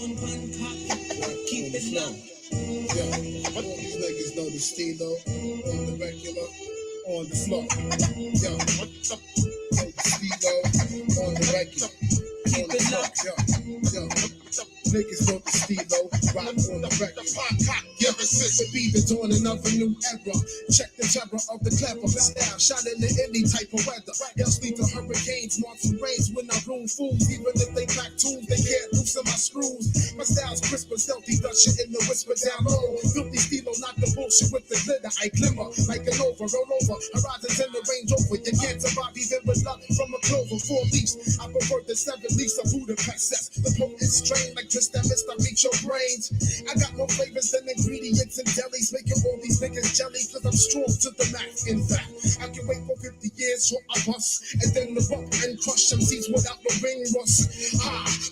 Keep it low. Yeah, all these niggas know the stilo on the regular, on the floor. Yo, what's up? On the stilo, on the regular, on the floor. Yo, niggas know the stilo, rock on the regular. Ever since it be the dawning of a new era, check the terror of the clever style, shining in any type of weather. Y'all sleep to hurricanes, monsoon rains when I room fools. Even if they back tunes, they can't loosen my screws. My style's crisp but stealthy, dust shit in the whisper down low. Filthy stilo, not the bullshit with the glitter. I glimmer like an over, roll over. Horizons in the range over. You can't survive even with luck from a clover. 4 leaves, I prefer the 7 leaves of Budapest. The potent strain like twist that mist, I reach your brains. I got more flavors than ingredients and jellies, making all these niggas jelly, cause I'm strong to the max. In fact, I can wait for 50 years so I bust, and then the rock and crush MCs without the ring rust.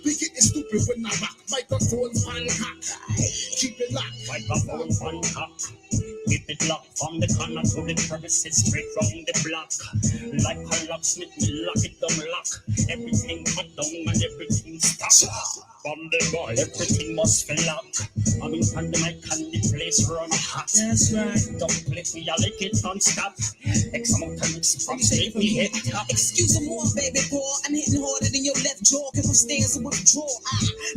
Be getting stupid when I rock, microphones uncock. Keep it locked, microphones uncock. Keep it locked from the corner to the crevices, straight from the block. Like a locksmith, we lock it down, lock. Everything cut down and everything stop. From the boy, everything must fill up. I'm in front of the mic and the place run hot. That's right. Don't play me, I like it non-stop. X amount of mix from save me hit top. Excuse me more, baby boy. I'm hitting harder than your left jaw. Can withstand some withdraw.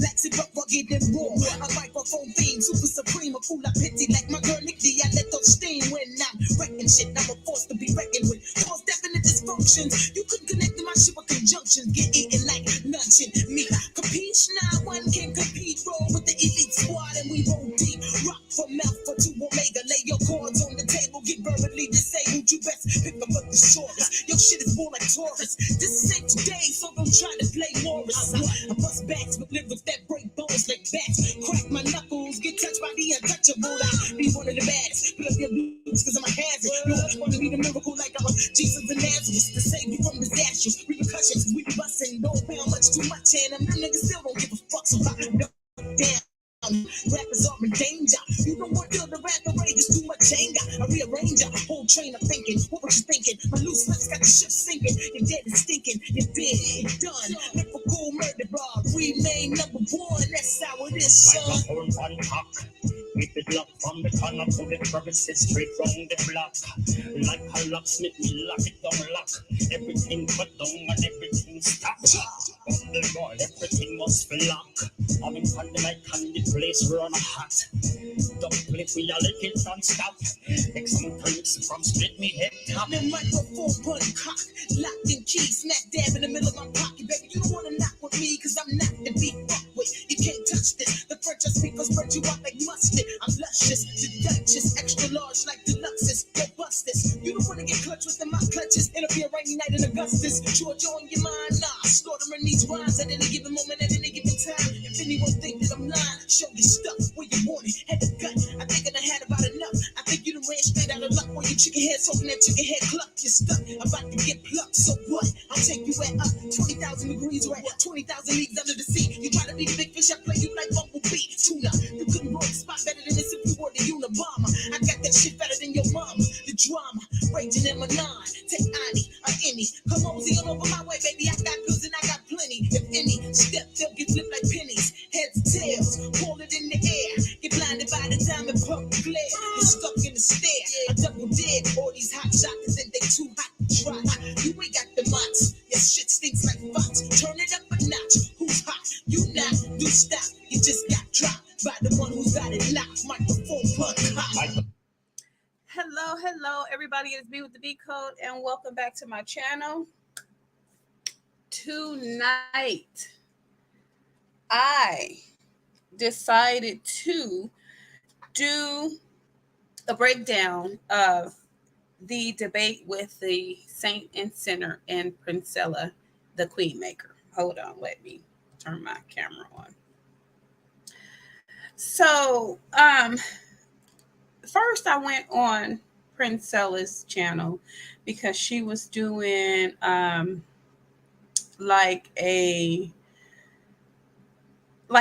Lax it up, rugged and raw. A microphone theme, super supreme, a fool I pity like my girl Nicky. I let off steam when I'm wrecking shit. I'm a force to be reckoned with. Cause definite dysfunctions. You couldn't connect to my shit with conjunctions. Get eaten like luncheon. Me, capiche? Nah, one can compete. Roll with the elite squad and we roll deep. Rock from Alpha to Omega. Lay your cards on the table. Get verbally disabled. You best pick up the shortest. Your shit is more like Taurus. This ain't today, so don't try to play Morris. I bust backs, but live with that break bones like bats. Crack my knuckles, get touched by the untouchable. I be one of the baddest. Put up your blues, cause I'm a hazard. No one wanna be the miracle like I'm a Jesus of Nazareth. To save you from disasters, repercussions. We be busting, don't pound much too much, and them niggas still don't give a fuck. So I down. Rappers are in danger. You don't want to feel the rapper rage, it's too much anger. I rearrange a whole train of thinking. What was you thinking? My loose lips got the ship sinking. You're dead and stinking. You're dead and done. Mythical murder, bro. Remain number one. That's how it is, son. Microphone on top. Keep it locked from the corner to the crevices, straight from the block. Like a locksmith, we lock it down, lock. Everything cut down and everything stop. From the boy, everything must be locked. I'm in front of the mic and the place run hot. Don't play we all like it non-stop. X amount of mix from split me head top. The microphone pun cock, locked in key, smack dab in the middle of my pocket, baby. You don't wanna knock with me, cause I'm not to be fucked with. You can't touch this. The French I speak will spread you out like mustard. I'm luscious, the Duchess, extra large like deluxes. Robustus. You don't wanna get clutch within my clutches. It'll be a rainy night in Augustus. Georgia on your mind, nah. Slaughtering these rhymes at any given moment, at any given time. If anyone think that I'm lying, show your stuff where you want it. Had the gut. I think I done had about enough. I think you done ran straight out of luck while your chicken head soaking that chicken head cluck. You're stuck. About to get plucked. So what? I'll take you at up 20,000 degrees or at 20,000 leagues under the sea. You try to be the big fish, I play you like Bumblebee. Tuna. You couldn't roll the spot better than this if you were the Unabomber. I got that shit better than your mama. The drama raging in my nine. Take Annie or any. Come on, see on over my way, baby. I got goods and I got plenty. If any step, they'll get flipped like pennies. Heads, tails, hold it in the air. Get blinded by the diamond pump glare. You're stuck in the stare. I double dead. All these hot shots think they too hot to try. You ain't got the mots. Your shit stinks like fox. Turn it up a notch. Who's hot? You not. Do stop. You just got dropped by the one who's got it locked. Microphone punch hot. Hello, everybody. It's B with the B Code, and welcome back to my channel. Tonight, I decided to do a breakdown of the debate with the Saint and Sinner and Princella, the Queen Maker. Hold on, let me turn my camera on. So, first I went on Princella's channel because she was doing like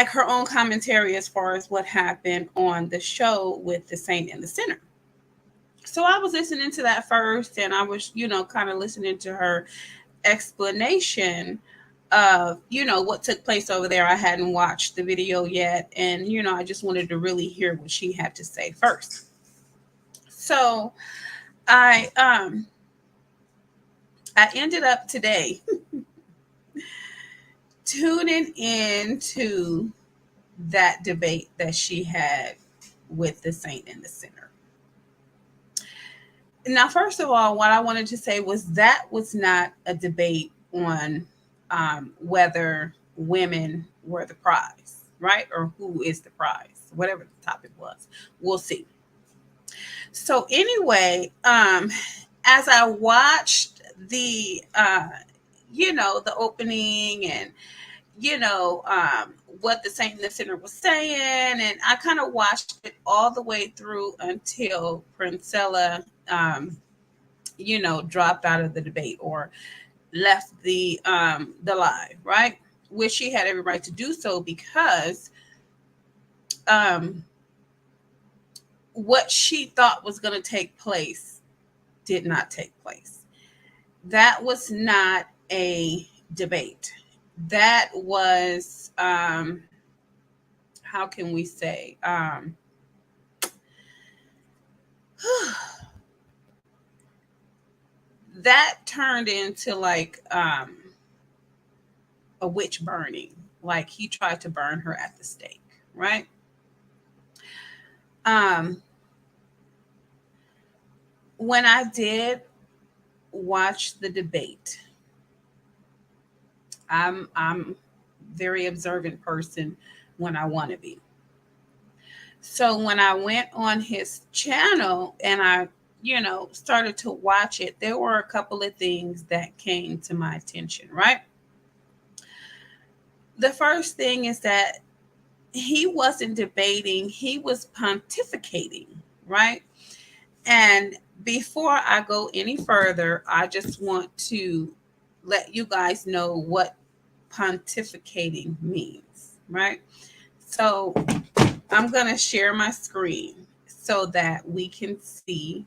her own commentary as far as what happened on the show with the Saint and the Sinner. So I was listening to that first, and I was, kind of listening to her explanation of, what took place over there. I hadn't watched the video yet, and I just wanted to really hear what she had to say first. So I I ended up today tuning into that debate that she had with the saint and the sinner. Now, first of all, what I wanted to say was that was not a debate on whether women were the prize, right? Or who is the prize, whatever the topic was. We'll see. So, anyway, as I watched the opening and what the saint and the sinner was saying, and I kind of watched it all the way through until Princella, dropped out of the debate or left the live, right? Which she had every right to do so because um, what she thought was going to take place did not take place. That was not a debate. That was how can we say that turned into like a witch burning. Like he tried to burn her at the stake, right? um when I did watch the debate, I'm very observant person when I want to be. So when I went on his channel and I, started to watch it, there were a couple of things that came to my attention, right? The first thing is that he wasn't debating, he was pontificating, right? And before I go any further, I just want to let you guys know what pontificating means, right? So I'm going to share my screen so that we can see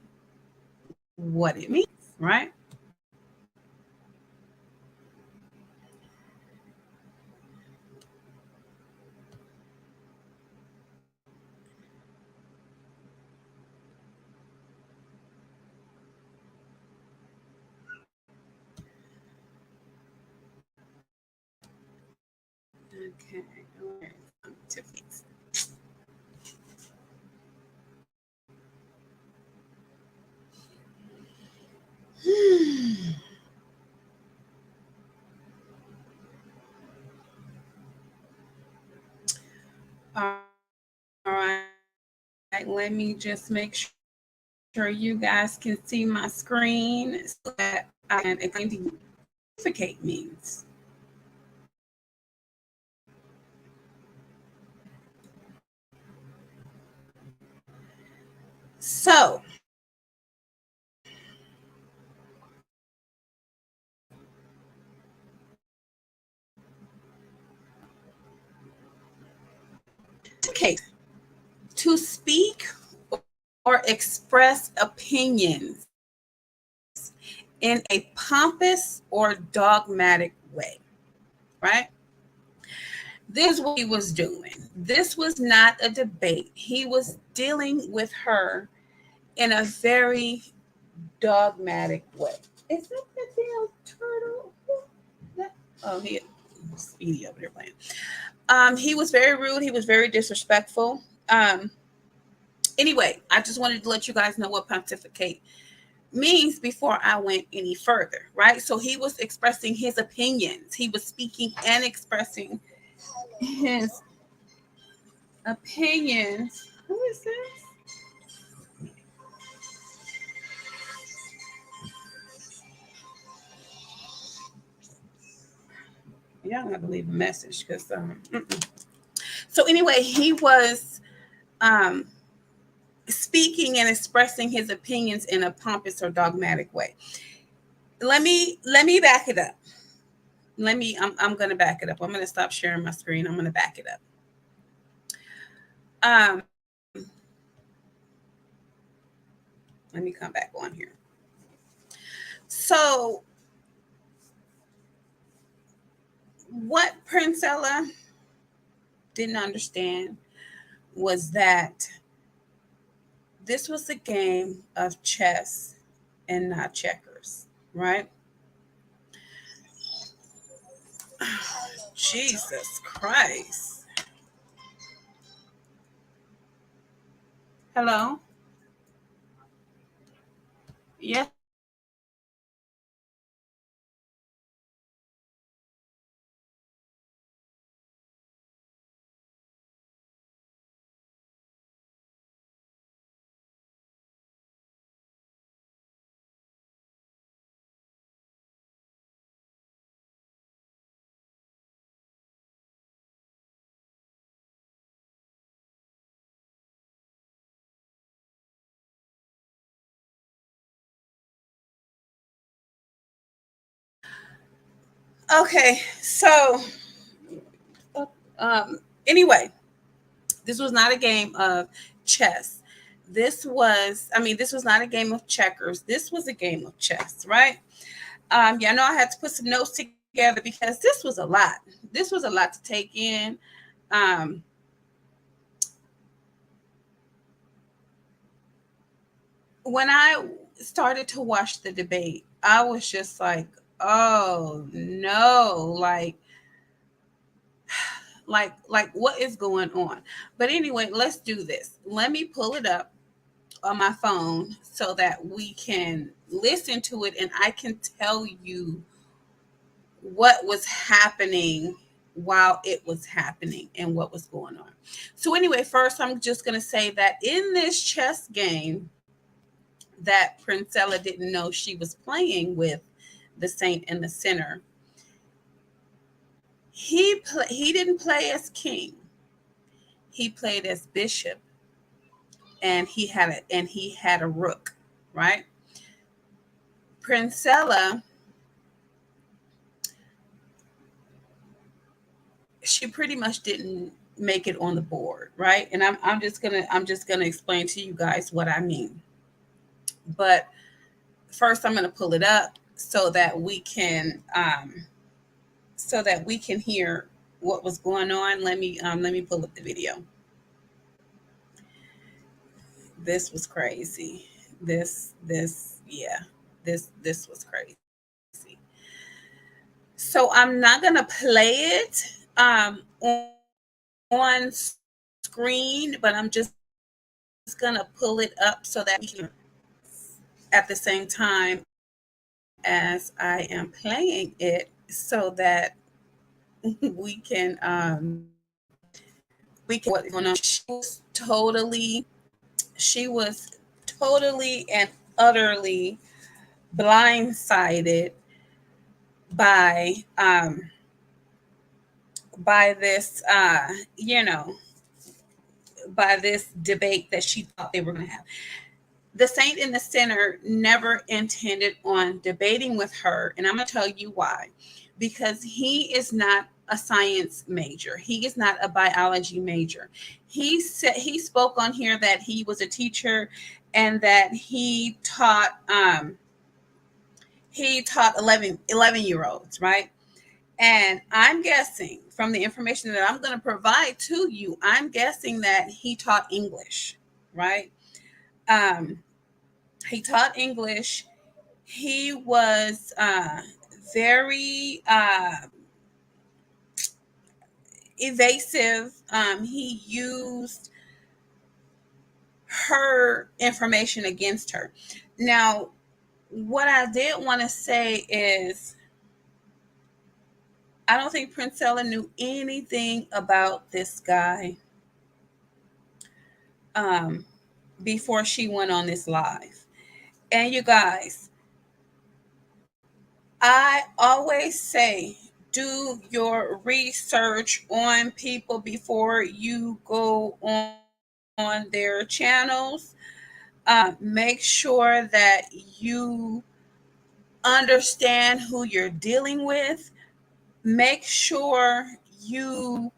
what it means, right? Okay. Pontificates. All right. Let me just make sure you guys can see my screen so that I can explain to you what pontificate means. So, pontificate, to speak or express opinions in a pompous or dogmatic way, right? This is what he was doing. This was not a debate. He was dealing with her in a very dogmatic way. Is that the damn turtle? Oh, he Speedy over there playing. He was very rude. He was very disrespectful. Anyway, I just wanted to let you guys know what pontificate means before I went any further, right? So he was expressing his opinions. He was speaking and expressing his opinions. Who is this? Y'all have to leave a message because so anyway, he was um speaking and expressing his opinions in a pompous or dogmatic way. Let me back it up. I'm gonna back it up. I'm gonna stop sharing my screen. I'm gonna back it up. Um let me come back on here. So what Princella didn't understand was that this was a game of chess and not checkers, right? Jesus Christ. Hello? Yes, okay, so anyway, this was not a game of chess. This was not a game of checkers. This was a game of chess, right? Yeah, I know I had to put some notes together because this was a lot. This was a lot to take in. Um, when I started to watch the debate, I was just like, oh no, like what is going on? But anyway, let's do this. Let me pull it up on my phone so that we can listen to it and I can tell you what was happening while it was happening and what was going on. So anyway, first I'm just going to say that in this chess game that Princella didn't know she was playing with the saint and the sinner, he didn't play as king. He played as bishop and he had a rook, right? Princella, she pretty much didn't make it on the board, right? And I'm just gonna explain to you guys what I mean. But first, I'm gonna pull it up so that we can hear what was going on. Let me pull up the video. This was crazy. Yeah, this was crazy. So I'm not gonna play it on screen, but I'm just gonna pull it up so that we can at the same time as I am playing it so that we can what's going on. She was totally and utterly blindsided by by this by this debate that she thought they were going to have. The saint and the sinner never intended on debating with her, and I'm going to tell you why. Because he is not a science major. He is not a biology major. He spoke on here that he was a teacher and that he taught 11 year olds, right? And I'm guessing from the information that I'm going to provide to you, I'm guessing that he taught English, right? Um, he taught English. He was very evasive. He used her information against her. Now, what I did want to say is, I don't think Princella knew anything about this guy um, before she went on this live. And you guys, I always say, do your research on people before you go on their channels. Make sure that you understand who you're dealing with. Make sure you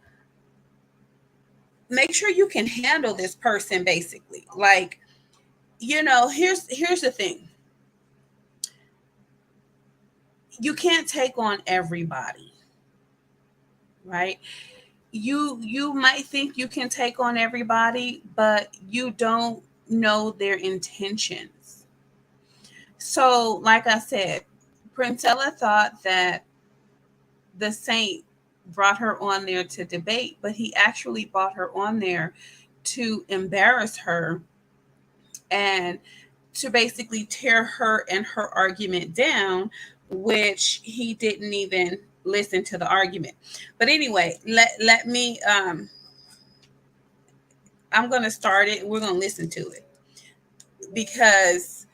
can handle this person basically. Like, here's the thing. You can't take on everybody. right? You might think you can take on everybody, but you don't know their intentions. So, like I said, Princella thought that the saint brought her on there to debate, but he actually brought her on there to embarrass her and to basically tear her and her argument down, which he didn't even listen to the argument. But anyway, let me I'm gonna start it and we're gonna listen to it because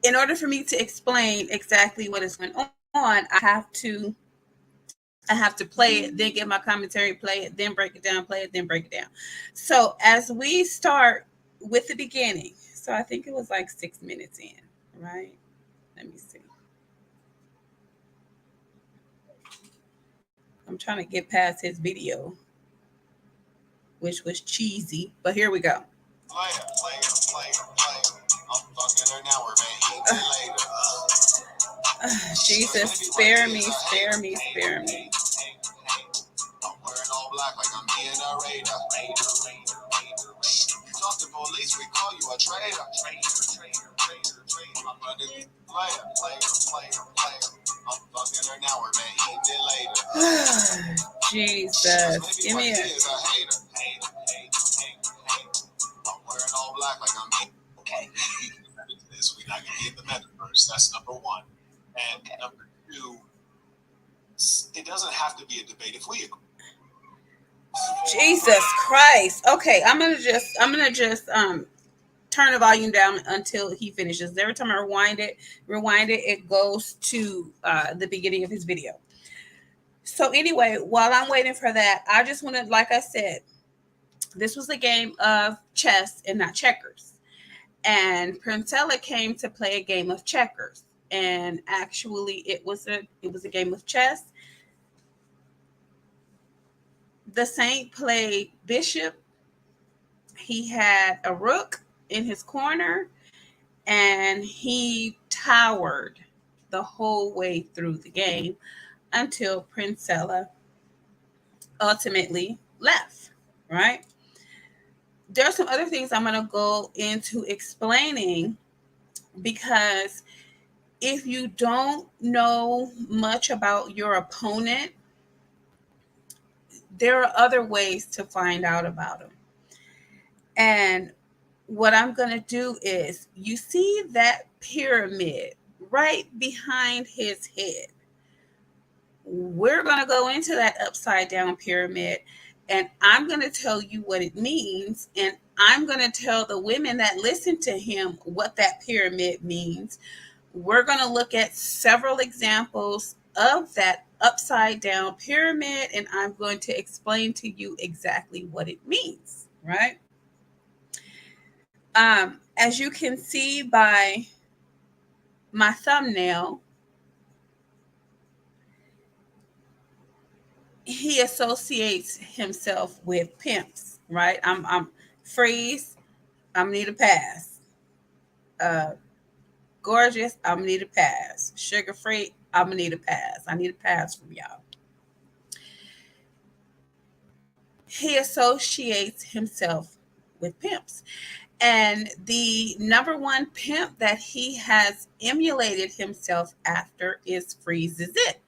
in order for me to explain exactly what is going on, I have to play it, then get my commentary, play it, then break it down, play it, then break it down. So as we start with the beginning, so I think it was like 6 minutes in, right? Let me see. I'm trying to get past his video, which was cheesy, but here we go. Jesus, spare me, spare me, spare me. I'm wearing all black like I'm being a raider. Talk to police, we call you a traitor. I'm under player. I'm fucking her now, we're eating it later. Jesus, give me a. I'm wearing all black like I'm being okay. This we're not gonna get the metaverse. That's number one. And number two, it doesn't have to be a debate if we agree. Jesus Christ. Okay, I'm gonna just turn the volume down until he finishes. Every time I rewind it, it goes to the beginning of his video. So anyway, while I'm waiting for that, I just want to, like I said, this was a game of chess and not checkers. And Princella came to play a game of checkers. And actually it was a game of chess. The Saint played bishop. He had a rook in his corner and he towered the whole way through the game until Princella ultimately left, right? There are some other things I'm going to go into explaining because if you don't know much about your opponent, there are other ways to find out about them. And what I'm going to do is you see that pyramid right behind his head. We're going to go into that upside down pyramid and I'm going to tell you what it means. And I'm going to tell the women that listen to him what that pyramid means. We're going to look at several examples of that upside down pyramid and I'm going to explain to you exactly what it means, right? As you can see by my thumbnail, he associates himself with pimps, right? I'm freeze, I'm gonna need a pass. Uh, gorgeous, I'm gonna need a pass. Sugar free, I'm gonna need a pass. I need a pass from y'all. He associates himself with pimps. And the number one pimp that he has emulated himself after is Freeze Is It.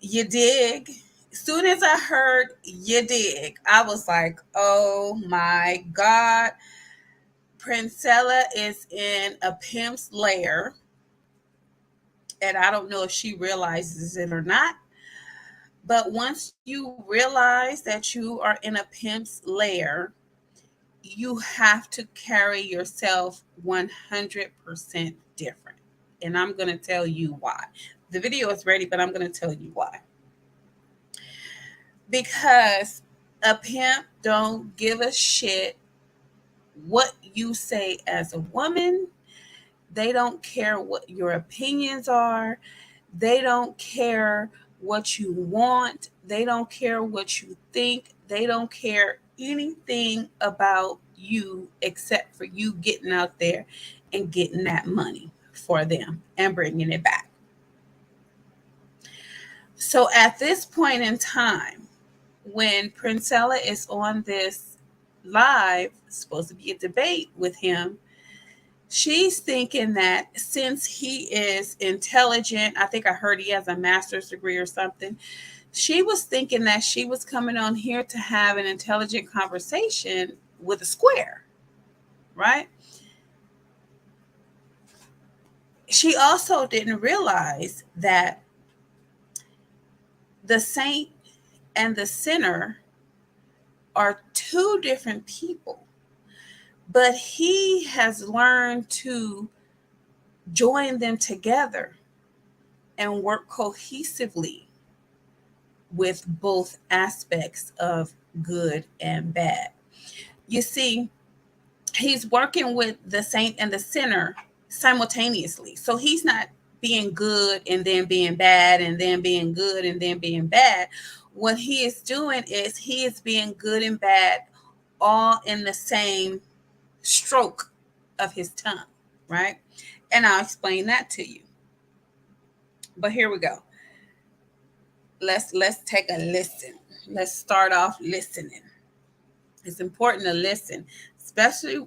You dig? Soon as I heard you dig, I was like, oh my God. Princella is in a pimp's lair. And I don't know if she realizes it or not. But once you realize that you are in a pimp's lair, you have to carry yourself 100% different. And I'm going to tell you why. The video is ready, but I'm going to tell you why. Because a pimp don't give a shit what you say as a woman. They don't care what your opinions are. They don't care what you want. They don't care what you think. They don't care anything about you except for you getting out there and getting that money for them and bringing it back. So at this point in time, when Princella is on this live, supposed to be a debate with him, she's thinking that since he is intelligent, I think I heard he has a master's degree or something. She was thinking that she was coming on here to have an intelligent conversation with a square, right? She also didn't realize that the saint and the sinner are two different people, but he has learned to join them together and work cohesively with both aspects of good and bad. You see, he's working with the saint and the sinner simultaneously. So he's not being good and then being bad and then being good and then being bad. What he is doing is he is being good and bad all in the same stroke of his tongue, right? And I'll explain that to you. But here we go. Let's take a listen. Let's start off listening. It's important to listen,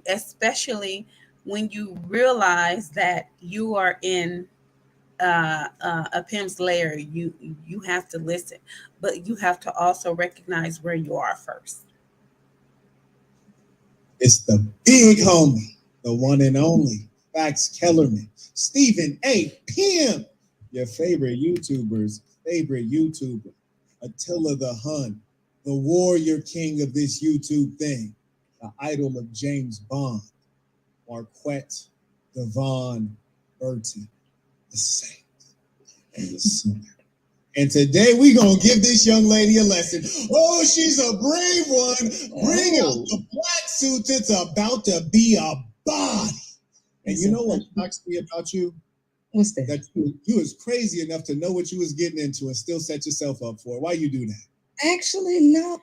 especially when you realize that you are in a pimp's lair. You have to listen, but you have to also recognize where you are first. It's the big homie, the one and only, Fax Kellerman, Stephen A. Pimp, your favorite YouTuber's favorite YouTuber, Attila the Hun, the warrior king of this YouTube thing, the idol of James Bond, Marquette Devon Burton, the saint and the sinner. And today we gonna give this young lady a lesson. Oh, she's a brave one. Bring out the black suit. It's about to be a body. And you know what knocks me about you? What's that? That you was crazy enough to know what you was getting into and still set yourself up for it. Why you do that? Actually, no.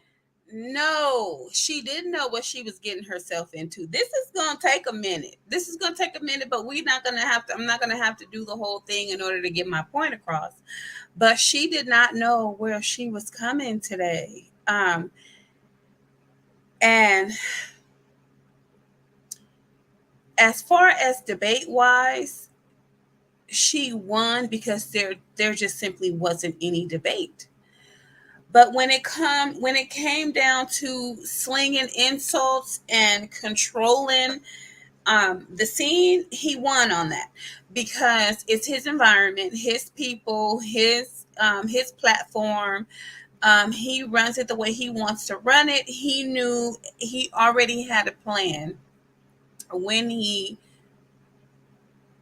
No, she didn't know what she was getting herself into. This is gonna take a minute. This is gonna take a minute, but we're not gonna have to. I'm not gonna have to do the whole thing in order to get my point across. But she did not know where she was coming today. And as far as debate wise, she won because there just simply wasn't any debate. But when it came down to slinging insults and controlling the scene, he won on that because it's his environment, his people, his platform. He runs it the way he wants to run it. He knew he already had a plan when he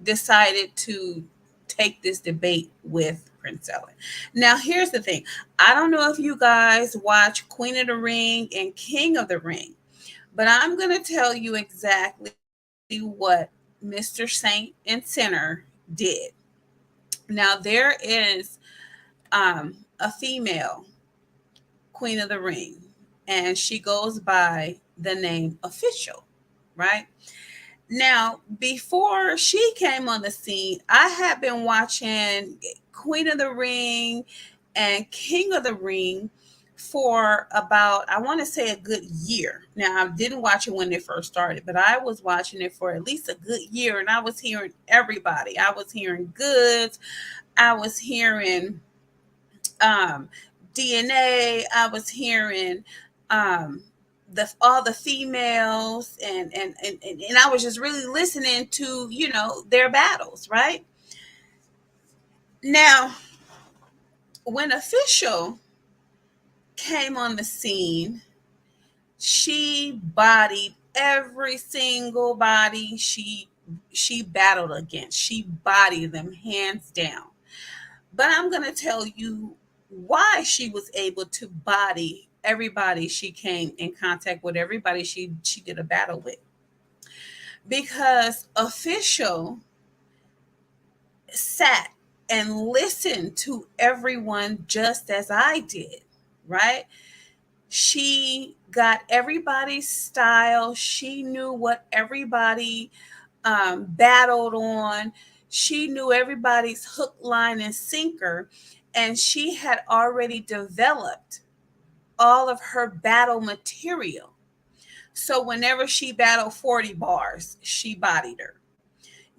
decided to take this debate with Princella. Now, here's the thing. I don't know if you guys watch Queen of the Ring and King of the Ring, but I'm going to tell you exactly what Mr. Saint and Sinner did. Now, there is a female Queen of the Ring, and she goes by the name Official, right? Now, before she came on the scene, I had been watching Queen of the Ring and King of the Ring for about, I want to say, a good year. Now, I didn't watch it when they first started, but I was watching it for at least a good year, and I was hearing everybody. I was hearing Goods, I was hearing um, DNA, I was hearing um, all the females, and I was just really listening to their battles, right? Now, when Official came on the scene, she bodied every single body she battled against. She bodied them hands down. But I'm going to tell you why she was able to body everybody she came in contact with, everybody she did a battle with. Because Official sat and listened to everyone just as I did, right? She got everybody's style. She knew what everybody battled on. She knew everybody's hook, line, and sinker. and she had already developed all of her battle material. So whenever she battled 40 bars, she bodied her.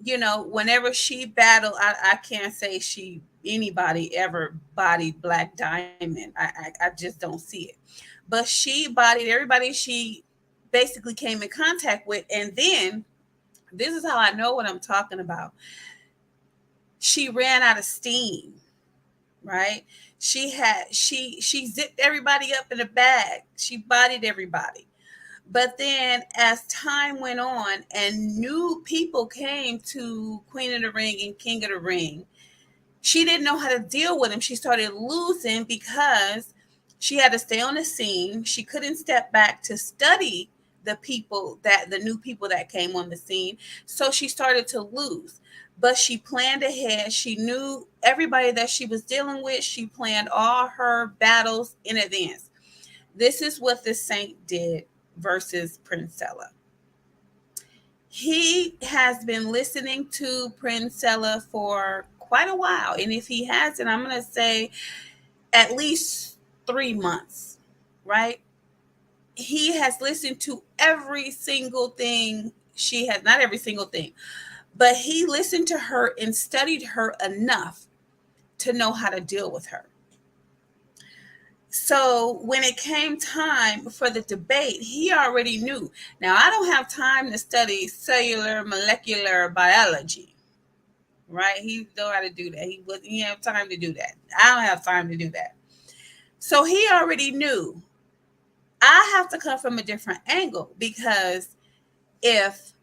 Whenever she battled, I can't say anybody ever bodied Black Diamond. I just don't see it. But she bodied everybody she basically came in contact with. And then this is how I know what I'm talking about. She ran out of steam, right? She zipped everybody up in a bag. She bodied everybody. But then as time went on and new people came to Queen of the Ring and King of the Ring, she didn't know how to deal with them. She started losing because she had to stay on the scene. She couldn't step back to study the new people that came on the scene. So she started to lose. But she planned ahead. She knew everybody that she was dealing with. She planned all her battles in advance. This is what the Saint did versus Princella. He has been listening to Princella for quite a while. And if he hasn't, I'm going to say at least 3 months, right? He has listened to every single thing she has, not every single thing, but he listened to her and studied her enough to know how to deal with her. So when it came time for the debate, he already knew. Now, I don't have time to study cellular molecular biology, right? He know how to do that. He have time to do that. I don't have time to do that. So he already knew I have to come from a different angle, because if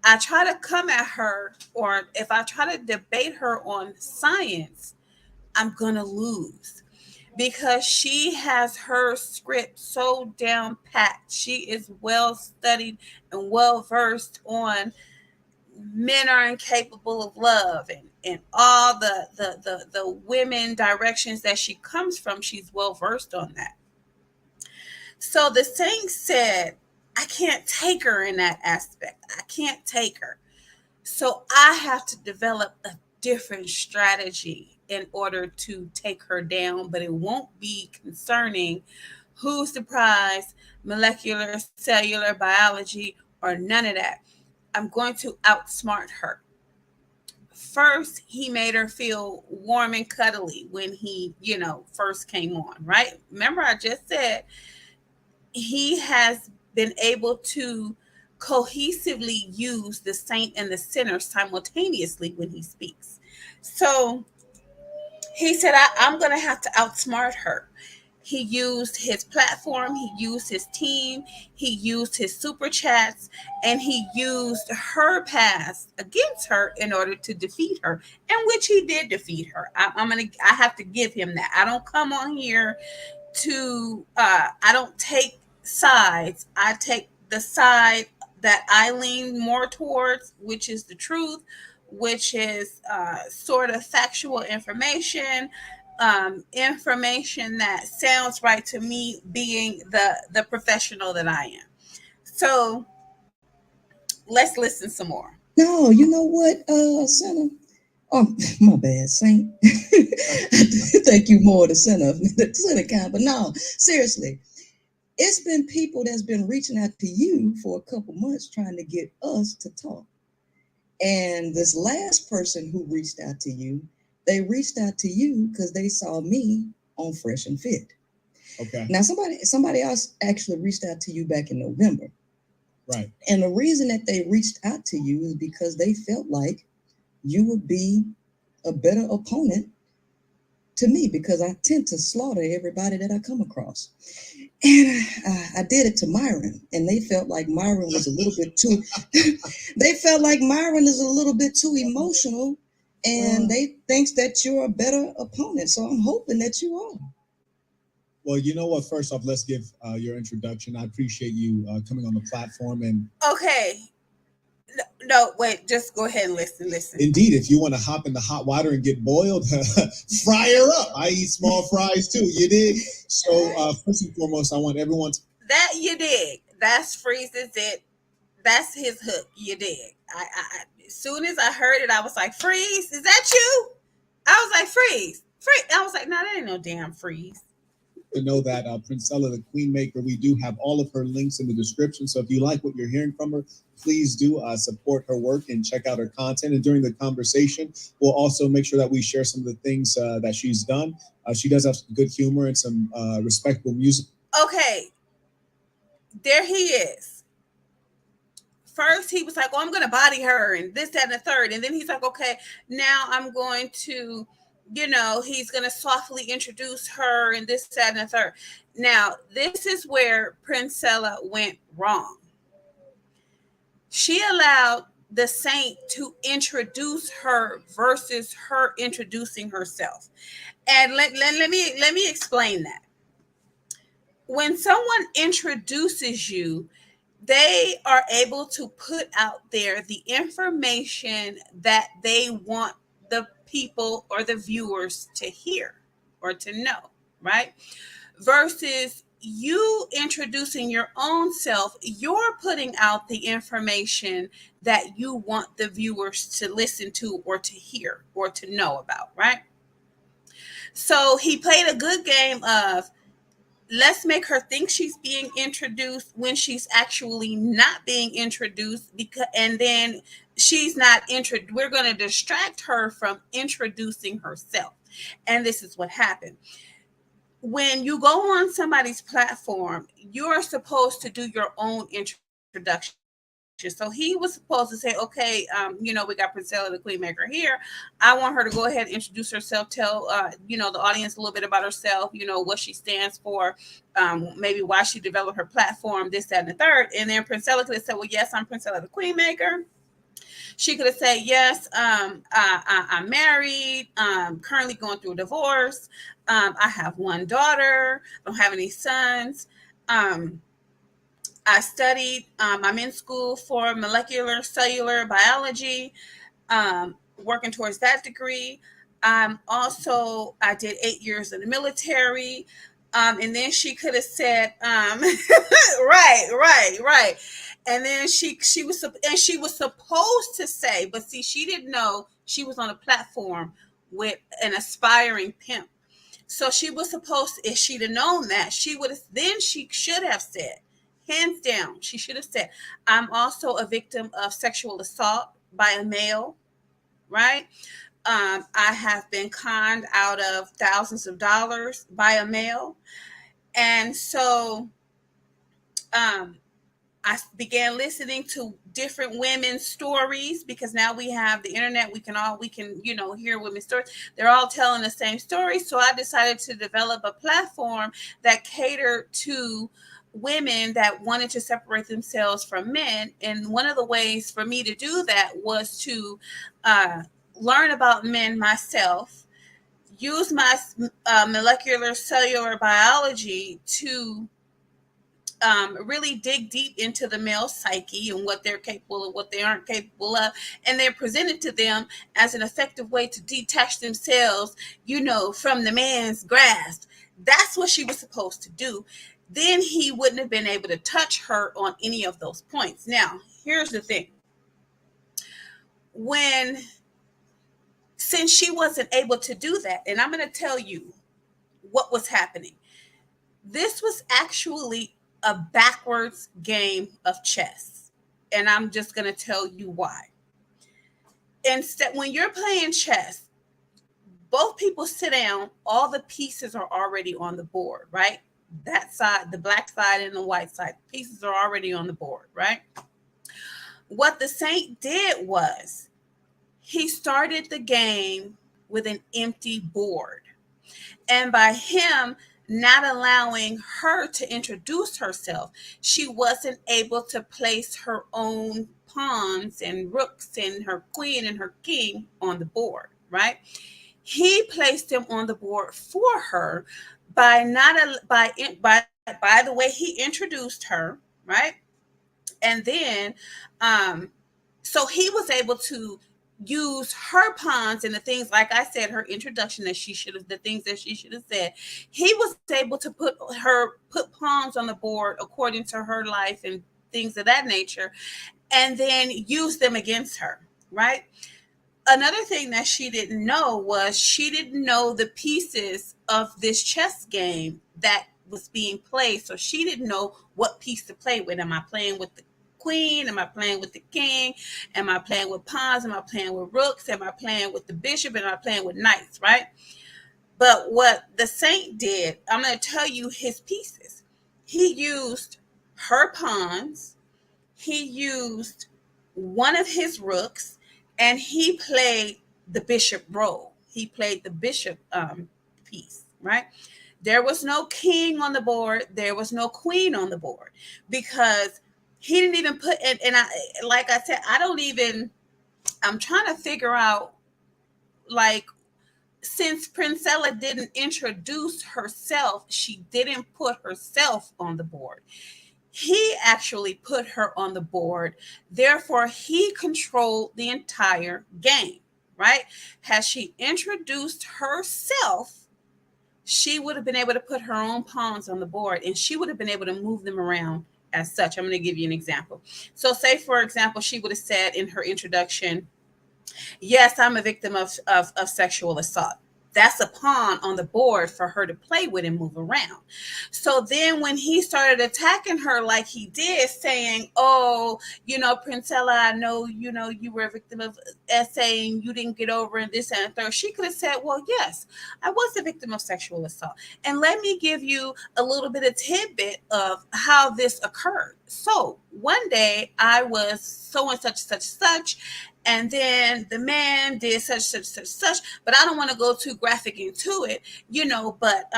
I try to come at her, or if I try to debate her on science, I'm going to lose, because she has her script so down pat. She is well studied and well versed on men are incapable of love, and all the women directions that she comes from. She's well versed on that. So the Saint said, I can't take her in that aspect. I can't take her. So I have to develop a different strategy in order to take her down, but it won't be concerning who's the prize, molecular, cellular biology, or none of that. I'm going to outsmart her. First, he made her feel warm and cuddly when he, first came on, right? Remember, I just said he has been able to cohesively use the saint and the sinner simultaneously when he speaks. So he said, I'm going to have to outsmart her. He used his platform, he used his team, he used his super chats, and he used her past against her in order to defeat her, and which he did defeat her. I have to give him that. I don't come on here I don't take sides. I take the side that I lean more towards, which is the truth, which is sort of factual information, information that sounds right to me, being the professional that I am. So let's listen some more. No, you know what, Senna? Oh, my bad, Saint. Thank you more, the Senna kind. But no, seriously, it's been people that's been reaching out to you for a couple months trying to get us to talk. And this last person who reached out to you, they reached out to you because they saw me on Fresh and Fit. Okay. Now somebody else actually reached out to you back in November. Right. And the reason that they reached out to you is because they felt like you would be a better opponent to me, because I tend to slaughter everybody that I come across. And I did it to Myron, and they felt like Myron was a little bit too. They felt like Myron is a little bit too emotional, and they thinks that you're a better opponent. So I'm hoping that you are. Well, you know what? First off, let's give your introduction. I appreciate you coming on the platform. And Okay. No, wait, just go ahead and listen. Indeed, if you want to hop in the hot water and get boiled, fry her up. I eat small fries too. You dig? So first and foremost, I want everyone to. That you dig. That's Freeze's it. That's his hook. You dig. As soon as I heard it, I was like, Freeze, is that you? I was like, Freeze, Free. I was like, no, that ain't no damn freeze. To know that Princella, the Queen Maker, we do have all of her links in the description. So if you like what you're hearing from her, please do support her work and check out her content. And during the conversation, we'll also make sure that we share some of the things that she's done. She does have some good humor and some respectable music. Okay, there he is. First, he was like, "Oh, I'm going to body her," and this, that, and the third. And then he's like, "Okay, now I'm going to, he's going to softly introduce her, and this, that, and the third." Now, this is where Princella went wrong. She allowed the saint to introduce her versus her introducing herself. And let me explain that. When someone introduces you, they are able to put out there the information that they want the people or the viewers to hear or to know, right? Versus you introducing your own self, you're putting out the information that you want the viewers to listen to or to hear or to know about, right? So he played a good game of, let's make her think she's being introduced when she's actually not being introduced, because and then she's not we're going to distract her from introducing herself. And this is what happened. When you go on somebody's platform, you're supposed to do your own introduction. So he was supposed to say, okay, we got Princella, the Queen Maker here. I want her to go ahead and introduce herself, tell, the audience a little bit about herself, what she stands for, maybe why she developed her platform, this, that, and the third. And then Princella could have said, well, yes, I'm Princella, the Queen Maker. She could have said, yes, I'm married, currently going through a divorce. I have one daughter, I don't have any sons. I studied, I'm in school for molecular cellular biology, working towards that degree. I did 8 years in the military. And then she could have said, right. And then she was supposed to say, but see, she didn't know she was on a platform with an aspiring pimp. So she was supposed to, if she'd have known that, she should have said, hands down, she should have said, I'm also a victim of sexual assault by a male, right? I have been conned out of thousands of dollars by a male. And so I began listening to different women's stories, because now we have the internet. We can hear women's stories. They're all telling the same story. So I decided to develop a platform that catered to women that wanted to separate themselves from men. And one of the ways for me to do that was to learn about men myself, use my molecular cellular biology to really dig deep into the male psyche and what they're capable of, what they aren't capable of, and they're presented to them as an effective way to detach themselves, from the man's grasp. That's what she was supposed to do. Then he wouldn't have been able to touch her on any of those points. Now, here's the thing. Since she wasn't able to do that, and I'm going to tell you what was happening. This was actually a backwards game of chess. And I'm just going to tell you why. Instead, when you're playing chess, both people sit down, all the pieces are already on the board, right? That side, the black side and the white side, pieces are already on the board, right? What the saint did was he started the game with an empty board. And by him not allowing her to introduce herself, she wasn't able to place her own pawns and rooks and her queen and her king on the board, right? He placed them on the board for her by the way he introduced her, right? And then so he was able to use her pawns and the things, like I said, her introduction, the things that she should have said. He was able to put pawns on the board according to her life and things of that nature, and then use them against her, right? Another thing that she didn't know was she didn't know the pieces of this chess game that was being played. So she didn't know what piece to play with. Am I playing with the queen? Am I playing with the king? Am I playing with pawns? Am I playing with rooks? Am I playing with the bishop? Am I playing with knights? Right? But what the saint did, I'm going to tell you his pieces. He used her pawns, he used one of his rooks, and he played the bishop role. He played the bishop piece, right? There was no king on the board. There was no queen on the board because he didn't even put. And I, like I said, I don't even. I'm trying to figure out, like, since Princella didn't introduce herself, she didn't put herself on the board. He actually put her on the board. Therefore, he controlled the entire game, right? Had she introduced herself, she would have been able to put her own pawns on the board and she would have been able to move them around as such. I'm going to give you an example. So, say, for example, she would have said in her introduction, yes, I'm a victim of sexual assault. That's a pawn on the board for her to play with and move around. So then when he started attacking her like he did, saying, oh, Princella, I know, you were a victim of saying you didn't get over and this and the third. She could have said, well, yes, I was a victim of sexual assault. And let me give you a little bit of tidbit of how this occurred. So one day I was so and such, and then the man did such, but I don't want to go too graphic into it, but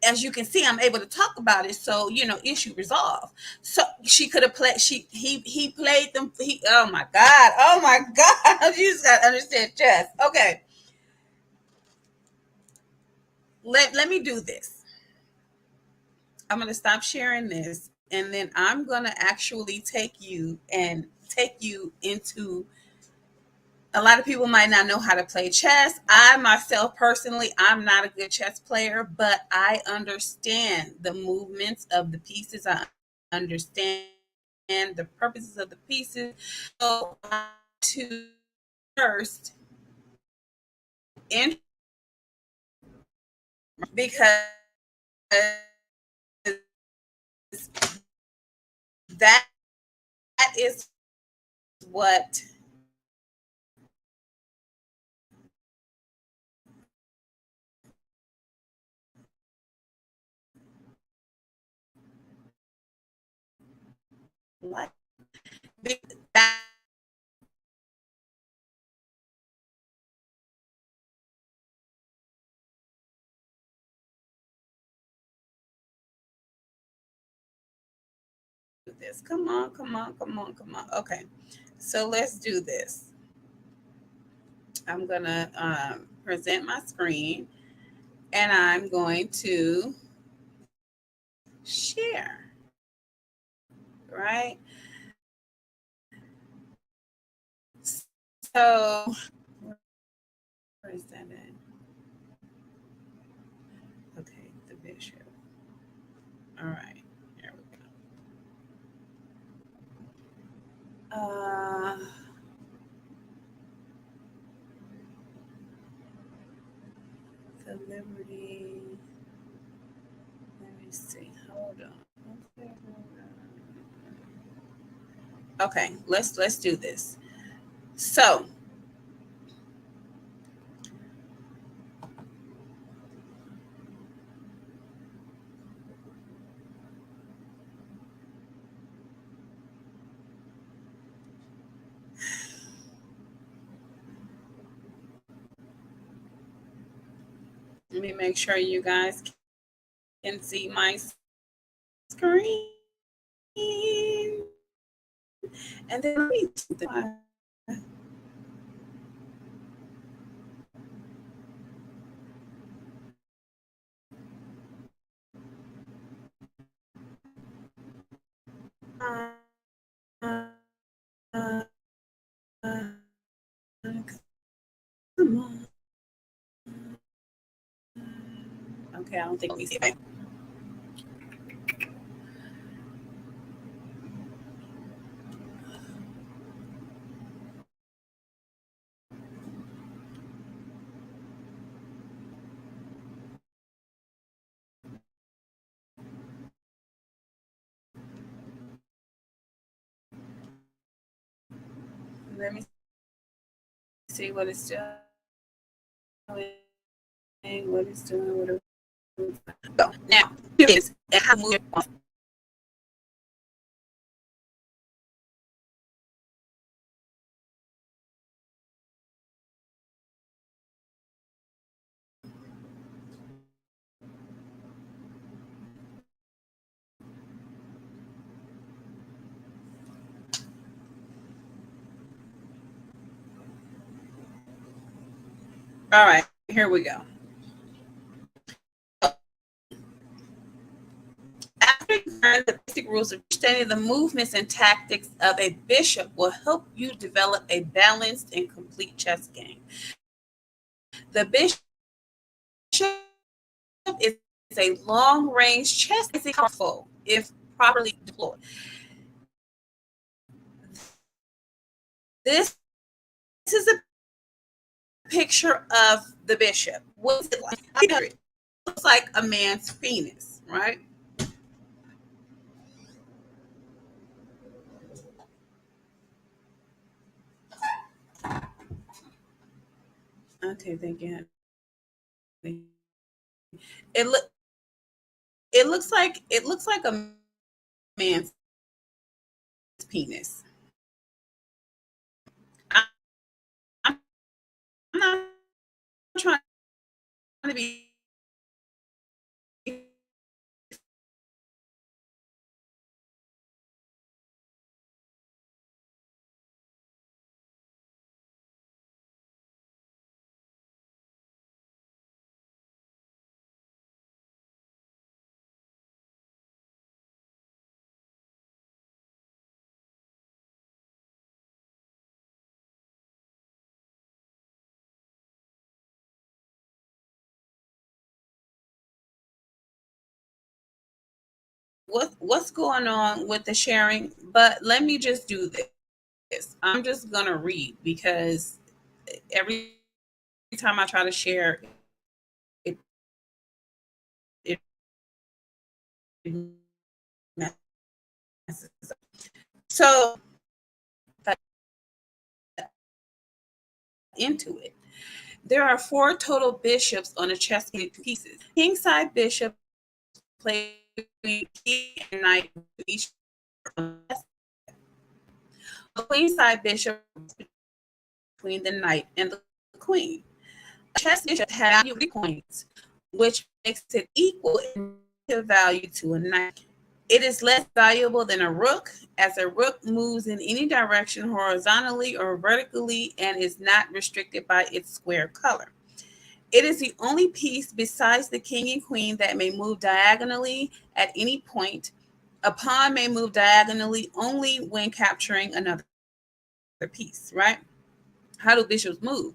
as you can see, I'm able to talk about it, so issue resolved. So she could have played, he played them, oh my god, you just gotta understand chess. Okay, let me do this. I'm going to stop sharing this, and then I'm going to actually take you into. A lot of people might not know how to play chess. I myself personally, I'm not a good chess player, but I understand the movements of the pieces. I understand the purposes of the pieces. So to first in because that is what like that this. Come on. Okay. So let's do this. I'm gonna present my screen and I'm going to share, right? So where is that in? Okay, the bishop. All right, here we go. The Liberty. Let me see. Hold on. Okay, let's do this. So let me make sure you guys can see my screen. And then let me come on. Okay, I don't think we see it. Let me see what it's doing. What it's doing. What so now here is and how to move your. All right, here we go. After you learn the basic rules of understanding the movements and tactics of a bishop will help you develop a balanced and complete chess game. The bishop is a long-range chess is powerful if properly deployed. This is a picture of the bishop. What's it like? It looks like a man's penis, right? Okay, thank you. It look it looks like a man's penis. I'm not trying to be what's going on with the sharing, but let me just do this. I'm just gonna read because every time I try to share it, it messes up. So into it. There are 4 total bishops on a chess game pieces. Kingside bishop play king and knight each. A queenside bishop between the knight and the queen. A chess bishop has 3 coins, which makes it equal in value to a knight. It is less valuable than a rook, as a rook moves in any direction horizontally or vertically and is not restricted by its square color. It is the only piece besides the king and queen that may move diagonally at any point. A pawn may move diagonally only when capturing another piece, right? How do bishops move?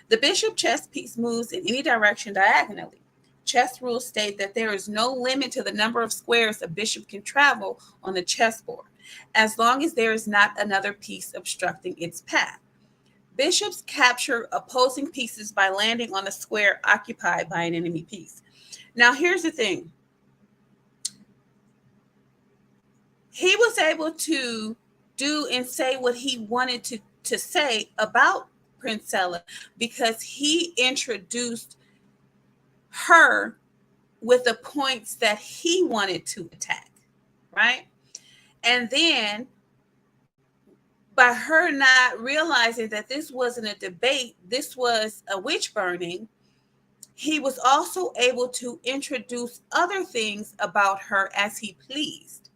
The bishop chess piece moves in any direction diagonally. Chess rules state that there is no limit to the number of squares a bishop can travel on the chessboard, as long as there is not another piece obstructing its path. Bishops capture opposing pieces by landing on a square occupied by an enemy piece. Now, here's the thing. He was able to do and say what he wanted to say about Princella because he introduced her with the points that he wanted to attack, right? And then by her not realizing that this wasn't a debate, this was a witch burning, he was also able to introduce other things about her as he pleased,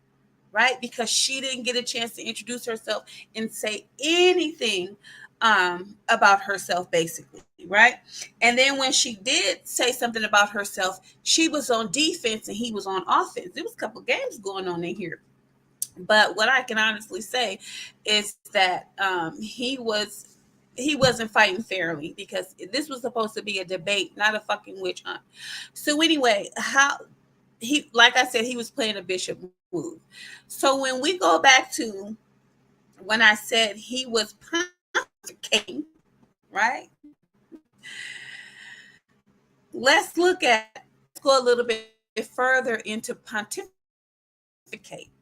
right? Because she didn't get a chance to introduce herself and say anything about herself, basically, right? And then when she did say something about herself, she was on defense and he was on offense. There was a couple games going on in here. But what I can honestly say is that he wasn't fighting fairly because this was supposed to be a debate, not a fucking witch hunt. So anyway, how he, like I said, he was playing a bishop move. So when we go back to when I said he was pontificating, right? Let's go a little bit further into pontificate,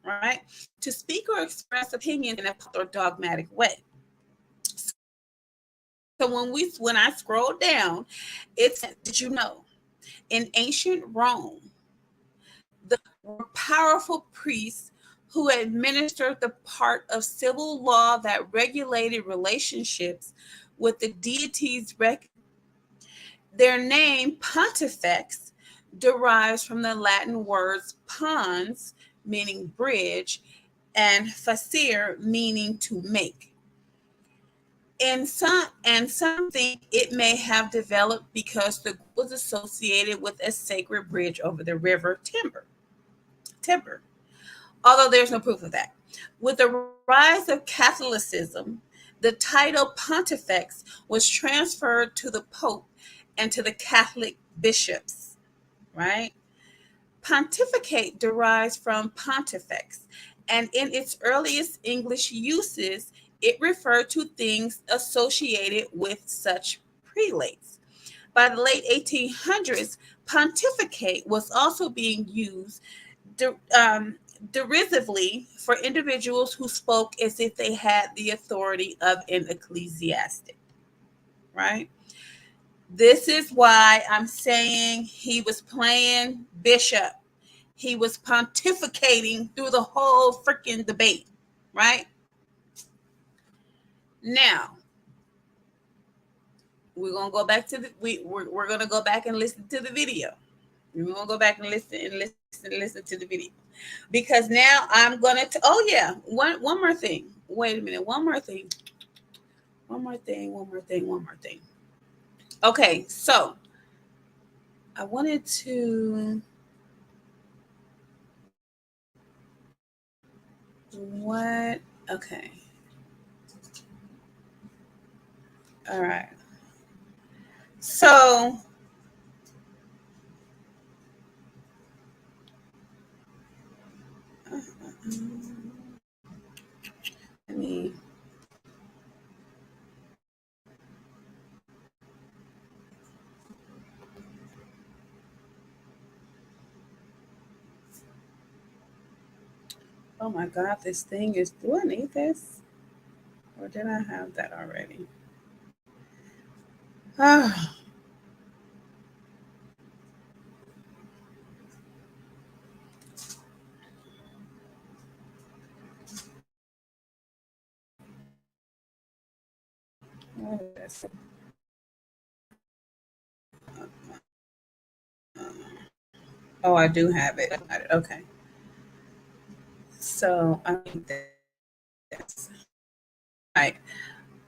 right? To speak or express opinions in a or dogmatic way. So when I scroll down, it's, did you know, in ancient Rome, the were powerful priests who administered the part of civil law that regulated relationships with the deities. Their name, Pontifex, derives from the Latin words pons, meaning bridge, and facere, meaning to make. And some think it may have developed because the group was associated with a sacred bridge over the river Tiber, although there's no proof of that. With the rise of Catholicism, the title Pontifex was transferred to the Pope and to the Catholic bishops, right? Pontificate derives from pontifex, and in its earliest English uses, it referred to things associated with such prelates. By the late 1800s, pontificate was also being used de- um, derisively for individuals who spoke as if they had the authority of an ecclesiastic, right? This is why I'm saying he was playing bishop. He was pontificating through the whole freaking debate, right? Now, we're gonna go back to the we're gonna go back and listen to the video. We're gonna go back and listen to the video, because now I'm gonna. Oh yeah, one more thing. Wait a minute. One more thing. One more thing. One more thing. One more thing. Okay, so I wanted to. What? Okay. All right. So let me. Oh my God, this thing is. Do I need this? Or did I have that already? Ah, what is this? Oh, I do have it. Okay. So I need this. Right.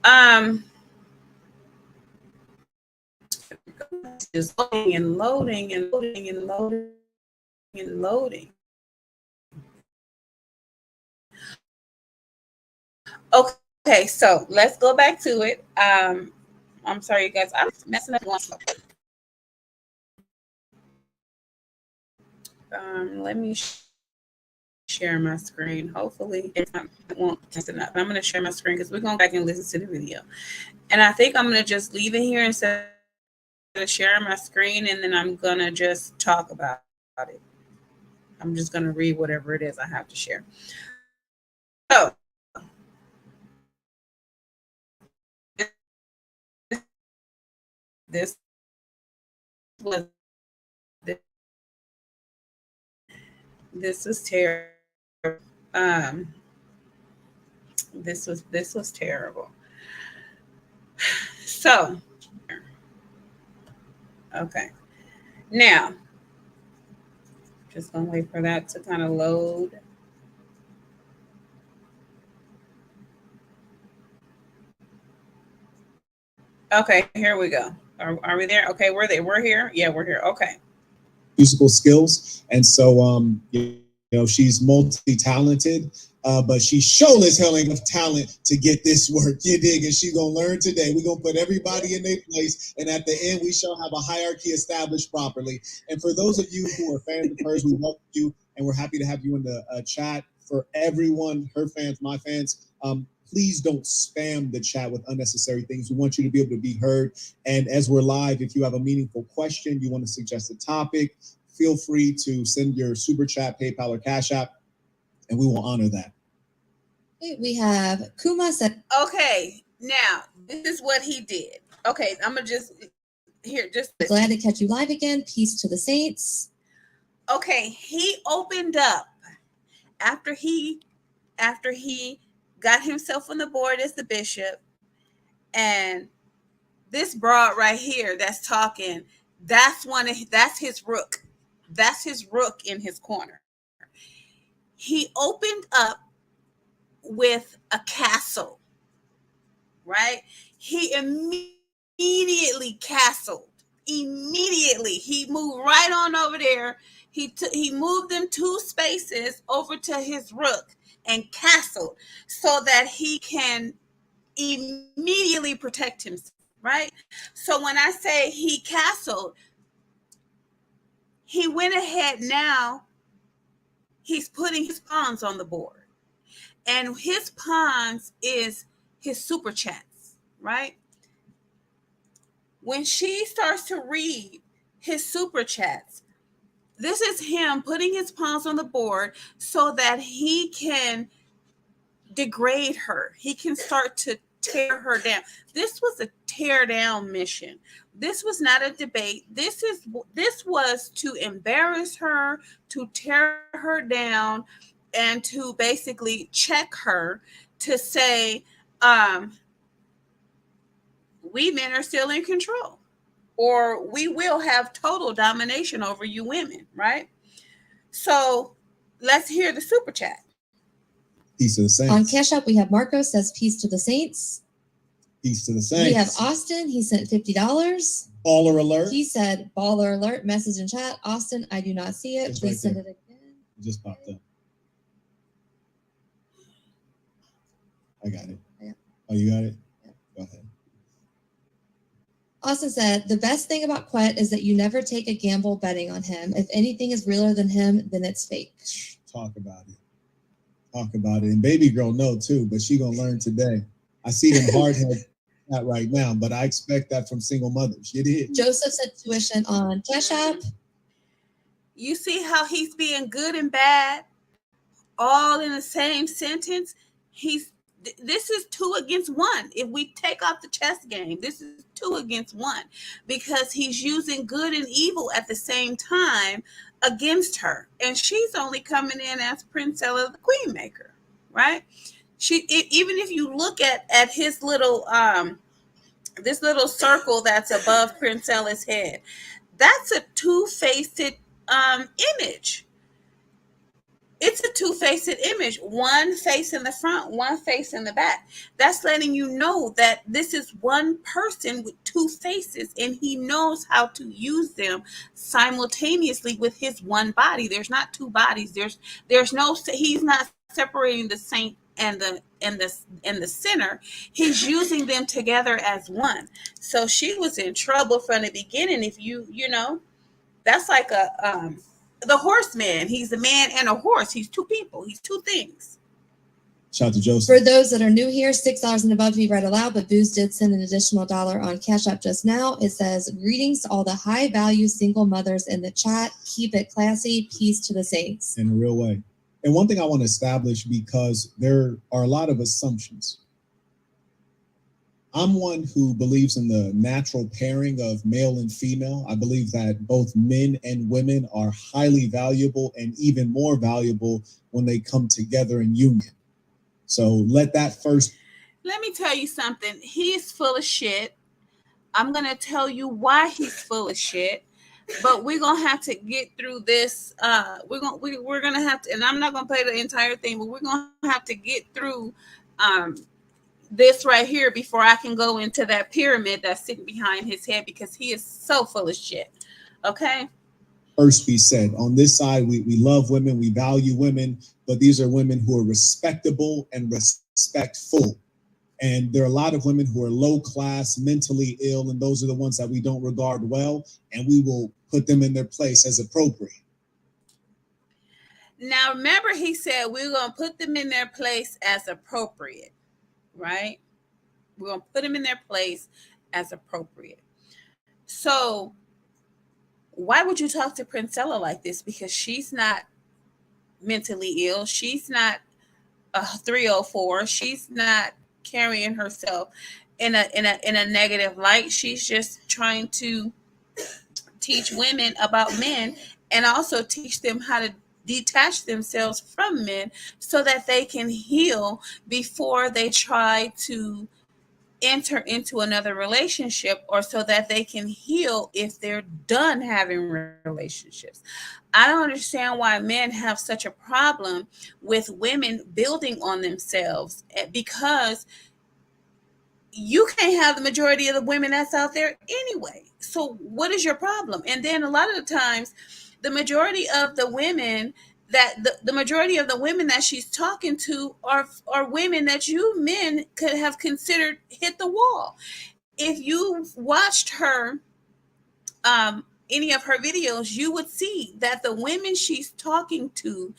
Um, just loading and loading and loading and loading and loading. Okay, so let's go back to it. I'm sorry, you guys. I'm messing up one. Let me share my screen. Hopefully, it won't mess it up. I'm going to share my screen because we're going back and listen to the video. And I think I'm going to just leave it here instead of sharing my screen, and then I'm going to just talk about it. I'm just going to read whatever it is I have to share. So, this was this was terrible. Um, this was terrible. So, okay. Now, just gonna wait for that to kind of load. Okay, here we go. Are we there? Okay, we're there. We're here. Yeah, we're here. Okay. Musical skills, and so she's multi-talented, but she's shown as hell enough talent to get this work. You dig? And she gonna learn today. We're gonna put everybody in their place, and at the end, we shall have a hierarchy established properly. And for those of you who are fans of hers, we welcome you, and we're happy to have you in the chat. For everyone, her fans, my fans, please don't spam the chat with unnecessary things. We want you to be able to be heard. And as we're live, if you have a meaningful question, you want to suggest a topic, feel free to send your super chat, PayPal, or Cash App, and we will honor that. We have Kuma said. Okay. Now, this is what he did. Okay, I'm gonna just here just listen. Glad to catch you live again. Peace to the saints. Okay, he opened up after he got himself on the board as the bishop, and this broad right here that's talking, that's his rook. That's his rook in his corner. He opened up with a castle, right? He immediately castled. Immediately, he moved right on over there. He moved them 2 spaces over to his rook and castled so that he can immediately protect himself, right? So when I say he castled, he went ahead now. He's putting his pawns on the board, and his pawns is his super chats, right? When she starts to read his super chats, this is him putting his pawns on the board so that he can degrade her. He can start to tear her down. This was a tear down mission. This was not a debate. This was to embarrass her, to tear her down, and to basically check her, to say, we men are still in control, or we will have total domination over you women, right? So let's hear the super chat. Peace to the saints. On Cash App, we have Marco says peace to the saints. Peace to the saints. We have Austin. He sent $50. Baller alert. He said baller alert. Message in chat. Austin, I do not see it. It's Please right send there. it again. It just popped up. I got it. Yeah. Oh, you got it? Yeah. Go ahead. Austin said, the best thing about Quet is that you never take a gamble betting on him. If anything is realer than him, then it's fake. Talk about it. Talk about it. And baby girl know too, but she gonna learn today. I see them hard head that right now, but I expect that from single mothers. You did. Joseph said tuition on Cash App. You see how he's being good and bad all in the same sentence? This is 2 against 1. If we take off the chess game, this is 2 against 1, because he's using good and evil at the same time against her, and she's only coming in as Princella, the queen maker, right? Even if you look at his little this little circle that's above Princella's head, that's a two-faced image. It's a two-faced image, one face in the front, one face in the back. That's letting you know that this is one person with 2 faces, and he knows how to use them simultaneously with his one body. There's not 2 bodies. There's no, he's not separating the saint and the sinner. He's using them together as one. So she was in trouble from the beginning. If you know, that's like a the horseman. He's a man and a horse. He's 2 people. He's 2 things. Shout out to Joseph. For those that are new here, $6 and above to be read aloud, but Booze did send an additional $1 on Cash App just now. It says, greetings to all the high-value single mothers in the chat. Keep it classy. Peace to the saints. In a real way. And one thing I want to establish, because there are a lot of assumptions. I'm one who believes in the natural pairing of male and female. I believe that both men and women are highly valuable, and even more valuable when they come together in union. So let that first. Let me tell you something. He's full of shit. I'm going to tell you why he's full of shit. But we're going to have to get through this. We're going to have to, and I'm not going to play the entire thing, but we're going to have to get through this right here before I can go into that pyramid that's sitting behind his head, because he is so full of shit. Okay? First be said, on this side, we love women, we value women, but these are women who are respectable and respectful. And there are a lot of women who are low class, mentally ill, and those are the ones that we don't regard well, and we will put them in their place as appropriate. Now, remember, he said we're going to put them in their place as appropriate, right? We're going to put them in their place as appropriate. So why would you talk to Princella like this? Because she's not mentally ill. She's not a 304. She's not carrying herself in a negative light. She's just trying to teach women about men and also teach them how to detach themselves from men so that they can heal before they try to enter into another relationship, or so that they can heal if they're done having relationships. I don't understand why men have such a problem with women building on themselves, because you can't have the majority of the women that's out there anyway. So what is your problem? And then a lot of the times, the majority of the women the majority of the women that she's talking to are women that you men could have considered hit the wall. If you watched her any of her videos, you would see that the women she's talking to,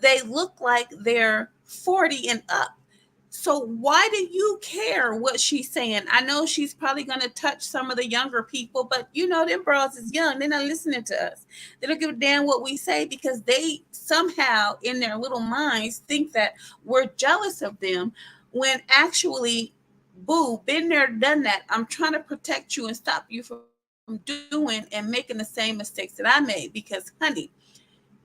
they look like they're 40 and up. So why do you care what she's saying? I know she's probably going to touch some of the younger people, but you know them bros is young. They're not listening to us. They don't give a damn what we say, because they somehow in their little minds think that we're jealous of them, when actually, boo, been there, done that. I'm trying to protect you and stop you from doing and making the same mistakes that I made, because honey,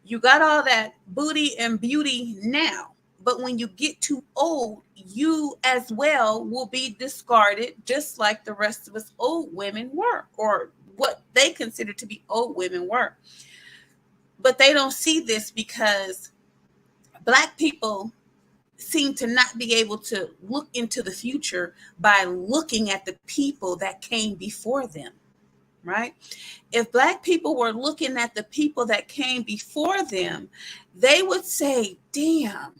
you got all that booty and beauty now, but when you get too old, you as well will be discarded, just like the rest of us old women were, or what they consider to be old women were. But they don't see this because Black people seem to not be able to look into the future by looking at the people that came before them, right? If Black people were looking at the people that came before them, they would say, damn,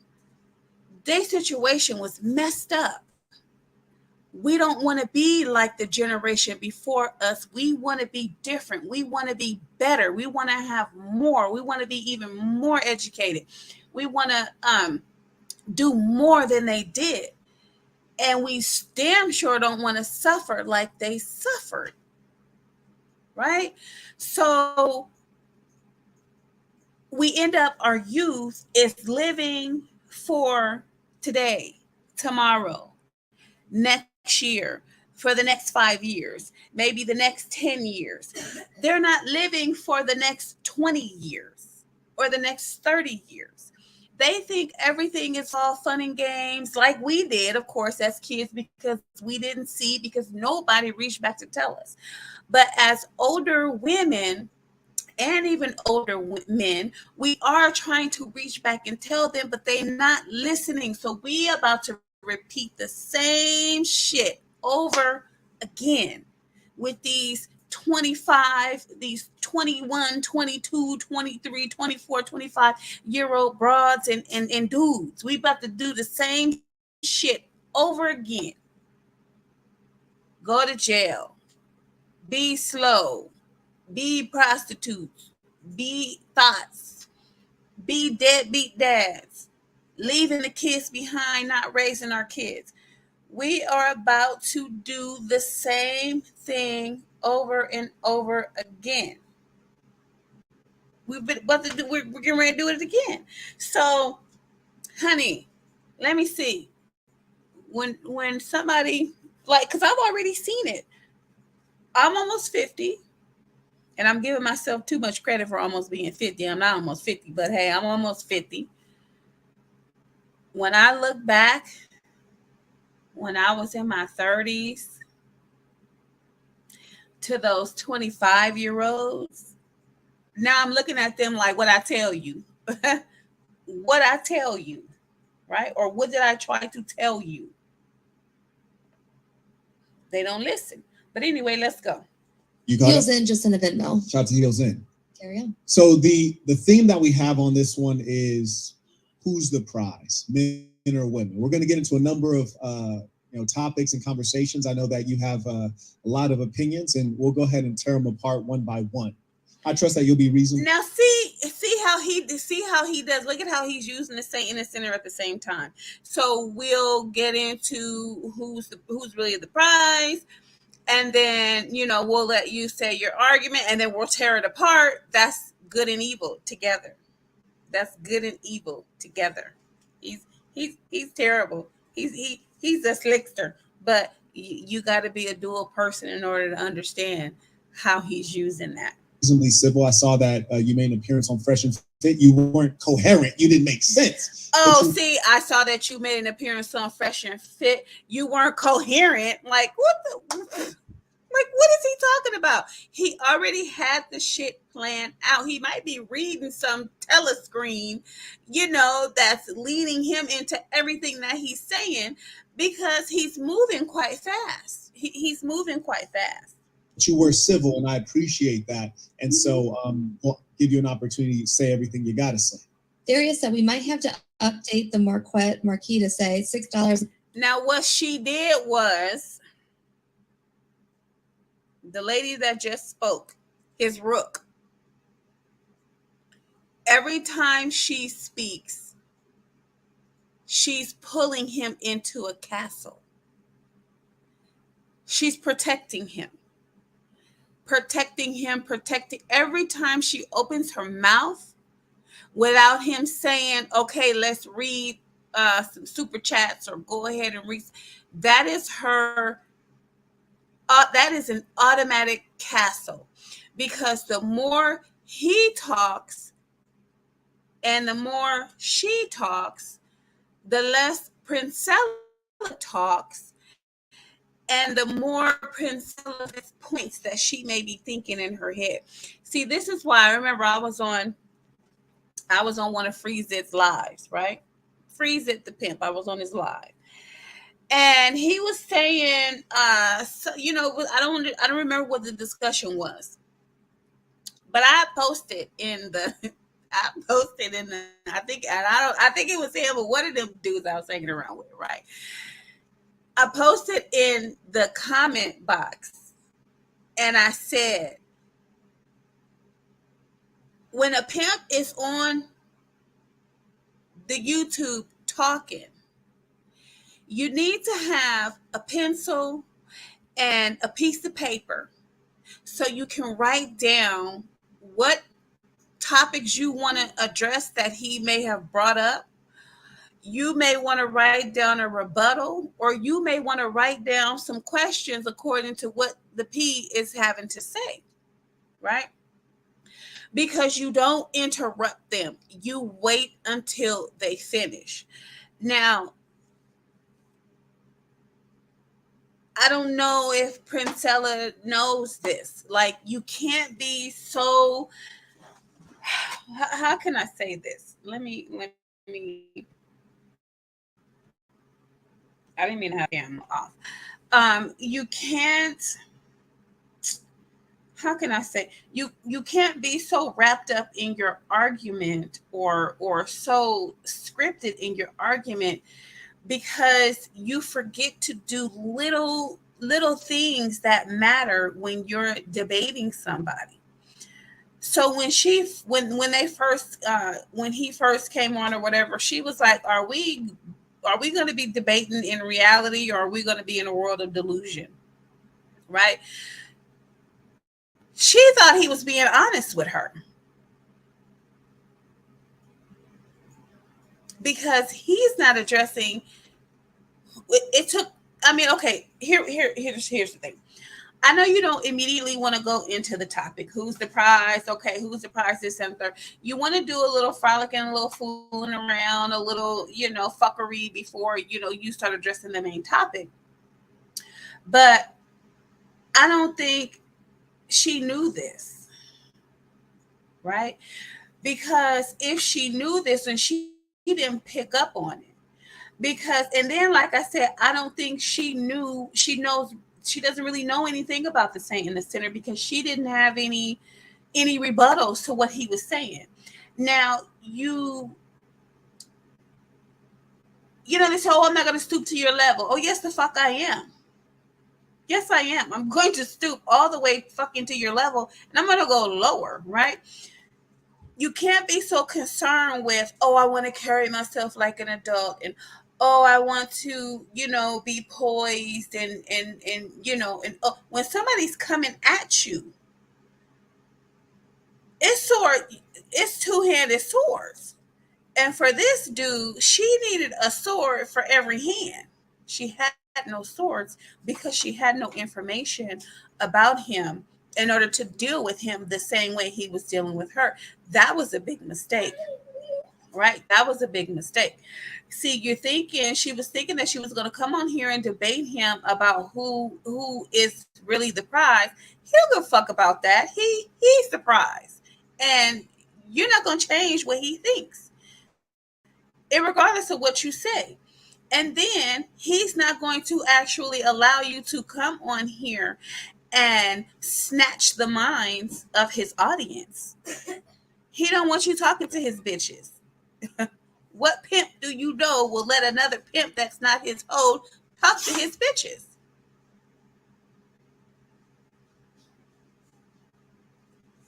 their situation was messed up. We don't want to be like the generation before us. We want to be different. We want to be better. We want to have more. We want to be even more educated. We want to do more than they did. And we damn sure don't want to suffer like they suffered, right? So we end up, our youth is living for today, tomorrow, next year, for the next 5 years, maybe the next 10 years. They're not living for the next 20 years or the next 30 years. They think everything is all fun and games, like we did, of course, as kids, because we didn't see, because nobody reached back to tell us. But as older women, and even older men, we are trying to reach back and tell them, but they're not listening. So we about to repeat the same shit over again with these 25, these 21, 22, 23, 24, 25-year old broads and dudes. We about to do the same shit over again. Go to jail, be slow, be prostitutes, be thoughts, be deadbeat dads, leaving the kids behind, not raising our kids. We are about to do the same thing over and over again. We're getting ready to do it again. So, honey, let me see. When somebody, like, because I've already seen it. I'm almost 50. And I'm giving myself too much credit for almost being 50. I'm not almost 50, but hey, I'm almost 50. When I look back, when I was in my 30s, to those 25-year-olds, now I'm looking at them like, what I tell you. What I tell you, right? Or what did I try to tell you? They don't listen. But anyway, let's go. You got Heels in just in a Venmo. Shout out to Heels in. Carry on. So the theme that we have on this one is who's the prize, men or women. We're going to get into a number of topics and conversations. I know that you have a lot of opinions, and we'll go ahead and tear them apart one by one. I trust that you'll be reasonable. Now see how he does. Look at how he's using the Saint and the sinner at the same time. So we'll get into who's really the prize, and then we'll let you say your argument, and then we'll tear it apart. That's good and evil together. That's good and evil together. He's terrible. He's a slickster, but you got to be a dual person in order to understand how he's using that. Reasonably civil. I saw that you made an appearance on Fresh and Fit. You weren't coherent. You didn't make sense. Oh, see, I saw that you made an appearance on Fresh and Fit. You weren't coherent. Like, what the? Like, what is he talking about? He already had the shit planned out. He might be reading some telescreen, that's leading him into everything that he's saying because he's moving quite fast. He's moving quite fast. You were civil, and I appreciate that. And so we'll give you an opportunity to say everything you got to say. Darius said we might have to update the marquee to say $6. Now, what she did was the lady that just spoke, his rook. Every time she speaks, she's pulling him into a castle. She's protecting him. Every time she opens her mouth without him saying, okay, let's read some super chats or go ahead and read. That is her. That is an automatic castle, because the more he talks and the more she talks, the less Princella talks, and the more Princella gets points that she may be thinking in her head. See, this is why I remember I was on one of Freeze It's lives, right? Freeze It the Pimp. I was on his live. And he was saying, I don't remember what the discussion was, but I posted in the, I think it was him or one of them dudes I was hanging around with, right? I posted in the comment box and I said, when a pimp is on the YouTube talking, you need to have a pencil and a piece of paper so you can write down what topics you want to address that he may have brought up. You may want to write down a rebuttal, or you may want to write down some questions according to what the P is having to say, right? Because you don't interrupt them. You wait until they finish. Now, I don't know if Princella knows this. Like, you can't be so, how can I say this? Let me, I didn't mean to have him off. You can't, how can I say, you can't be so wrapped up in your argument or so scripted in your argument, because you forget to do little things that matter when you're debating somebody. So when he first came on or whatever, she was like, are we going to be debating in reality, or are we going to be in a world of delusion? Right? She thought he was being honest with her, because he's not addressing it. Took, I mean, okay, here's the thing. I know you don't immediately want to go into the topic. Who's the prize? Okay, who's the prize? This and third. You want to do a little frolicking, a little fooling around, a little, fuckery before, you start addressing the main topic. But I don't think she knew this, right? Because if she knew this and she didn't pick up on it, because, and then, like I said, I don't think she doesn't really know anything about the saint and the sinner, because she didn't have any rebuttals to what he was saying. Now, they say, oh, I'm not going to stoop to your level. Oh, yes, the fuck I am. Yes, I am. I'm going to stoop all the way fucking to your level, and I'm going to go lower, right? You can't be so concerned with, oh, I want to carry myself like an adult, and oh, I want to, be poised, and when somebody's coming at you, it's two-handed swords. And for this dude, she needed a sword for every hand. She had no source because she had no information about him in order to deal with him the same way he was dealing with her. That was a big mistake, right? That was a big mistake. See, she was thinking that she was going to come on here and debate him about who is really the prize. He don't give a fuck about that. He's the prize, and you're not going to change what he thinks, regardless of what you say. And then he's not going to actually allow you to come on here and snatch the minds of his audience. He don't want you talking to his bitches. What pimp do you know will let another pimp that's not his hoe talk to his bitches?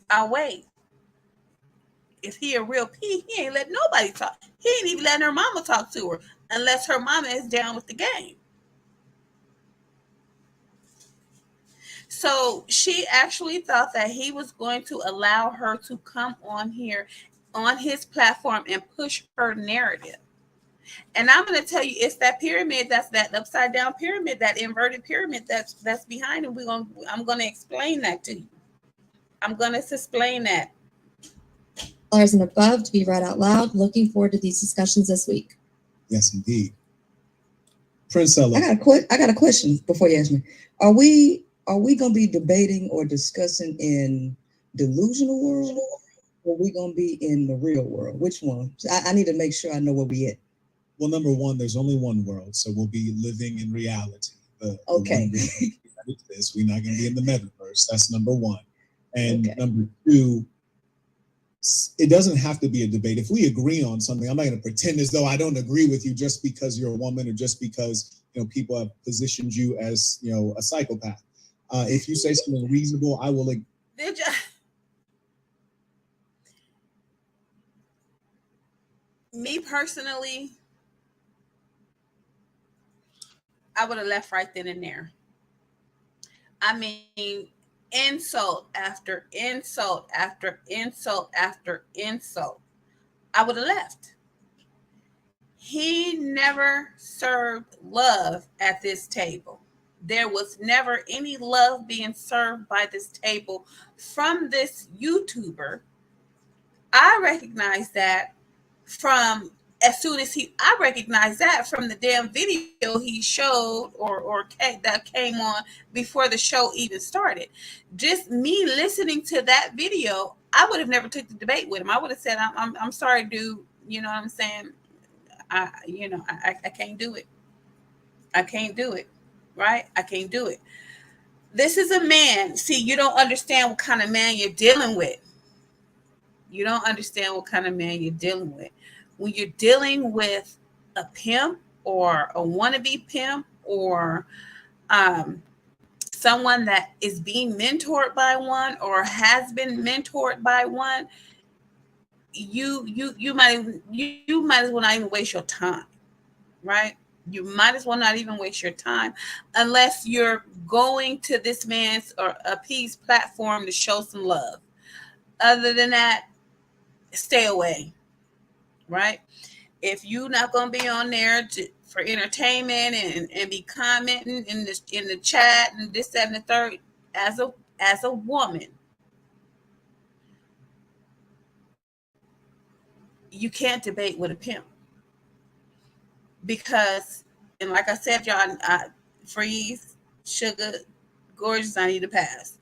I'll wait. If he a real P, he ain't let nobody talk. He ain't even letting her mama talk to her unless her mama is down with the game. So she actually thought that he was going to allow her to come on here on his platform and push her narrative. And I'm going to tell you, it's that pyramid, that's that upside down pyramid, that inverted pyramid that's behind it. I'm going to explain that to you. I'm going to explain that. Dollars and above to be read out loud. Looking forward to these discussions this week. Yes, indeed. Princella. I got a question before you ask me. Are we gonna be debating or discussing in delusional world, or are we gonna be in the real world? Which one? I need to make sure I know where we at. Well, number one, there's only one world, so we'll be living in reality. Okay. We're not gonna be in the metaverse. That's number one. And Okay. number two, it doesn't have to be a debate. If we agree on something, I'm not going to pretend as though I don't agree with you just because you're a woman or just because people have positioned you as a psychopath. If you say something reasonable, I will. Did you? Me personally, I would have left right then and there. I mean, insult after insult after insult after insult. I would have left. He never served love at this table. There was never any love being served by this table from this YouTuber. I recognize that from I recognize that from the damn video he showed or that came on before the show even started. Just me listening to that video, I would have never took the debate with him. I would have said, I'm sorry, dude. You know what I'm saying? I can't do it. I can't do it. Right? I can't do it. This is a man. See, you don't understand what kind of man you're dealing with. You don't understand what kind of man you're dealing with. When you're dealing with a pimp or a wannabe pimp or someone that is being mentored by one or has been mentored by one, you might as well not even waste your time, right? You might as well not even waste your time unless you're going to this man's or a piece platform to show some love. Other than that, stay away, right? If you're not going to be on there for entertainment and be commenting in the chat and this, that, and the third, as a woman, you can't debate with a pimp. Because, and like I said, y'all, Freeze, Sugar, Gorgeous, I need to pass.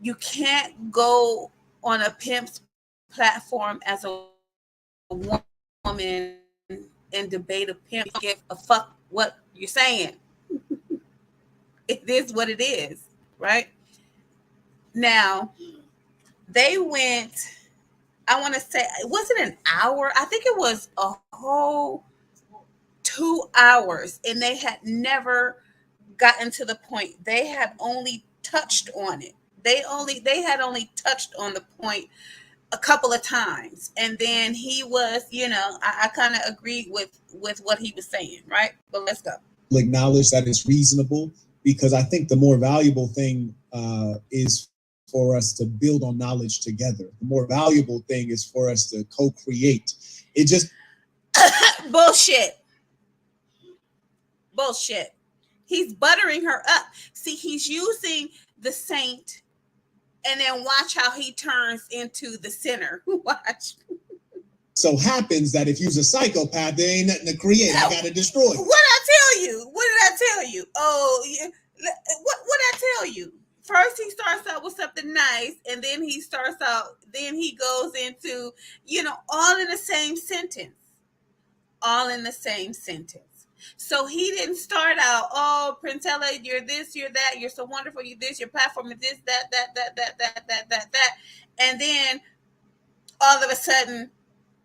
You can't go on a pimp's platform as a woman and debate a pimp. You don't give a fuck what you're saying. It is what it is, right? Now, they went, I want to say, was it an hour? I think it was a whole 2 hours, and they had never gotten to the point. They had only touched on it. They had only touched on the point a couple of times, and then he was, I kind of agreed with what he was saying, right? But let's go. Acknowledge that it's reasonable, because I think the more valuable thing is for us to build on knowledge together. The more valuable thing is for us to co-create. It just Bullshit. Bullshit. He's buttering her up. See, he's using the saint, and then watch how he turns into the sinner. Watch. So happens that if you's a psychopath, there ain't nothing to create. I gotta destroy you. What I tell you? What did I tell you? Oh, yeah. What I tell you? First, he starts out with something nice, and then he goes into, all in the same sentence. All in the same sentence. So he didn't start out, oh, Princella, you're this, you're that, you're so wonderful, you're this, your platform is this, that. And then all of a sudden,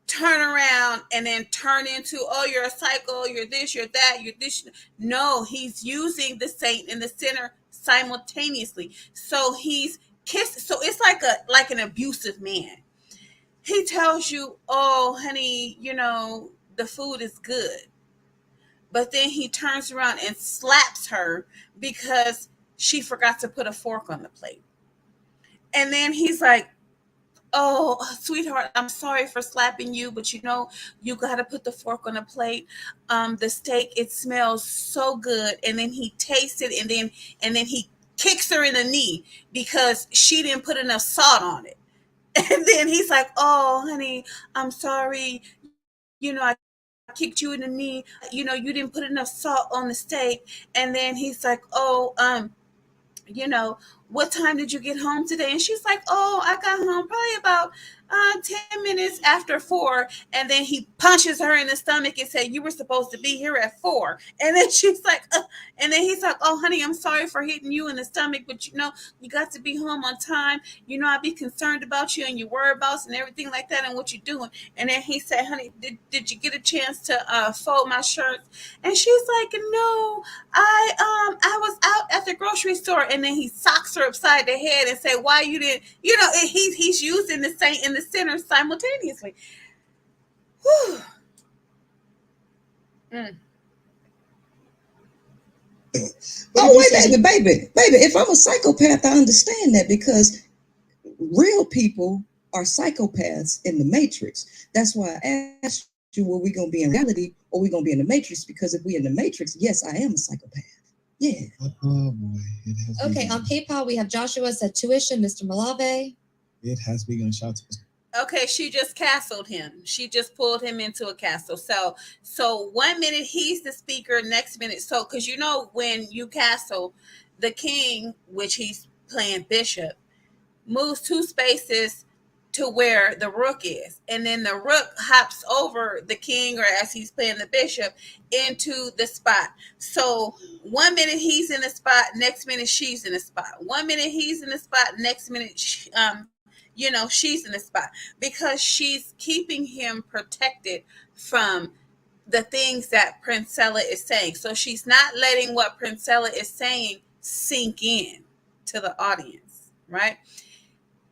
turn around and then turn into, oh, you're a psycho, you're this, you're that, you're this. No, he's using the saint and the sinner simultaneously. So he's kissed. So it's like an abusive man. He tells you, oh, honey, the food is good. But then he turns around and slaps her because she forgot to put a fork on the plate. And then he's like, oh, sweetheart, I'm sorry for slapping you, but you got to put the fork on the plate. The steak, it smells so good. And then he tastes it, and then he kicks her in the knee because she didn't put enough salt on it. And then he's like, oh, honey, I'm sorry. I kicked you in the knee. You didn't put enough salt on the steak. And then he's like, oh, what time did you get home today? And she's like, oh, I got home probably about 10 minutes after 4. And then he punches her in the stomach and said, you were supposed to be here at 4. And then she's like, and then he's like, oh, honey, I'm sorry for hitting you in the stomach, but you got to be home on time. I'd be concerned about you and your whereabouts and everything like that and what you're doing. And then he said, honey, did you get a chance to fold my shirts? And she's like, no, I was out at the grocery store. And then he socks her upside the head and said, why you didn't, he's using the saint and the sinner simultaneously. Whew. Oh, wait, baby. If I'm a psychopath, I understand that because real people are psychopaths in the Matrix. That's why I asked you, were we going to be in reality or are we going to be in the Matrix? Because if we're in the Matrix, yes, I am a psychopath. Yeah. Oh, boy. Okay, on PayPal, we have Joshua said tuition, Mr. Malave. It has begun. Shout to Okay, she just castled him. She just pulled him into a castle. So 1 minute he's the speaker, next minute. So, because when you castle, the king, which he's playing bishop, moves 2 spaces to where the rook is. And then the rook hops over the king, or as he's playing the bishop, into the spot. So 1 minute he's in the spot, next minute she's in the spot. 1 minute he's in the spot, next minute she's in the spot, because she's keeping him protected from the things that Princella is saying. So she's not letting what Princella is saying sink in to the audience, right?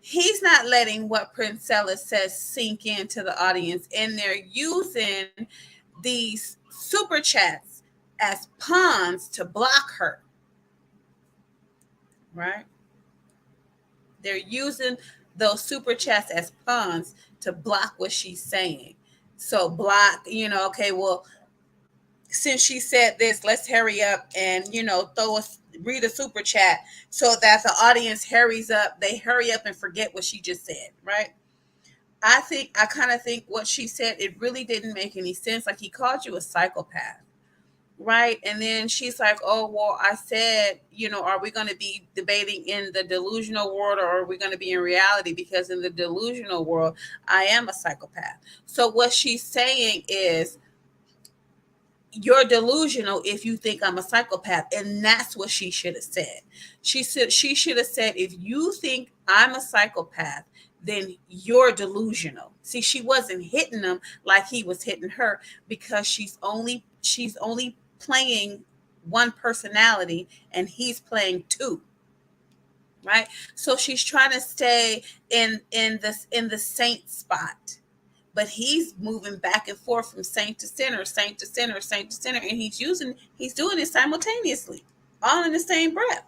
He's not letting what Princella says sink into the audience, and they're using these super chats as pawns to block her, right? They're using those super chats as pawns to block what she's saying. So block, okay, well, since she said this, let's hurry up and, read a super chat so that the audience hurries up. They hurry up and forget what she just said, right? I kind of think what she said, it really didn't make any sense. Like, he called you a psychopath, right? And then she's like, oh, well, I said, are we going to be debating in the delusional world or are we going to be in reality? Because in the delusional world, I am a psychopath. So what she's saying is, you're delusional if you think I'm a psychopath. And that's what she should have said. She should have said, if you think I'm a psychopath, then you're delusional. See, she wasn't hitting him like he was hitting her, because she's only playing one personality and he's playing 2, right? So she's trying to stay in the saint spot, but he's moving back and forth from saint to sinner, saint to sinner, saint to sinner, and he's doing it simultaneously, all in the same breath.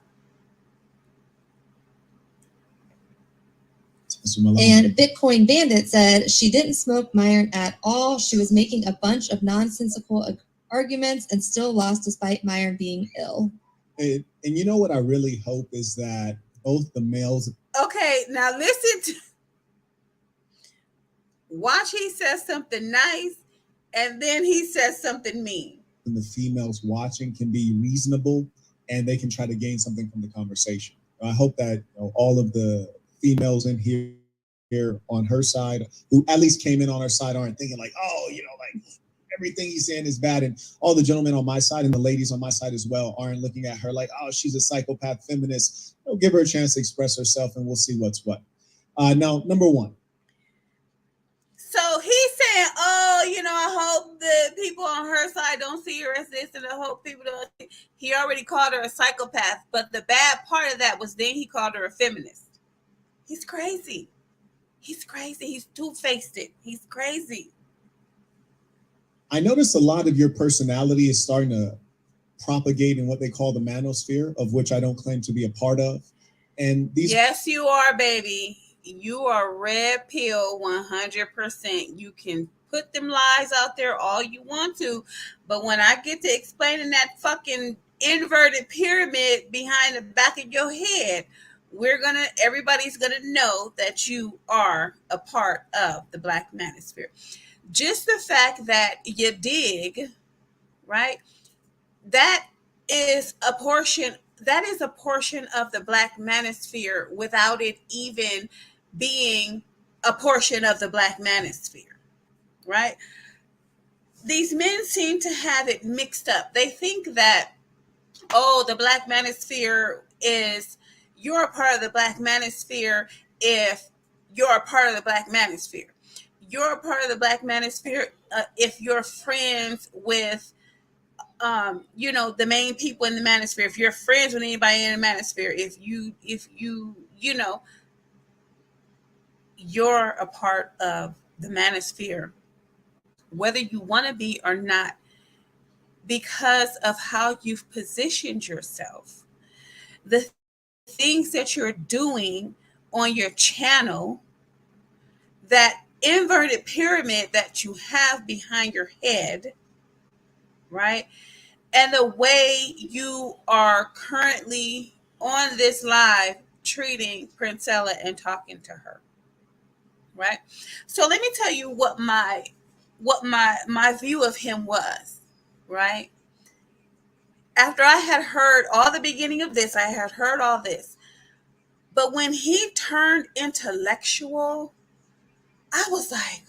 And Bitcoin Bandit said she didn't smoke Myron at all. She was making a bunch of nonsensical arguments, and still lost despite Myron being ill. And you know what I really hope is that both the males Okay, now listen to watch. He says something nice, and then he says something mean. and the females watching can be reasonable and they can try to gain something from the conversation. I hope that all of the females in here on her side, who at least came in on her side, aren't thinking like, oh, like everything he's saying is bad. And all the gentlemen on my side and the ladies on my side as well aren't looking at her like, oh, she's a psychopath feminist. Give her a chance to express herself and we'll see what's what. Now, number one. So he's saying, oh, I hope the people on her side don't see her as this, and I hope people don't. He already called her a psychopath, but the bad part of that was then he called her a feminist. He's crazy. He's crazy. He's two-faced. He's crazy. I notice a lot of your personality is starting to propagate in what they call the manosphere, of which I don't claim to be a part of. And these Yes, you are, baby. You are red pill 100%. You can put them lies out there all you want to, but when I get to explaining that fucking inverted pyramid behind the back of your head, everybody's gonna know that you are a part of the Black manosphere. Just the fact that you dig, right? That is a portion of the Black manosphere without it even being a portion of the Black manosphere, right? These men seem to have it mixed up. They think that, oh, the Black manosphere is, you're a part of the Black manosphere if you're a part of the Black manosphere. You're a part of the Black manosphere if you're friends with the main people in the manosphere. If you're friends with anybody in the manosphere, if you you're a part of the manosphere, whether you want to be or not, because of how you've positioned yourself, the things that you're doing on your channel, that inverted pyramid that you have behind your head, right? And the way you are currently on this live treating Princella and talking to her, right? So let me tell you what my view of him was, right? After I had heard all the beginning of this, I had heard all this. But when he turned intellectual, I was like,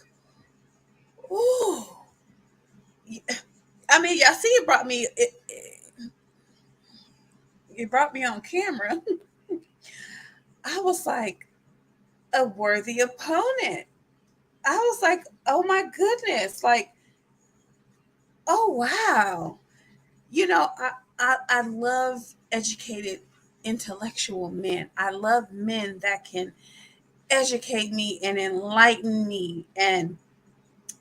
ooh. I mean, y'all see, it brought me on camera. I was like, a worthy opponent. I was like, oh my goodness, like, oh wow. I love educated intellectual men. I love men that can educate me and enlighten me. And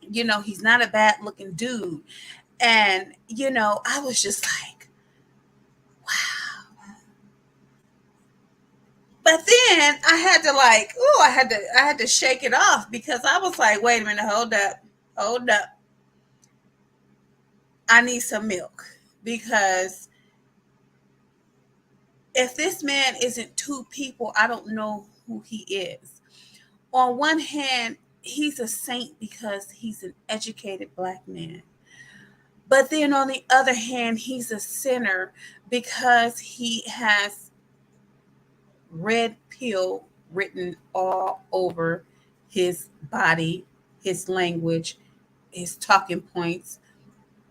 he's not a bad looking dude. And I was just like, wow. But then I had to I had to shake it off, because I was like, wait a minute, hold up. I need some milk, because if this man isn't two people, I don't know who he is. On one hand, he's a saint because he's an educated Black man. But then on the other hand, he's a sinner because he has red pill written all over his body, his language, his talking points,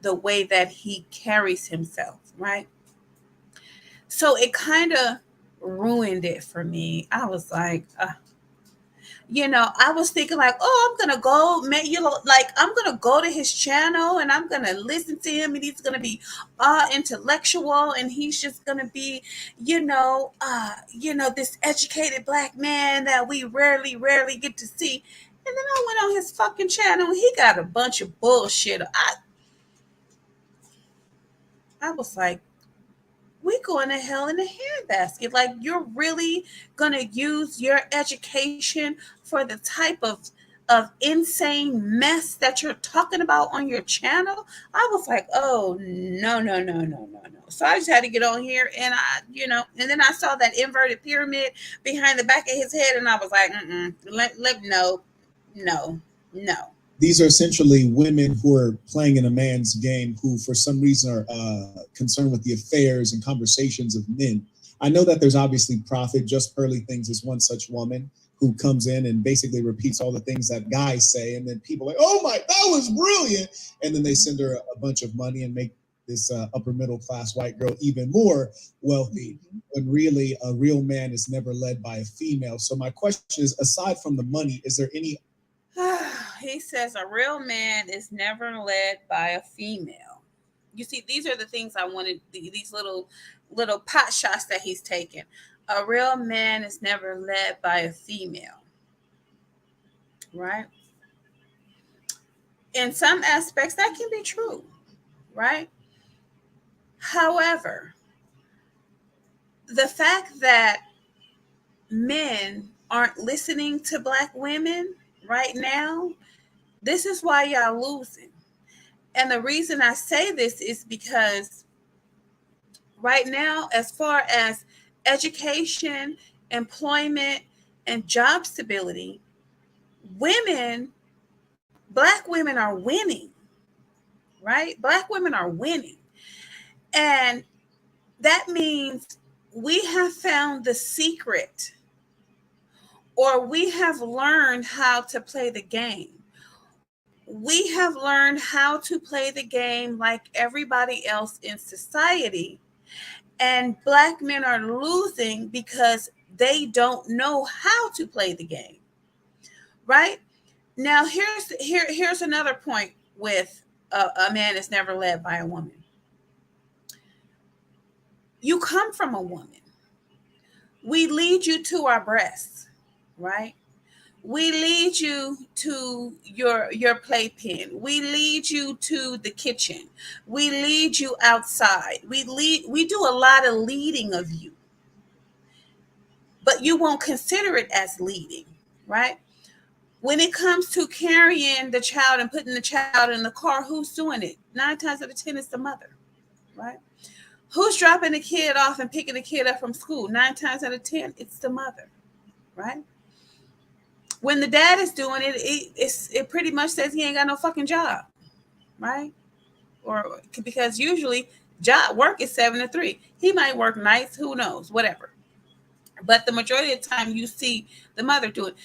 the way that he carries himself, right? So it kind of ruined it for me. I was like, I was thinking like, oh, I'm gonna go, man, I'm gonna go to his channel and I'm gonna listen to him, and he's gonna be intellectual, and he's just gonna be, this educated Black man that we rarely get to see. And then I went on his fucking channel and he got a bunch of bullshit. I was like, we going to hell in a handbasket. Like, you're really gonna use your education for the type of of insane mess that you're talking about on your channel, I was like, oh no, no, no, no, no, no. So I just had to get on here and and then I saw that inverted pyramid behind the back of his head and I was like, no, no, no. These are essentially women who are playing in a man's game who, for some reason, are concerned with the affairs and conversations of men. I know that there's obviously Prophet. Just Pearly Things is one such woman who comes in and basically repeats all the things that guys say. And then people are like, oh my, that was brilliant. And then they send her a bunch of money and make this upper middle class white girl even more wealthy, when really a real man is never led by a female. So my question is, aside from the money, is there any... He says a real man is never led by a female. You see, these are the things I wanted, these little pot shots that he's taking. A real man is never led by a female. Right? In some aspects, that can be true. Right? However, the fact that men aren't listening to Black women right now, this is why y'all losing. And the reason I say this is because right now, as far as education, employment, and job stability, Black women are winning, right? Black women are winning. And that means we have found the secret, or we have learned how to play the game. We have learned how to play the game like everybody else in society. And Black men are losing because they don't know how to play the game. Right? Now, here's another point with a man is never led by a woman. You come from a woman. We lead you to our breasts, right? We lead you to your playpen. We lead you to the kitchen. We lead you outside. We do a lot of leading of you. But you won't consider it as leading, right? When it comes to carrying the child and putting the child in the car, who's doing it? 9 times out of 10, it's the mother, right? Who's dropping the kid off and picking the kid up from school? 9 times out of 10, it's the mother, right? When the dad is doing it, it pretty much says he ain't got no fucking job, right? Or because usually work is 7 to 3. He might work nights, who knows, whatever. But the majority of the time you see the mother do it.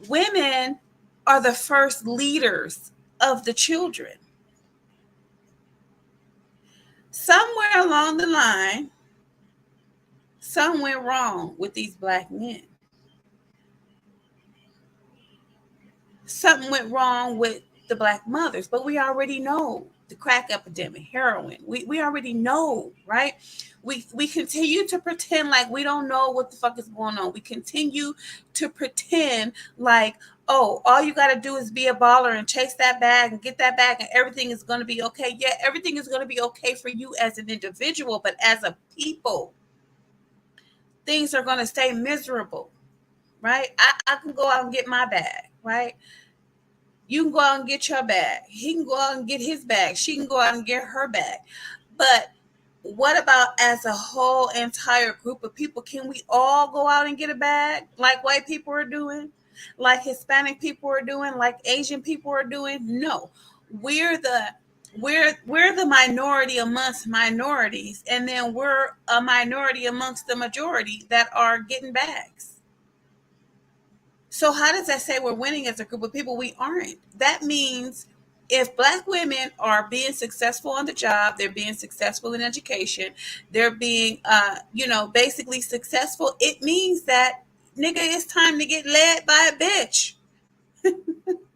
Women are the first leaders of the children. Somewhere along the line, something went wrong with these Black men. Something went wrong with the Black mothers, but we already know the crack epidemic, heroin. We already know, right? We continue to pretend like we don't know what the fuck is going on. We continue to pretend like, oh, all you got to do is be a baller and chase that bag and get that bag and everything is going to be okay. Yeah, everything is going to be okay for you as an individual, but as a people, things are going to stay miserable, right? I can go out and get my bag, right? You can go out and get your bag. He can go out and get his bag. She can go out and get her bag. But what about as a whole entire group of people? Can we all go out and get a bag like white people are doing, like Hispanic people are doing, like Asian people are doing? No, we're the minority amongst minorities, and then we're a minority amongst the majority that are getting bags. So how does that say we're winning as a group of people? We aren't. That means if Black women are being successful on the job, they're being successful in education, they're being, basically successful, it means that, nigga, it's time to get led by a bitch.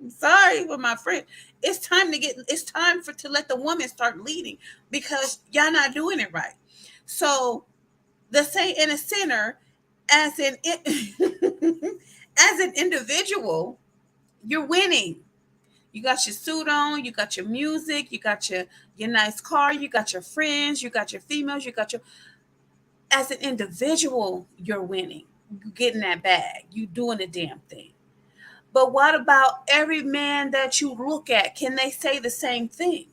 Sorry with my friend. It's time to let the woman start leading because y'all not doing it right. So the saint and a sinner, as an as an individual, you're winning. You got your suit on, you got your music, you got your nice car, you got your friends, you got your females, as an individual, you're winning. You're getting that bag. You doing the damn thing. But what about every man that you look at? Can they say the same thing?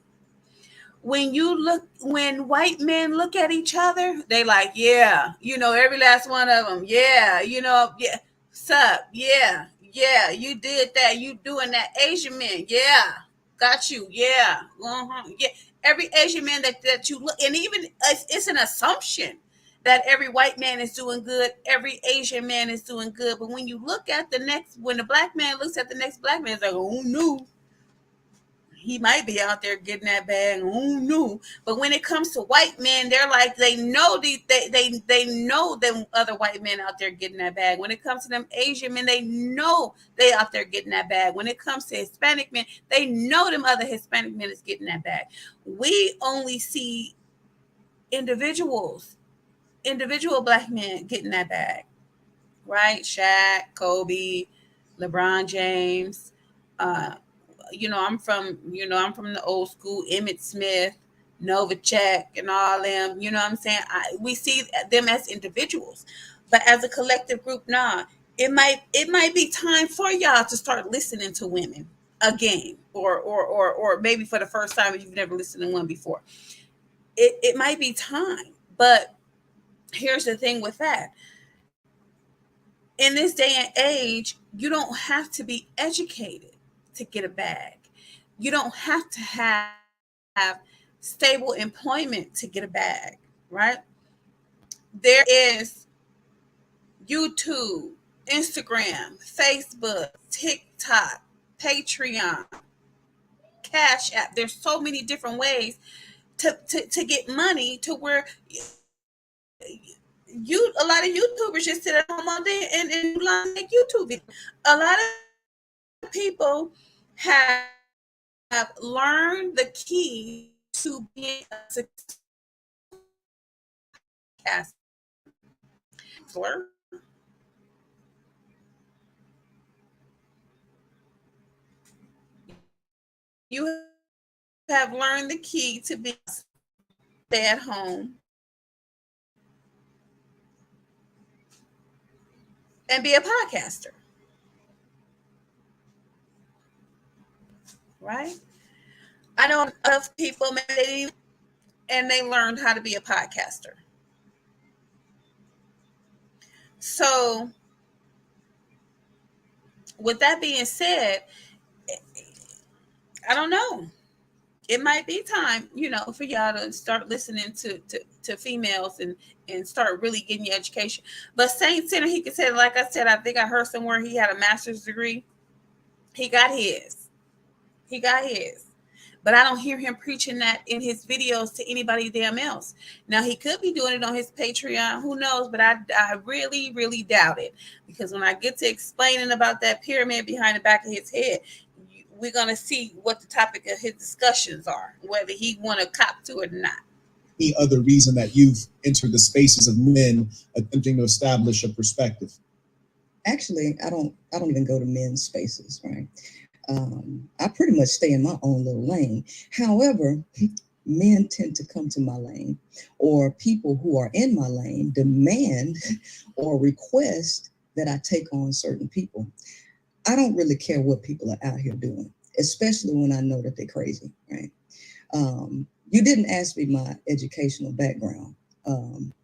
When white men look at each other, they like, yeah, every last one of them, yeah, yeah, sup, yeah, yeah, you did that, you doing that. Asian men, yeah, got you, yeah, yeah. Every Asian man that you look, and even it's an assumption that every white man is doing good, every Asian man is doing good. But when you look at when the black man looks at the next black man, it's like, oh no, he might be out there getting that bag. Who knew? But when it comes to white men, they're like, they know they know them other white men out there getting that bag. When it comes to them Asian men, they know they out there getting that bag. When it comes to Hispanic men, they know them other Hispanic men is getting that bag. We only see individual black men getting that bag, right? Shaq, Kobe, LeBron James, uh, I'm from the old school, Emmett Smith, Novacek, and all them. You know what I'm saying? We see them as individuals, but as a collective group, nah. It might be time for y'all to start listening to women again, or maybe for the first time if you've never listened to one before. It might be time, but here's the thing with that. In this day and age, you don't have to be educated to get a bag. You don't have to have stable employment to get a bag, right? There is YouTube, Instagram, Facebook, TikTok, Patreon, Cash App. There's so many different ways to get money to where a lot of YouTubers just sit at home all day and make YouTube videos. A lot of people have learned the key to being a success. You have learned the key to be stay at home and be a podcaster, right? I know of people maybe and they learned how to be a podcaster. So, with that being said, I don't know. It might be time, for y'all to start listening to females and start really getting your education. But Saint Center, he could say, like I said, I think I heard somewhere he had a master's degree. He got his. He got his. But I don't hear him preaching that in his videos to anybody damn else. Now, he could be doing it on his Patreon. Who knows? But I really, really doubt it. Because when I get to explaining about that pyramid behind the back of his head, we're going to see what the topic of his discussions are, whether he want to cop to it or not. Any other reason that you've entered the spaces of men attempting to establish a perspective? Actually, I don't even go to men's spaces, right? I pretty much stay in my own little lane. However, men tend to come to my lane, or people who are in my lane demand or request that I take on certain people. I don't really care what people are out here doing, especially when I know that they're crazy, right? You didn't ask me my educational background,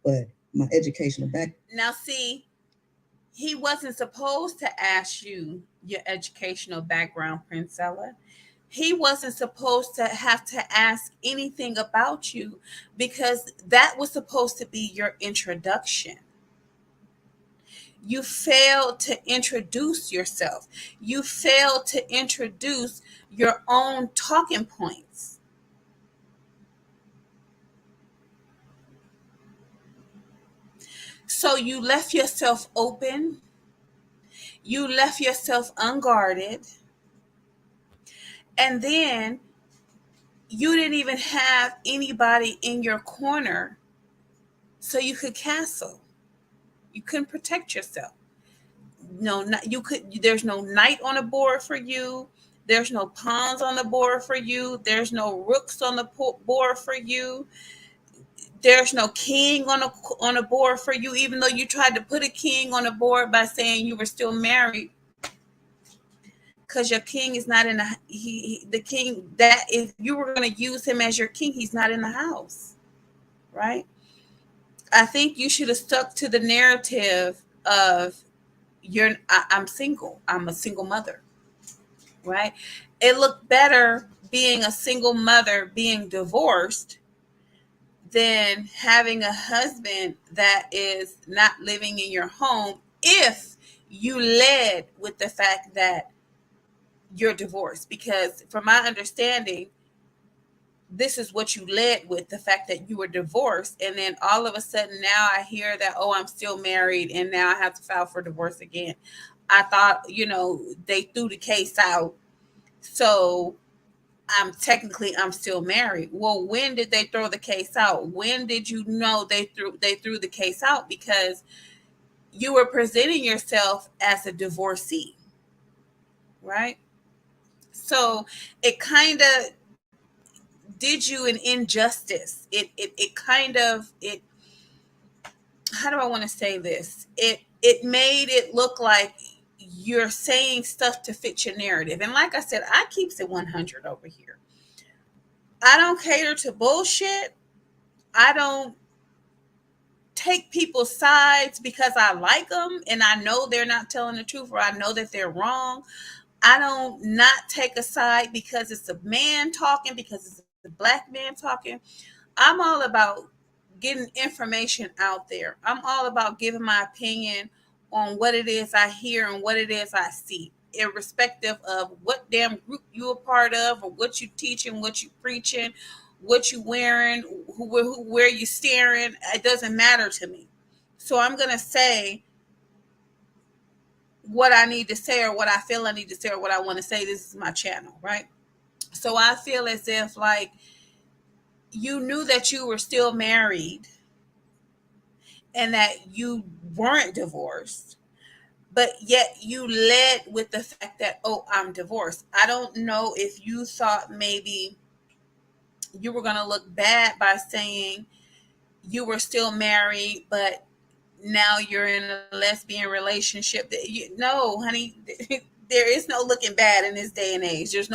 but my educational Now, see, he wasn't supposed to ask you your educational background, Princella. He wasn't supposed to have to ask anything about you because that was supposed to be your introduction. You failed to introduce yourself. You failed to introduce your own talking points. So you left yourself open. You left yourself unguarded. And then you didn't even have anybody in your corner so you could castle. You couldn't protect yourself. No, there's no knight on the board for you. There's no pawns on the board for you. There's no rooks on the board for you. There's no king on a board for you, even though you tried to put a king on the board by saying you were still married. because your king is not in the king, that if you were going to use him as your king, he's not in the house, right? I think you should have stuck to the narrative of I'm single. I'm a single mother, right? It looked better being a single mother, being divorced, than having a husband that is not living in your home if you led with the fact that you're divorced. Because from my understanding, this is what you led with, the fact that you were divorced, and then all of a sudden now I hear that, oh, I'm still married and now I have to file for divorce again. I thought, they threw the case out, so I'm still married. Well, when did they throw the case out? When did you know they threw the case out? Because you were presenting yourself as a divorcee, right? So it kind of did you an injustice. It kind of it how do I want to say this? It made it look like you're saying stuff to fit your narrative. And like I said, I keeps it 100 over here. I don't cater to bullshit. I don't take people's sides because I like them and I know they're not telling the truth, or I know that they're wrong. I don't not take a side because it's a man talking, because it's a black man talking. I'm all about getting information out there. I'm all about giving my opinion on what it is I hear and what it is I see, irrespective of what damn group you a part of, or what you teaching, what you preaching, what you wearing, where you staring. It doesn't matter to me. So I'm gonna say what I need to say, or what I feel I need to say, or what I want to say. This is my channel, right? So I feel as if like you knew that you were still married and that you weren't divorced, but yet you led with the fact that, oh, I'm divorced. I don't know if you thought maybe you were going to look bad by saying you were still married, but now you're in a lesbian relationship. No, honey, there is no looking bad in this day and age. There's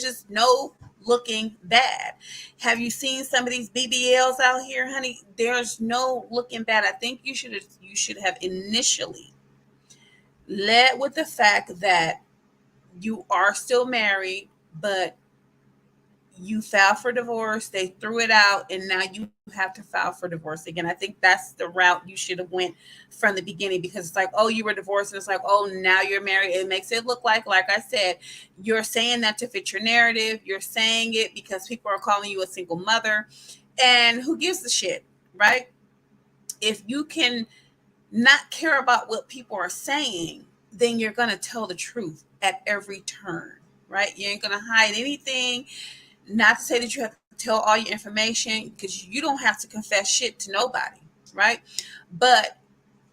just no looking bad. Have you seen some of these BBLs out here, honey? There's no looking bad. I think you should have initially led with the fact that you are still married, but you filed for divorce, they threw it out, and now you have to file for divorce again. I think that's the route you should have went from the beginning, because it's like, oh, you were divorced, and it's like, oh, now you're married. It makes it look like I said, you're saying that to fit your narrative. You're saying it because people are calling you a single mother, and who gives a shit, right? If you can not care about what people are saying, then you're going to tell the truth at every turn, right? You ain't going to hide anything. Not to say that you have to tell all your information, because you don't have to confess shit to nobody, right? But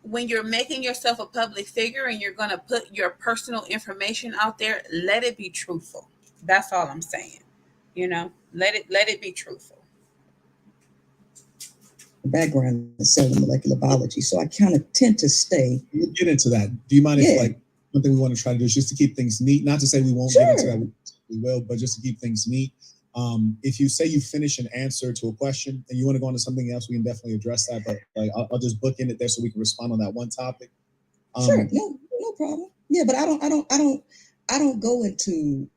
when you're making yourself a public figure and you're going to put your personal information out there, let it be truthful. That's all I'm saying. Let it be truthful. Background in cellular molecular biology, so I kind of tend to stay. We'll get into that. Do you mind if, like, one thing we want to try to do is just to keep things neat? Not to say we won't get into that, we will, but just to keep things neat. If you say you finish an answer to a question and you want to go on to something else, we can definitely address that. But like, I'll just book in it there so we can respond on that one topic. Sure, no problem. Yeah, but I don't go into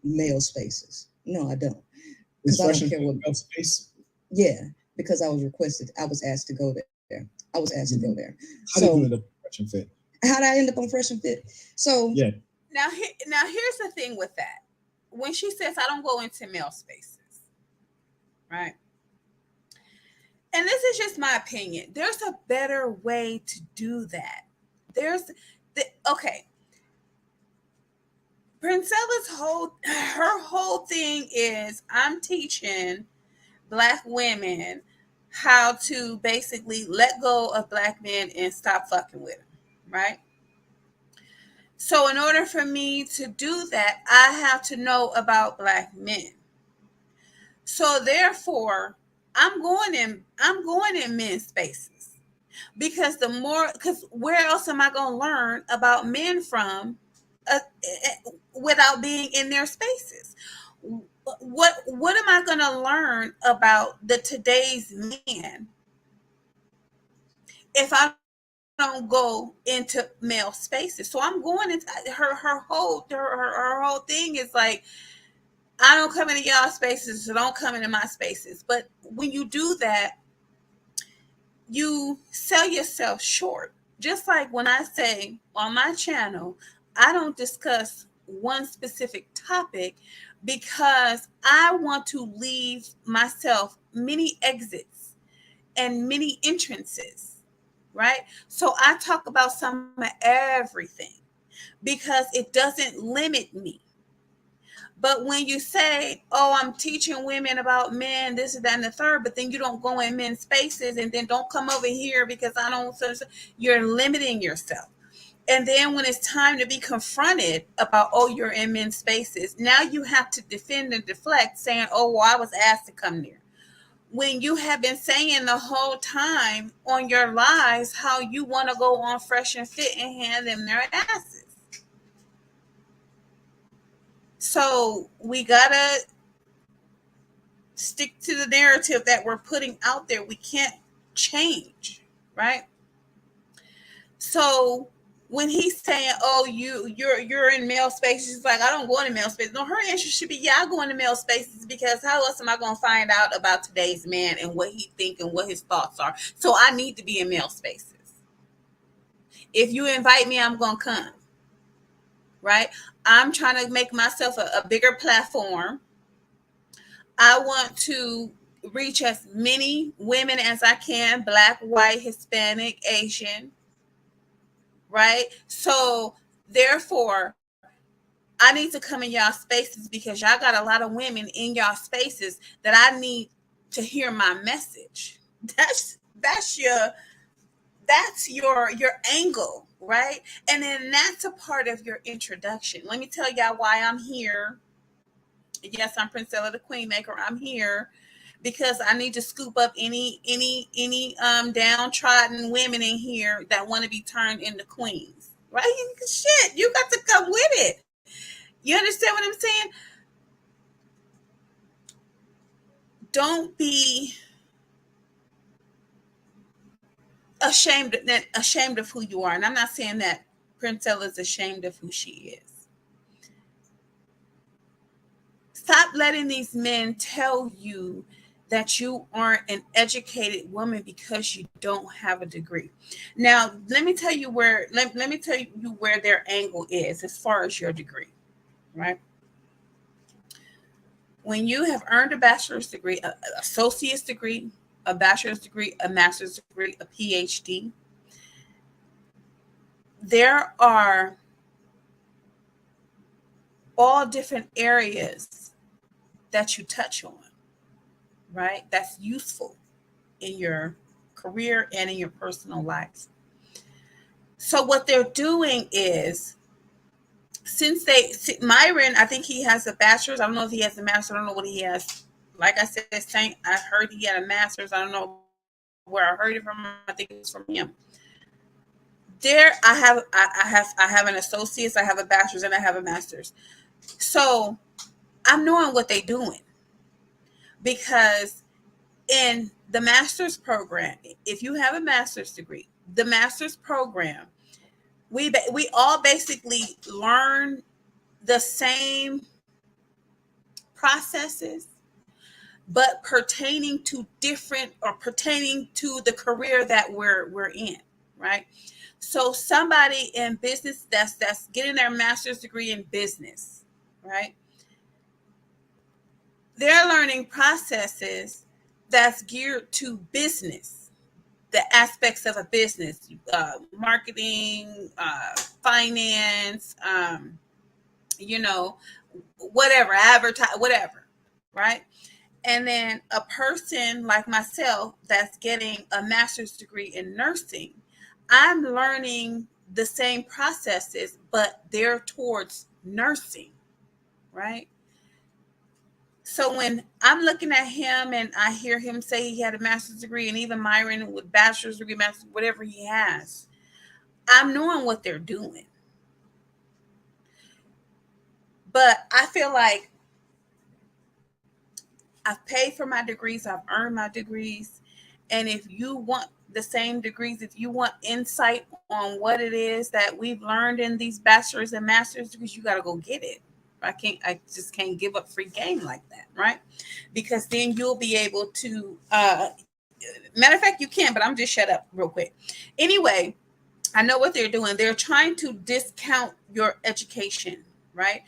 male spaces. No, I don't. Because I don't care what male space. Yeah, because I was asked to go there. I was asked to go there. How did you end up on Fresh and Fit? How did I end up on Fresh and Fit? So yeah. Now here's the thing with that. When she says I don't go into male spaces, right? And this is just my opinion. There's a better way to do that. Okay. Princella's whole thing is, I'm teaching Black women how to basically let go of Black men and stop fucking with them, right? So in order for me to do that, I have to know about Black men. So therefore, I'm going in men's spaces, because because where else am I going to learn about men from without being in their spaces. What am I going to learn about the today's man if I don't go into male spaces? So I'm going into her whole thing is like, I don't come into y'all spaces, so don't come into my spaces. But when you do that, you sell yourself short. Just like when I say on my channel, I don't discuss one specific topic because I want to leave myself many exits and many entrances, right? So I talk about some of everything because it doesn't limit me. But when you say, oh, I'm teaching women about men, this, that, and the third, but then you don't go in men's spaces and then don't come over here because I don't, you're limiting yourself. And then when it's time to be confronted about, oh, you're in men's spaces, now you have to defend and deflect saying, oh, well, I was asked to come there. When you have been saying the whole time on your lives how you want to go on Fresh and Fit and hand them their asses. So we gotta stick to the narrative that we're putting out there. We can't change, right? So when he's saying, "Oh, you're in male spaces," she's like, "I don't go into male spaces." No, her interest should be, "Yeah, I go into male spaces because how else am I going to find out about today's man and what he think and what his thoughts are? So I need to be in male spaces. If you invite me, I'm going to come." Right? I'm trying to make myself a bigger platform. I want to reach as many women as I can, Black, white, Hispanic, Asian, right? So therefore, I need to come in y'all spaces because y'all got a lot of women in y'all spaces that I need to hear my message. That's your your angle, right? And then that's a part of your introduction. Let me tell y'all why I'm here. Yes, I'm Princella the Queen Maker. I'm here because I need to scoop up any downtrodden women in here that want to be turned into queens. Right? Shit, you got to come with it. You understand what I'm saying? Don't be ashamed of who you are. And I'm not saying that Princella is ashamed of who she is. Stop letting these men tell you that you aren't an educated woman because you don't have a degree. Now, let me tell you where their angle is as far as your degree, right? When you have earned a bachelor's degree, an associate's degree, a bachelor's degree, a master's degree, a PhD, there are all different areas that you touch on, right? That's useful in your career and in your personal life. So what they're doing is, Myron, I think he has a bachelor's. I don't know if he has a master's. I don't know what he has. Like I said, Saint, I heard he had a master's. I don't know where I heard it from. I think it's from him. There, I have an associate's, I have a bachelor's, and I have a master's. So I'm knowing what they're doing because in the master's program, if you have a master's degree, the master's program, we all basically learn the same processes, but pertaining to the career that we're in, right? So somebody in business that's getting their master's degree in business, right? They're learning processes that's geared to business, the aspects of a business, marketing, finance, whatever, advertise, whatever, right? And then a person like myself that's getting a master's degree in nursing, I'm learning the same processes, but they're towards nursing, right? So when I'm looking at him and I hear him say he had a master's degree, and even Myron with bachelor's degree, whatever he has, I'm knowing what they're doing. But I feel like I've paid for my degrees, I've earned my degrees. And if you want the same degrees, if you want insight on what it is that we've learned in these bachelor's and master's degrees, you got to go get it. I just can't give up free game like that, right? Because then you'll be able to, matter of fact, you can, but I'm just shut up real quick. Anyway, I know what they're doing. They're trying to discount your education, right?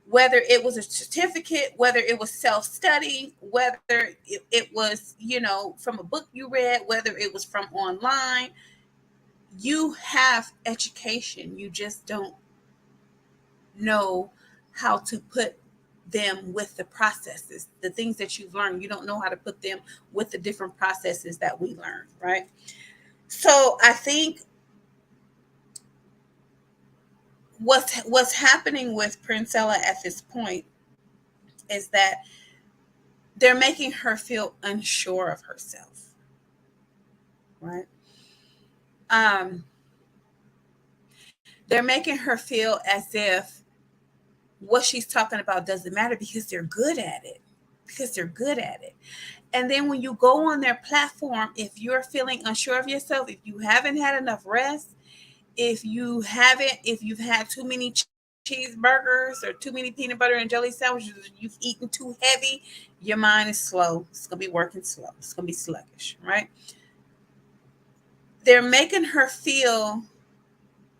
Whether it was a certificate, whether it was self-study, whether it was, from a book you read, whether it was from online, you have education. You just don't know how to put them with the processes, the things that you've learned. You don't know how to put them with the different processes that we learn, right? So I think what's happening with Princella at this point is that they're making her feel unsure of herself, right? Um, they're making her feel as if what she's talking about doesn't matter because they're good at it. Because they're good at it. And then when you go on their platform, if you're feeling unsure of yourself, if you haven't had enough rest, if you've had too many cheeseburgers or too many peanut butter and jelly sandwiches, you've eaten too heavy, your mind is slow. It's going to be working slow. It's going to be sluggish, right? They're making her feel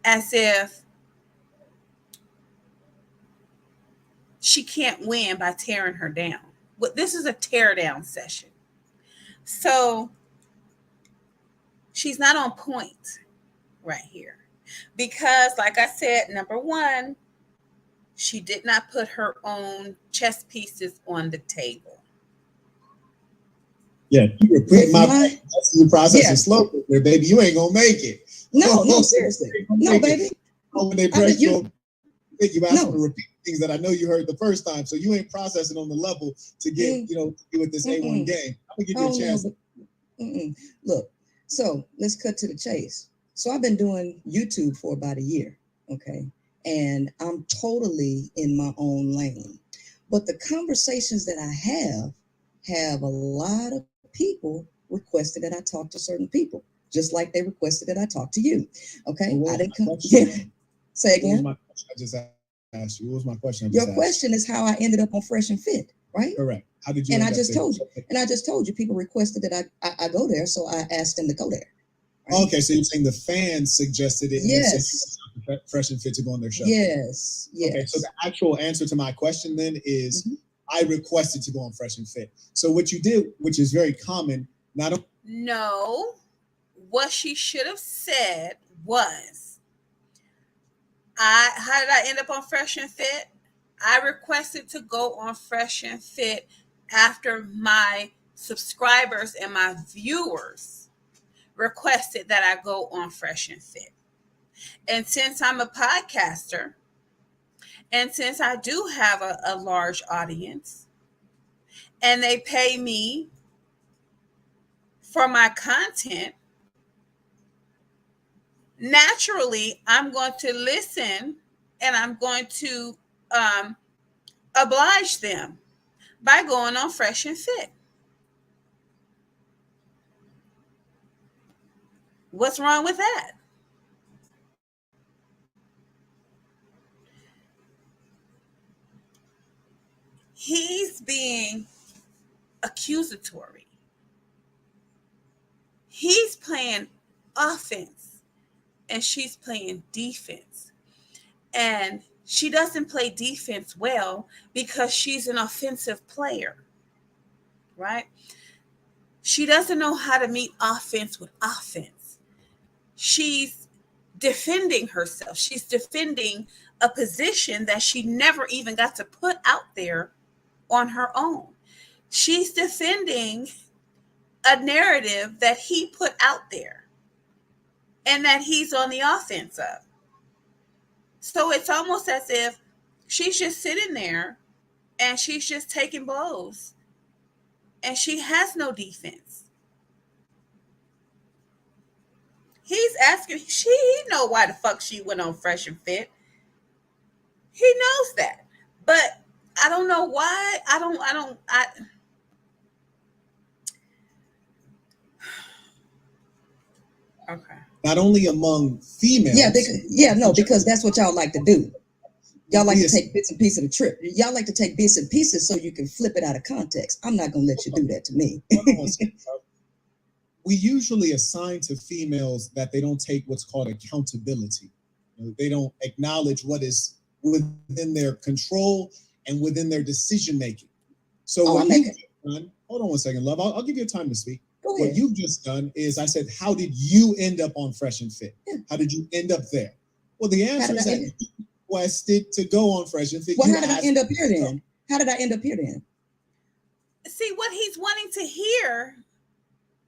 as if she can't win by tearing her down. But this is a tear down session. So she's not on point right here. Because, like I said, number one, she did not put her own chess pieces on the table. Yeah, you repeat my process is slow there, baby. You ain't gonna make it. No, seriously. No, baby. When they break you ask to repeat things that I know you heard the first time, so you ain't processing on the level to get, with this A1 game. I'm gonna give you a chance. Look, so let's cut to the chase. So I've been doing YouTube for about a year, okay? And I'm totally in my own lane. But the conversations that I have a lot of people requested that I talk to certain people, just like they requested that I talk to you, okay? I didn't come. Say again. What was my question I just asked you? What was my question? Your question is how I ended up on Fresh and Fit, right? Correct. How did you? And I just told you. And I just told you people requested that I go there, so I asked them to go there. Right? Okay, so you're saying the fans suggested it. Yes. Fresh and Fit to go on their show. Yes. Okay, so the actual answer to my question then is I requested to go on Fresh and Fit. So what you did, which is very common, No, what she should have said was, how did I end up on Fresh and Fit? I requested to go on Fresh and Fit after my subscribers and my viewers requested that I go on Fresh and Fit. And since I'm a podcaster, and since I do have a large audience, and they pay me for my content, naturally, I'm going to listen and I'm going to oblige them by going on Fresh and Fit. What's wrong with that? He's being accusatory. He's playing offense and she's playing defense. And she doesn't play defense well because she's an offensive player, right? She doesn't know how to meet offense with offense. She's defending herself. She's defending a position that she never even got to put out there on her own. She's defending a narrative that he put out there and that he's on the offense of. So it's almost as if she's just sitting there and she's just taking blows and she has no defense. He's asking, he know why the fuck she went on Fresh and Fit. He knows that. But I don't know why. I okay. Not only among females. Because that's what y'all like to do. Y'all like to Yes. take bits and pieces of the trip. Y'all like to take bits and pieces so you can flip it out of context. I'm not gonna let you do that to me. We usually assign to females that they don't take what's called accountability. They don't acknowledge what is within their control and within their decision making. So what you've done, hold on one second, love. I'll give you time to speak. Go ahead. What you've just done is I said, how did you end up on Fresh and Fit? Yeah. How did you end up there? Well, the answer is that you requested to go on Fresh and Fit. Well, how did I end up here then? How did I end up here then? See, what he's wanting to hear,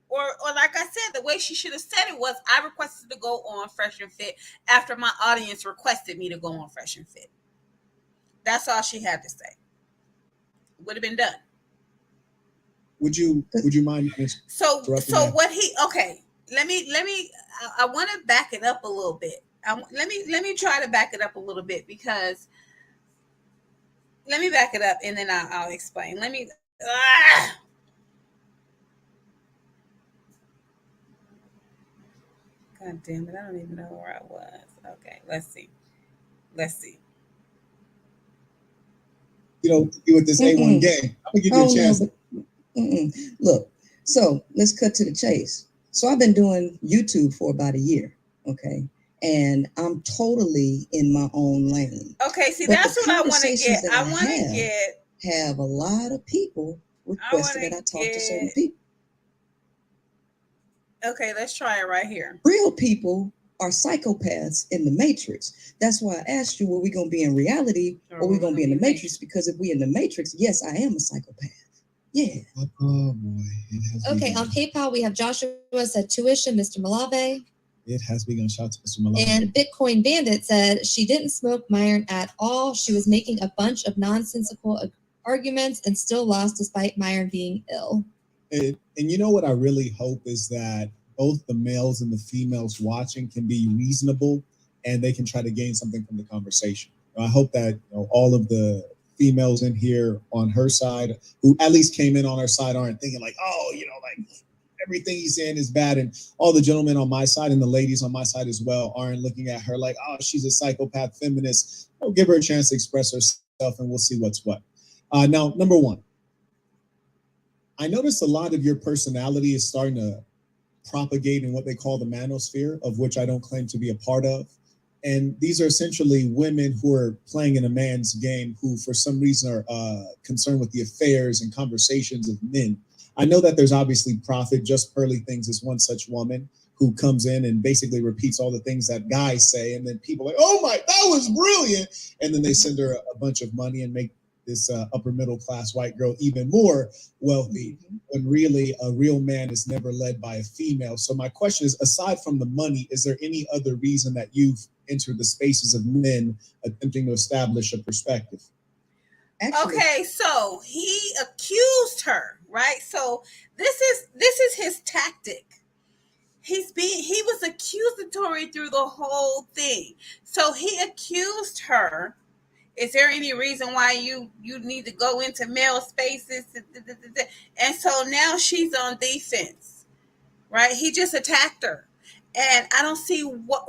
or like I said, the way she should have said it was, I requested to go on Fresh and Fit after my audience requested me to go on Fresh and Fit. That's all she had to say. Would have been done. Would you mind? So what he, okay, let me I want to back it up a little bit. Let me try to back it up a little bit, because let me back it up and then I'll explain. God damn it, I don't even know where I was. Okay, let's see. You know, you with this A1 game. I'm gonna give you a chance. Look, so let's cut to the chase. So I've been doing YouTube for about a year, okay? And I'm totally in my own lane. Okay, see, that's what I want to get. I want to have a lot of people requested that I talk to certain people. Okay, let's try it right here. Real people are psychopaths in the Matrix. That's why I asked you, were we going to be in reality or we going to be in the Matrix? Because if we in the Matrix, yes, I am a psychopath. Yeah. Oh boy. Okay, on PayPal we have Joshua said tuition, Mr. Malave. It has begun. Shout to Mr. Malave. And Bitcoin Bandit said she didn't smoke Myron at all. She was making a bunch of nonsensical arguments and still lost despite Myron being ill. And you know what I really hope is that both the males and the females watching can be reasonable and they can try to gain something from the conversation. I hope that all of the females in here on her side who at least came in on her side aren't thinking like, oh, like everything he's saying is bad. And all the gentlemen on my side and the ladies on my side as well aren't looking at her like, oh, she's a psychopath feminist. I'll give her a chance to express herself and we'll see what's what. Now, number one, I noticed a lot of your personality is starting to propagate in what they call the manosphere, of which I don't claim to be a part of. And these are essentially women who are playing in a man's game who for some reason are concerned with the affairs and conversations of men. I know that there's obviously Prophet, Just Pearly Things is one such woman who comes in and basically repeats all the things that guys say. And then people are like, oh my, that was brilliant. And then they send her a bunch of money and make this upper middle class white girl even more wealthy, when really a real man is never led by a female. So my question is, aside from the money, is there any other reason that you've entered the spaces of men attempting to establish a perspective? Actually, okay, so he accused her, right? So this is his tactic. He was accusatory through the whole thing. So he accused her. Is there any reason why you need to go into male spaces? And so now she's on defense, right? He just attacked her. And I don't see what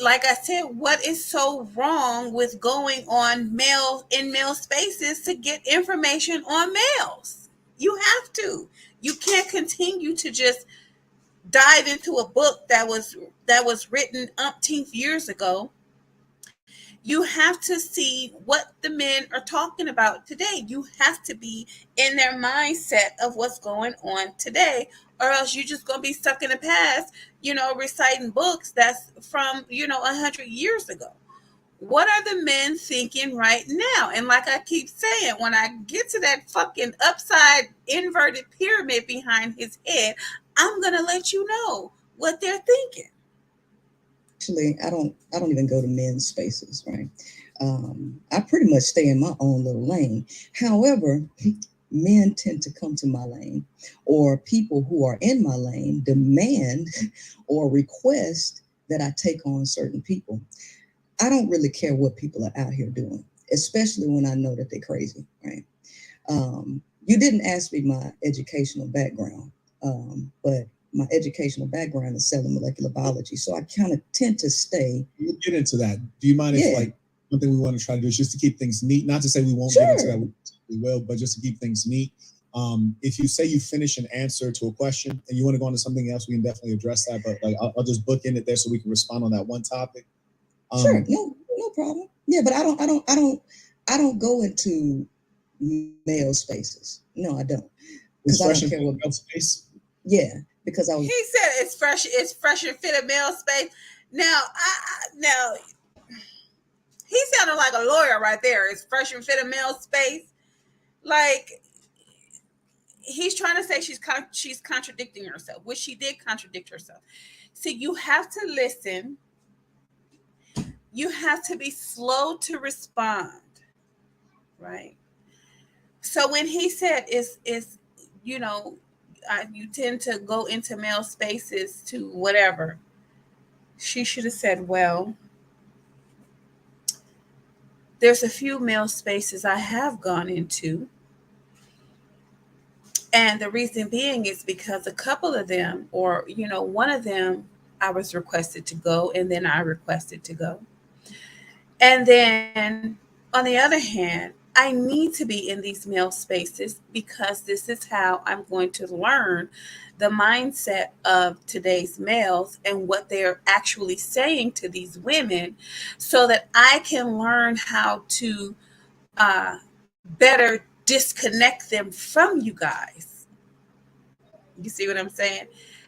like I said, what is so wrong with going on male spaces to get information on males? You have to. You can't continue to just dive into a book that was written umpteenth years ago. You have to see what the men are talking about today. You have to be in their mindset of what's going on today, or else you're just going to be stuck in the past, reciting books that's from, 100 years ago. What are the men thinking right now? And like I keep saying, when I get to that fucking upside inverted pyramid behind his head, I'm going to let you know what they're thinking. Actually, I don't even go to men's spaces, right? I pretty much stay in my own little lane. However, men tend to come to my lane, or people who are in my lane demand or request that I take on certain people. I don't really care what people are out here doing, especially when I know that they're crazy, right? You didn't ask me my educational background, but my educational background is cellular molecular biology, so I kind of tend to stay. We'll get into that. Do you mind if, Yeah. like, one thing we want to try to do is just to keep things neat? Not to say we won't get into Sure. that, we will, but just to keep things neat. If you say you finish an answer to a question and you want to go on to something else, we can definitely address that. But like, I'll just book in it there so we can respond on that one topic. Sure, no problem. Yeah, but I don't go into male spaces. No, I don't, because I Fresh don't and care what. male space. Yeah, because I was. He said it's fresh. It's fresh and fit a male space. Now, now he sounded like a lawyer right there. It's fresh and fit a male space. Like he's trying to say she's contradicting herself, which she did contradict herself. See, you have to listen. You have to be slow to respond, right? So when he said is you know you tend to go into male spaces to whatever, she should have said, well, there's a few male spaces I have gone into, and the reason being is because a couple of them, or one of them, I was requested to go, and then I requested to go. And then on the other hand, I need to be in these male spaces because this is how I'm going to learn the mindset of today's males and what they're actually saying to these women so that I can learn how to better disconnect them from you guys. You see what I'm saying?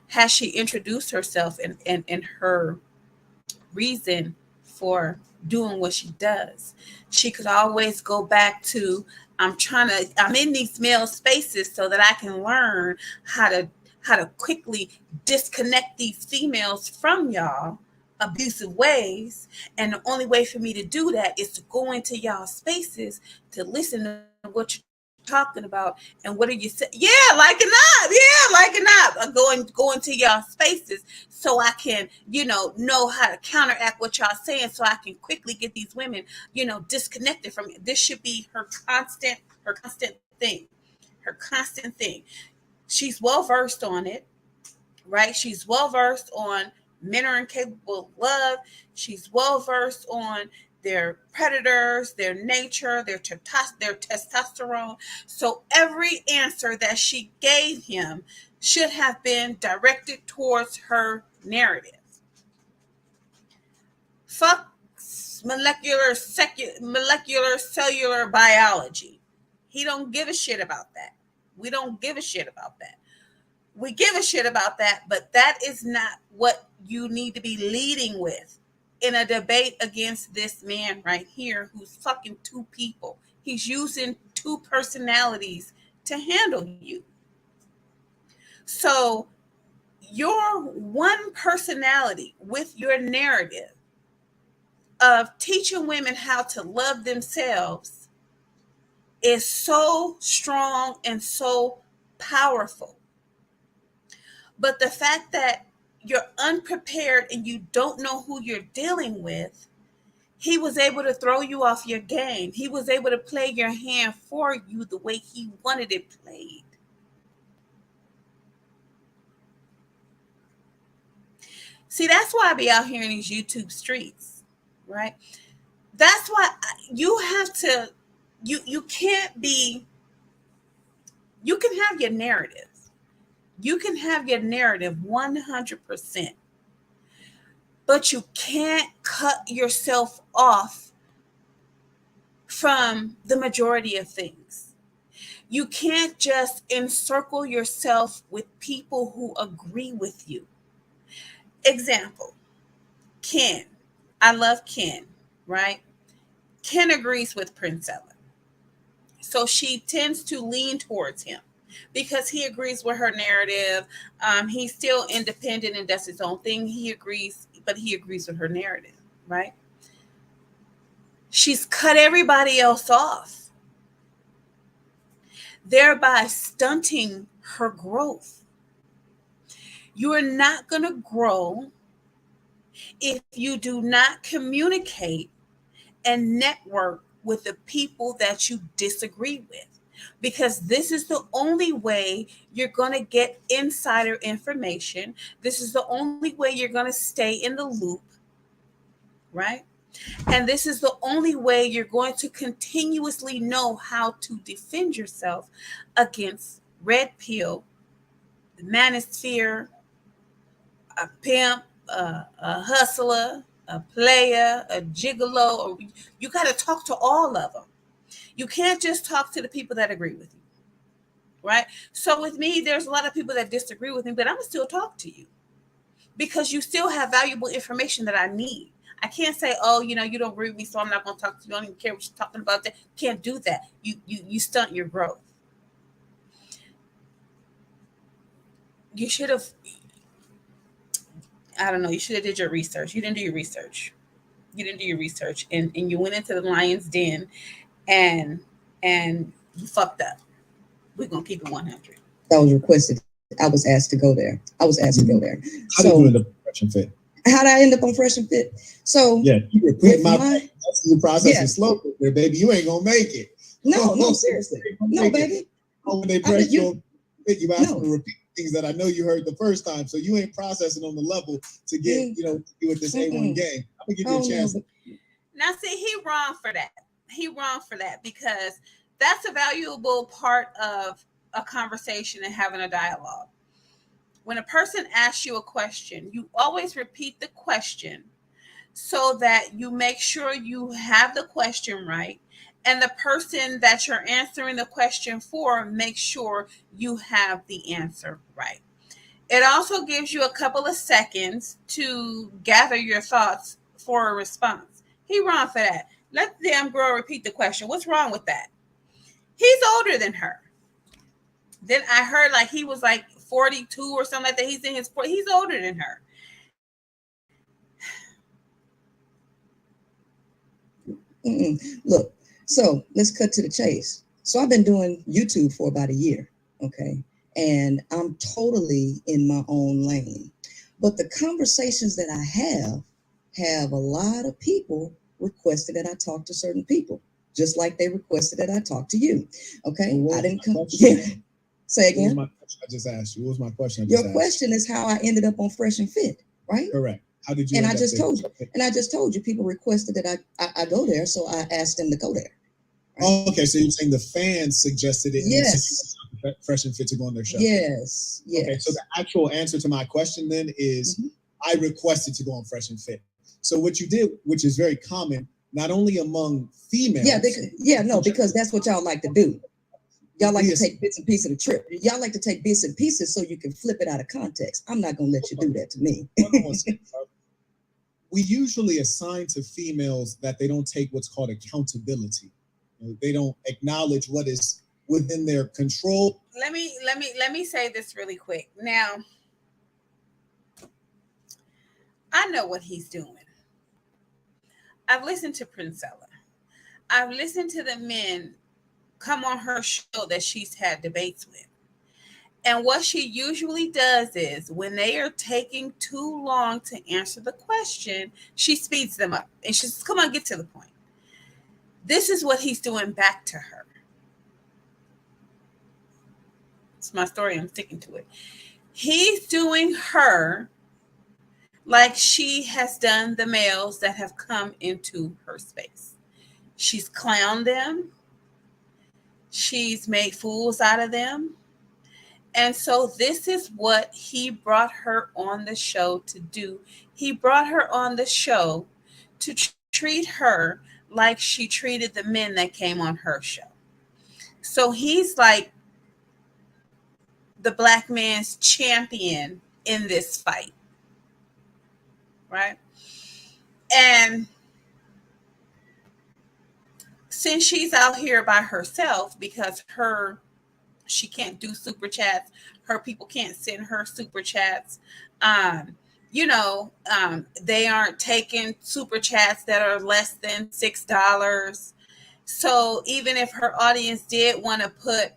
Has she introduced herself and her reason for doing what she does? She could always go back to, I'm in these male spaces so that I can learn how to quickly disconnect these females from y'all abusive ways. And the only way for me to do that is to go into y'all spaces to listen to what you're talking about and what are you saying. Yeah, liken up. Yeah, liken up. Go into y'all spaces so I can, know how to counteract what y'all saying so I can quickly get these women, disconnected from it. This should be her constant thing. Her constant thing. She's well versed on it, right? She's well versed on men are incapable of love. She's well versed on their predators, their nature, their testosterone. So every answer that she gave him should have been directed towards her narrative. Fuck molecular cellular biology. He don't give a shit about that. We don't give a shit about that. We give a shit about that, but that is not what you need to be leading with in a debate against this man right here who's fucking two people. He's using two personalities to handle you. So your one personality with your narrative of teaching women how to love themselves is so strong and so powerful. But the fact that you're unprepared and you don't know who you're dealing with, he was able to throw you off your game. He was able to play your hand for you the way he wanted it played. See, that's why I be out here in these YouTube streets, right? That's why you have to, you can't be, you can have your narrative. You can have your narrative 100%, but you can't cut yourself off from the majority of things. You can't just encircle yourself with people who agree with you. Example, Ken. I love Ken, right? Ken agrees with Princella. So she tends to lean towards him because he agrees with her narrative. He's still independent and does his own thing. He agrees, but he agrees with her narrative, right? She's cut everybody else off, thereby stunting her growth. You are not going to grow if you do not communicate and network with the people that you disagree with. Because this is the only way you're going to get insider information. This is the only way you're going to stay in the loop, right? And this is the only way you're going to continuously know how to defend yourself against red pill, the manosphere, a pimp, a hustler, a player, a gigolo. Or you got to talk to all of them. You can't just talk to the people that agree with you, right? So with me, there's a lot of people that disagree with me, but I'm gonna still talk to you because you still have valuable information that I need. I can't say, oh, you don't agree with me, so I'm not gonna talk to you. I don't even care what you're talking about. That can't do that. You stunt your growth. You should have, I don't know, you should have did your research. You didn't do your research. You didn't do your research, and you went into the lion's den, and you fucked up. We're gonna keep it 100. That was requested. I was asked to go there. I was asked to go there. How did you end up on Fresh and Fit? How did I end up on Fresh and Fit? So yeah, you repeat that's the process is slow there, baby. You ain't gonna make it. No, seriously. No, baby. When they press you asked to repeat things that I know you heard the first time, so you ain't processing on the level to get to do with this A1 game. I'm gonna give you a chance. Now, see, he wrong for that. He wrong for that because that's a valuable part of a conversation and having a dialogue. When a person asks you a question, you always repeat the question so that you make sure you have the question right, and the person that you're answering the question for makes sure you have the answer right. It also gives you a couple of seconds to gather your thoughts for a response. He wrong for that. Let the damn girl repeat the question. What's wrong with that? He's older than her. Then I heard like he was like 42 or something like that. He's in his 40s. He's older than her. Look, so let's cut to the chase. So I've been doing YouTube for about a year, okay? And I'm totally in my own lane. But the conversations that I have a lot of people requested that I talk to certain people, just like they requested that I talk to you, okay? Well, I didn't come. Yeah. Say again. What was my question I just asked you? What was my question? Your question is how I ended up on Fresh and Fit, right? Correct. How did you? And I just told you. And I just told you people requested that I go there, so I asked them to go there. Right? Oh, okay, so you're saying the fans suggested it? Yes. Fresh and Fit to go on their show. Yes. Okay, so the actual answer to my question then is I requested to go on Fresh and Fit. So what you did, which is very common, not only among females. Because that's what y'all like to do. Y'all like to take bits and pieces of the trip. Y'all like to take bits and pieces so you can flip it out of context. I'm not going to let you do that to me. We usually assign to females that they don't take what's called accountability. They don't acknowledge what is within their control. Let me say this really quick. Now, I know what he's doing. I've listened to Princella. I've listened to the men come on her show that she's had debates with. And what she usually does is when they are taking too long to answer the question, she speeds them up. And she says, come on, get to the point. This is what he's doing back to her. It's my story. I'm sticking to it. He's doing her like she has done the males that have come into her space. She's clowned them. She's made fools out of them. And so this is what he brought her on the show to do. He brought her on the show to treat her like she treated the men that came on her show. So he's like the black man's champion in this fight. Right? And since she's out here by herself because she can't do super chats, her people can't send her super chats. They aren't taking super chats that are less than $6. So even if her audience did want to put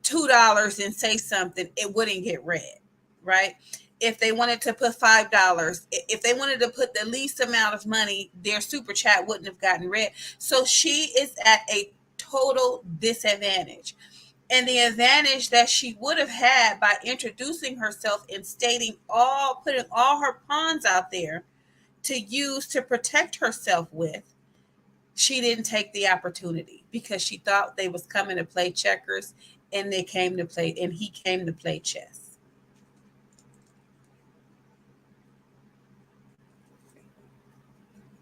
$2 and say something, it wouldn't get read, right? if they wanted to put $5, if they wanted to put the least amount of money, their super chat wouldn't have gotten read. So she is at a total disadvantage. And the advantage that she would have had by introducing herself and putting all her pawns out there to use to protect herself with, she didn't take the opportunity because she thought they was coming to play checkers, and he came to play chess.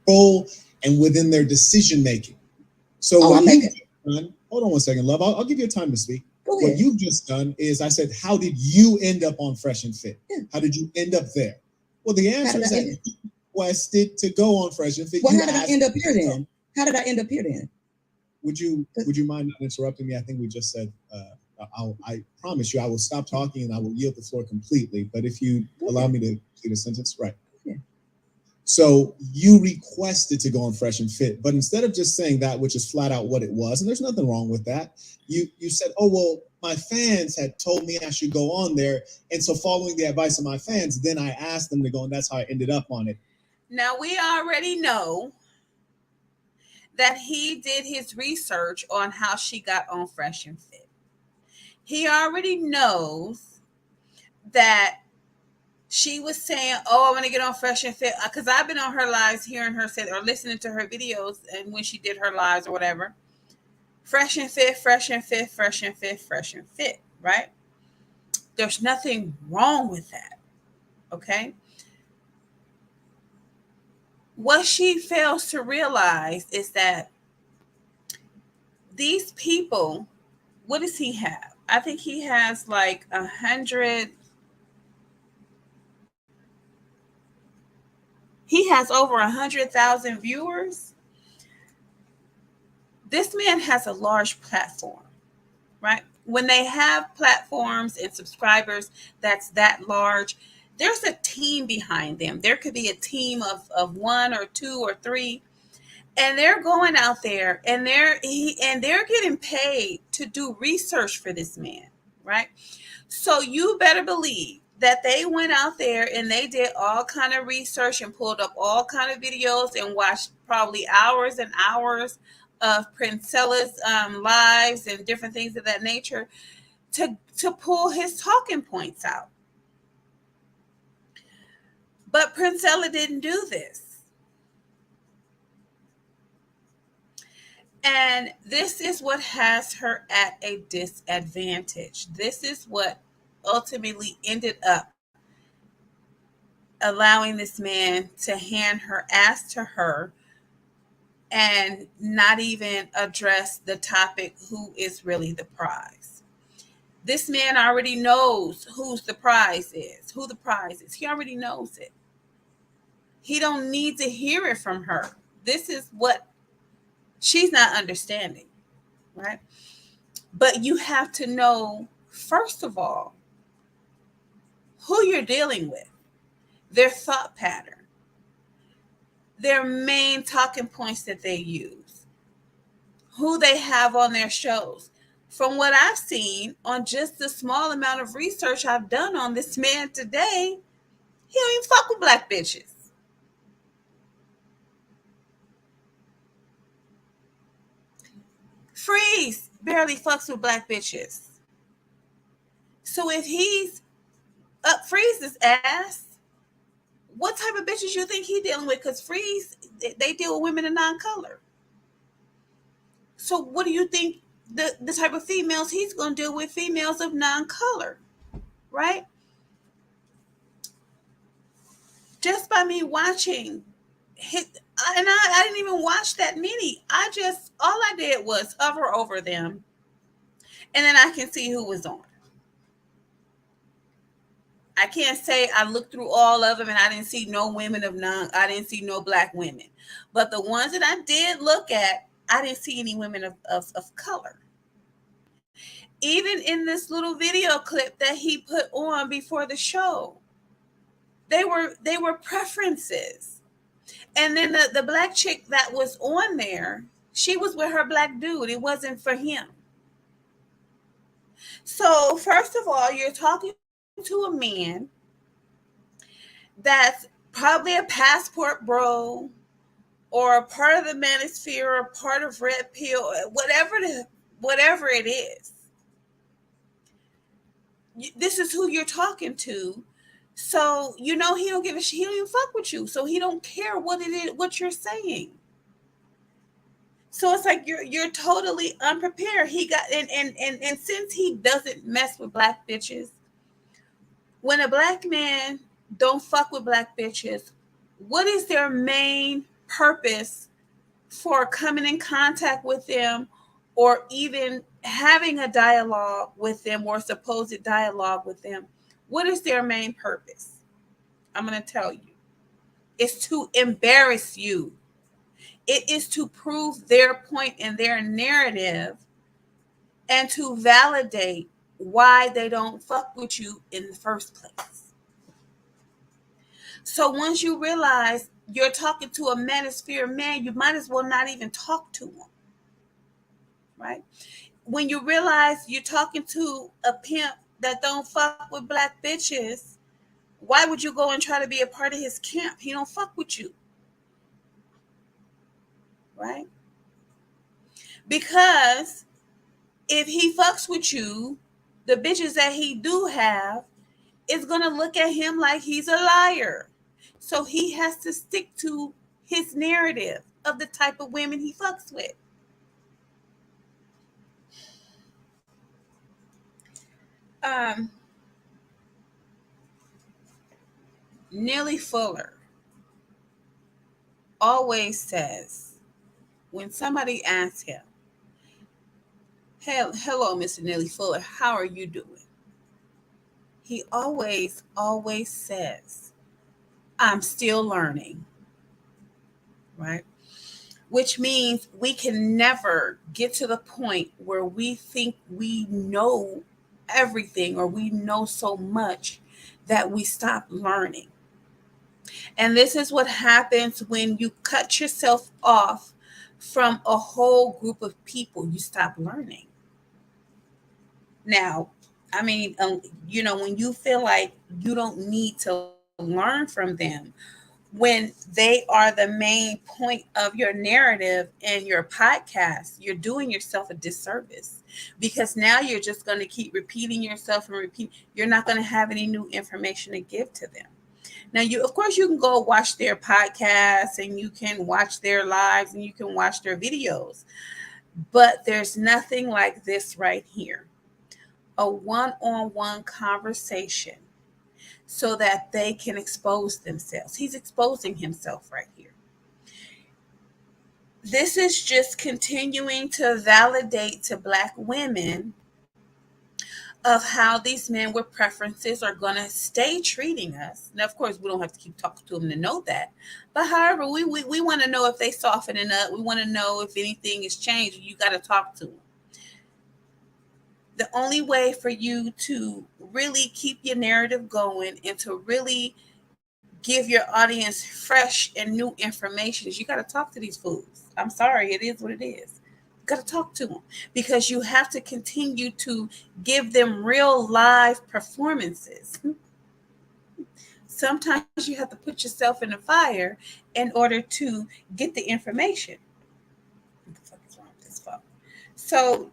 Role and within their decision making. So Oh, what I'm you've making. done, hold on one second, love. I'll give you time to speak. Go What ahead. you've just done is I said, how did you end up on Fresh and Fit? Yeah. How did you end up there? Well, the answer is that you requested to go on Fresh and Fit. Well, You how did I asked end up to here go. then? How did I end up here then? Would you mind not interrupting me? I think we just said I promise you I will stop talking and I will yield the floor completely. But if you allow me to complete a sentence, right? Yeah. So you requested to go on Fresh and Fit, but instead of just saying that, which is flat out what it was, and there's nothing wrong with that, you said, oh, well, my fans had told me I should go on there. And so following the advice of my fans, then I asked them to go, and that's how I ended up on it. Now, we already know that he did his research on how she got on Fresh and Fit. He already knows that she was saying, oh, I want to get on Fresh and Fit, because I've been on her lives hearing her say, or listening to her videos, and when she did her lives or whatever, Fresh and Fit, Fresh and Fit, Fresh and Fit, Fresh and Fit, right? There's nothing wrong with that, okay? What she fails to realize is that these people, what does he have? I think he has like 100. He has over 100,000 viewers. This man has a large platform, right? When they have platforms and subscribers that's that large, there's a team behind them. There could be a team of one or two or three, and they're going out there and they're getting paid to do research for this man, right? So you better believe that they went out there and they did all kind of research and pulled up all kind of videos and watched probably hours and hours of Princella's lives and different things of that nature to pull his talking points out. But Princella didn't do this. And this is what has her at a disadvantage. This is what ultimately ended up allowing this man to hand her ass to her and not even address the topic, who is really the prize. This man already knows who the prize is. He already knows it. He don't need to hear it from her. This is what she's not understanding, right? But you have to know, first of all, who you're dealing with, their thought pattern, their main talking points that they use, who they have on their shows. From what I've seen on just the small amount of research I've done on this man today, he don't even fuck with black bitches. Freeze barely fucks with black bitches. So if he's up Freeze's ass, what type of bitches you think he dealing with? Because Freeze, they deal with women of non-color. So what do you think the type of females he's going to deal with? Females of non-color, right? Just by me watching I didn't even watch that many. All I did was hover over them, and then I can see who was on. I can't say I looked through all of them and I didn't see no I didn't see no black women. But the ones that I did look at, I didn't see any women of color. Even in this little video clip that he put on before the show, they were preferences. And then the black chick that was on there, she was with her black dude. It wasn't for him. So first of all, you're talking to a man that's probably a passport bro or a part of the manosphere or a part of Red Pill, whatever it is. This is who you're talking to. So you know he don't give a shit. He don't even fuck with you. So he don't care what it is, what you're saying. So it's like you're totally unprepared. He got and since he doesn't mess with black bitches, when a black man don't fuck with black bitches, what is their main purpose for coming in contact with them or even having a dialogue with them or supposed dialogue with them? What is their main purpose? I'm going to tell you. It's to embarrass you. It is to prove their point in their narrative and to validate why they don't fuck with you in the first place. So once you realize you're talking to a manosphere man, you might as well not even talk to him, right? When you realize you're talking to a pimp that don't fuck with black bitches, why would you go and try to be a part of his camp? He don't fuck with you, right? Because if he fucks with you, the bitches that he do have is gonna look at him like he's a liar. So he has to stick to his narrative of the type of women he fucks with. Um, Nellie Fuller always says when somebody asks him, hello, Mr. Nellie Fuller, how are you doing? He always says, I'm still learning, right? Which means we can never get to the point where we think we know everything or we know so much that we stop learning. And this is what happens when you cut yourself off from a whole group of people. You stop learning. Now, I mean, when you feel like you don't need to learn from them, when they are the main point of your narrative and your podcast, you're doing yourself a disservice because now you're just going to keep repeating yourself and repeat. You're not going to have any new information to give to them. Now, of course, you can go watch their podcasts and you can watch their lives and you can watch their videos, but there's nothing like this right here, a one-on-one conversation so that they can expose themselves. He's exposing himself right here. This is just continuing to validate to black women of how these men with preferences are going to stay treating us. Now, of course, we don't have to keep talking to them to know that. But however, we want to know if they softening up. We want to know if anything has changed. You got to talk to them. The only way for you to really keep your narrative going and to really give your audience fresh and new information is you got to talk to these fools. I'm sorry, it is what it is. You got to talk to them because you have to continue to give them real live performances. Sometimes you have to put yourself in the fire in order to get the information. What the fuck is wrong with this phone? So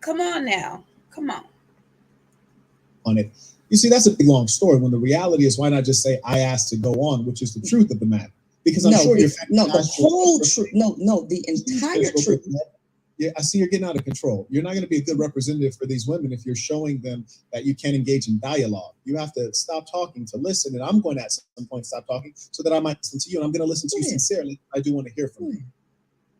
come on now. Come on it. You see, that's a big long story when the reality is why not just say I asked to go on, which is the truth of the matter. Because I'm sure you're the whole truth. No, the entire truth. Yeah, I see you're getting out of control. You're not going to be a good representative for these women if you're showing them that you can't engage in dialogue. You have to stop talking to listen, and I'm going to at some point stop talking so that I might listen to you, and I'm going to listen to you sincerely. I do want to hear from you.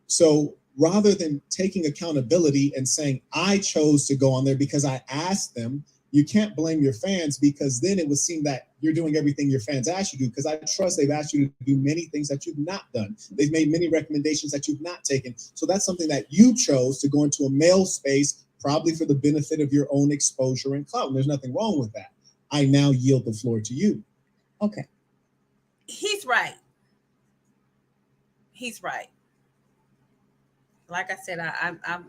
So rather than taking accountability and saying I chose to go on there because I asked them, you can't blame your fans because then it would seem that you're doing everything your fans asked you to do, because I trust they've asked you to do many things that you've not done. They've made many recommendations that you've not taken. So that's something that you chose to go into a male space, probably for the benefit of your own exposure and clout. And there's nothing wrong with that. I now yield the floor to you. Okay. He's right. He's right. Like I said, I'm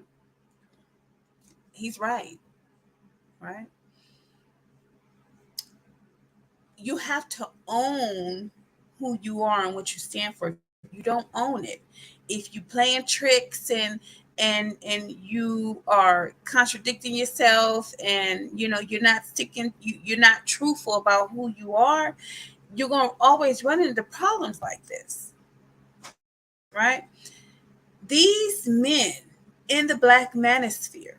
he's right. Right? you have to own who you are and what you stand for. If you don't own it, if you playing tricks and you are contradicting yourself, and you're not sticking, you're not truthful about who you are, you're going to always run into problems like this, right? These men in the black manosphere,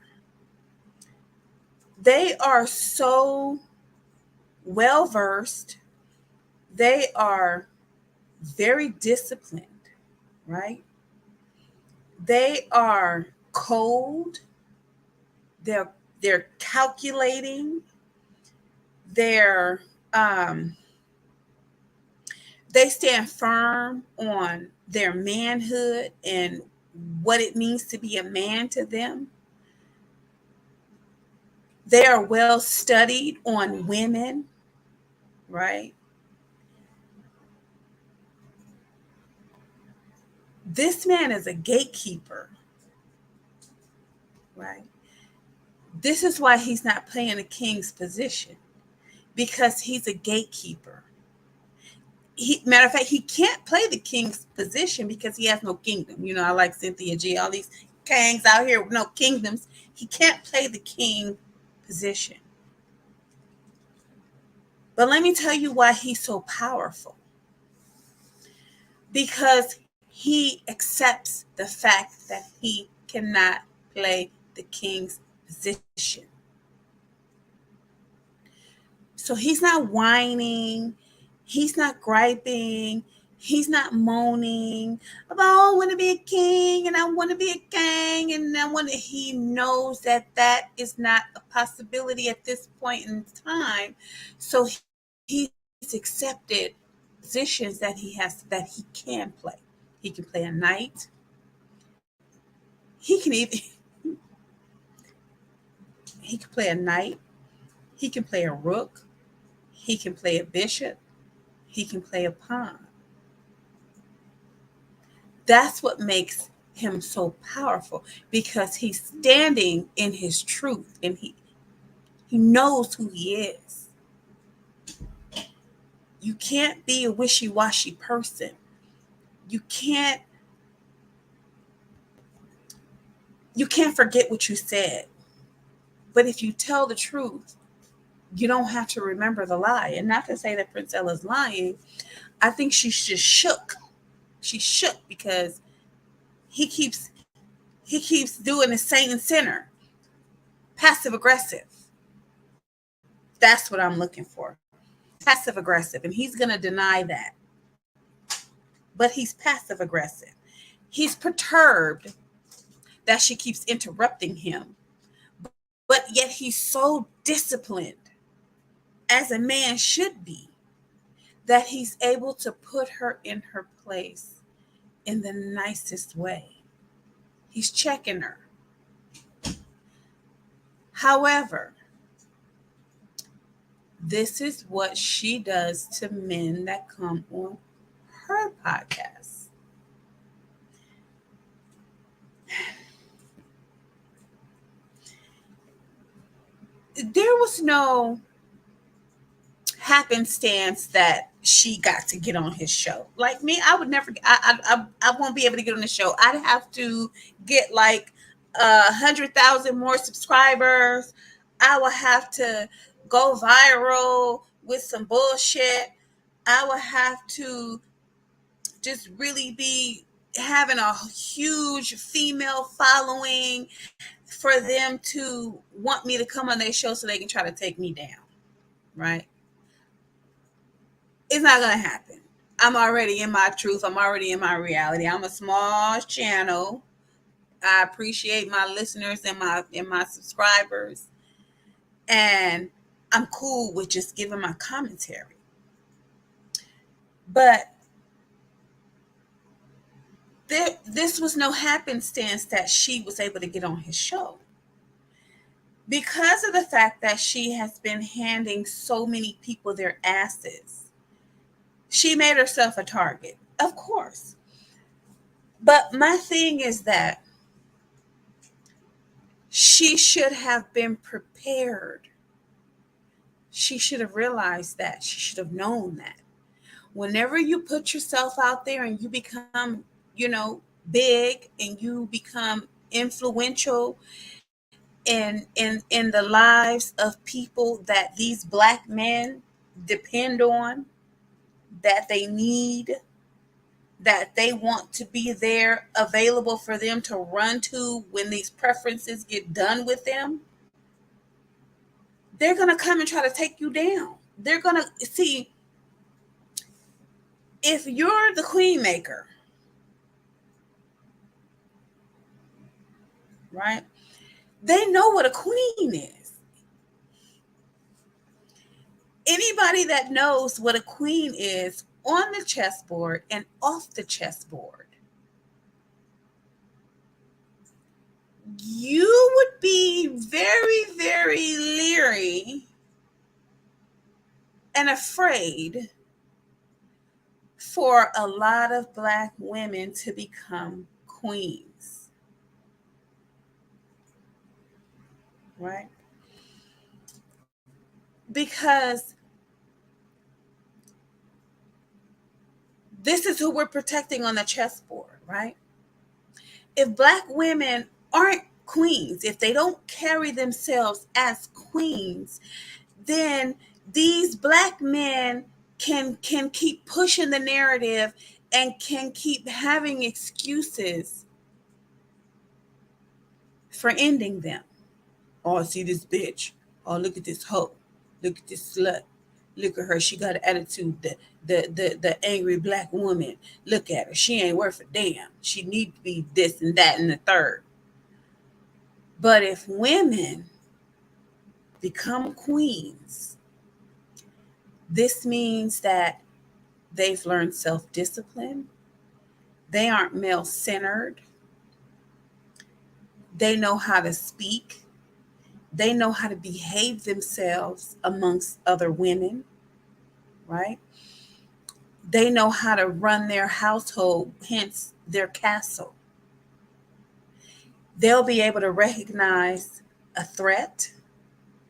they are so well versed, they are very disciplined, right? They are cold, they're they're calculating, they're um they stand firm on their manhood and what it means to be a man to them. They are well studied on women, right? This man is a gatekeeper, right? This is why he's not playing the king's position, because he's a gatekeeper. Matter of fact, he can't play the king's position because he has no kingdom. I like Cynthia G, all these kings out here with no kingdoms. He can't play the king position. But let me tell you why he's so powerful. Because he accepts the fact that he cannot play the king's position. So he's not whining, he's not griping, he's not moaning about, oh, I want to be a king and I want to be a king and I want to. He knows that that is not a possibility at this point in time. So he's accepted positions that he can play. He can play a knight. He can even he can play a knight. He can play a rook. He can play a bishop. He can play a pawn. That's what makes him so powerful, because he's standing in his truth and he knows who he is. You can't be a wishy-washy person. You can't forget what you said. But if you tell the truth, you don't have to remember the lie. And not to say that Princella's lying. I think she's just shook. She's shook because he keeps doing the saint and sinner, passive aggressive. That's what I'm looking for. Passive aggressive, and he's going to deny that. But he's passive aggressive. He's perturbed that she keeps interrupting him. But yet he's so disciplined, as a man should be, that he's able to put her in her place in the nicest way. He's checking her. However, this is what she does to men that come on her podcast. There was no happenstance that she got to get on his show. Like me, I would never. I won't be able to get on the show. I'd have to get like 100,000 more subscribers. I would have to go viral with some bullshit. I would have to just really be having a huge female following for them to want me to come on their show so they can try to take me down, right? It's not going to happen. I'm already in my truth. I'm already in my reality. I'm a small channel. I appreciate my listeners and my subscribers. And I'm cool with just giving my commentary. But this was no happenstance that she was able to get on his show. Because of the fact that she has been handing so many people their asses, she made herself a target, of course. But my thing is that she should have been prepared She should have realized that. She should have known that. Whenever you put yourself out there and you become, big and you become influential in the lives of people that these black men depend on, that they need, that they want to be there available for them to run to when these preferences get done with them, they're going to come and try to take you down. They're going to see, if you're the queen maker, right? They know what a queen is. Anybody that knows what a queen is on the chessboard and off the chessboard, you would be very, very leery and afraid for a lot of black women to become queens, right? Because this is who we're protecting on the chessboard, right? If black women aren't queens, if they don't carry themselves as queens, then these black men can keep pushing the narrative and can keep having excuses for ending them. Oh, see this bitch. Oh, look at this hoe. Look at this slut. Look at her. She got an attitude. The angry black woman. Look at her. She ain't worth a damn. She need to be this and that and the third. But if women become queens, this means that they've learned self-discipline. They aren't male-centered. They know how to speak. They know how to behave themselves amongst other women, right? They know how to run their household, hence their castle. They'll be able to recognize a threat,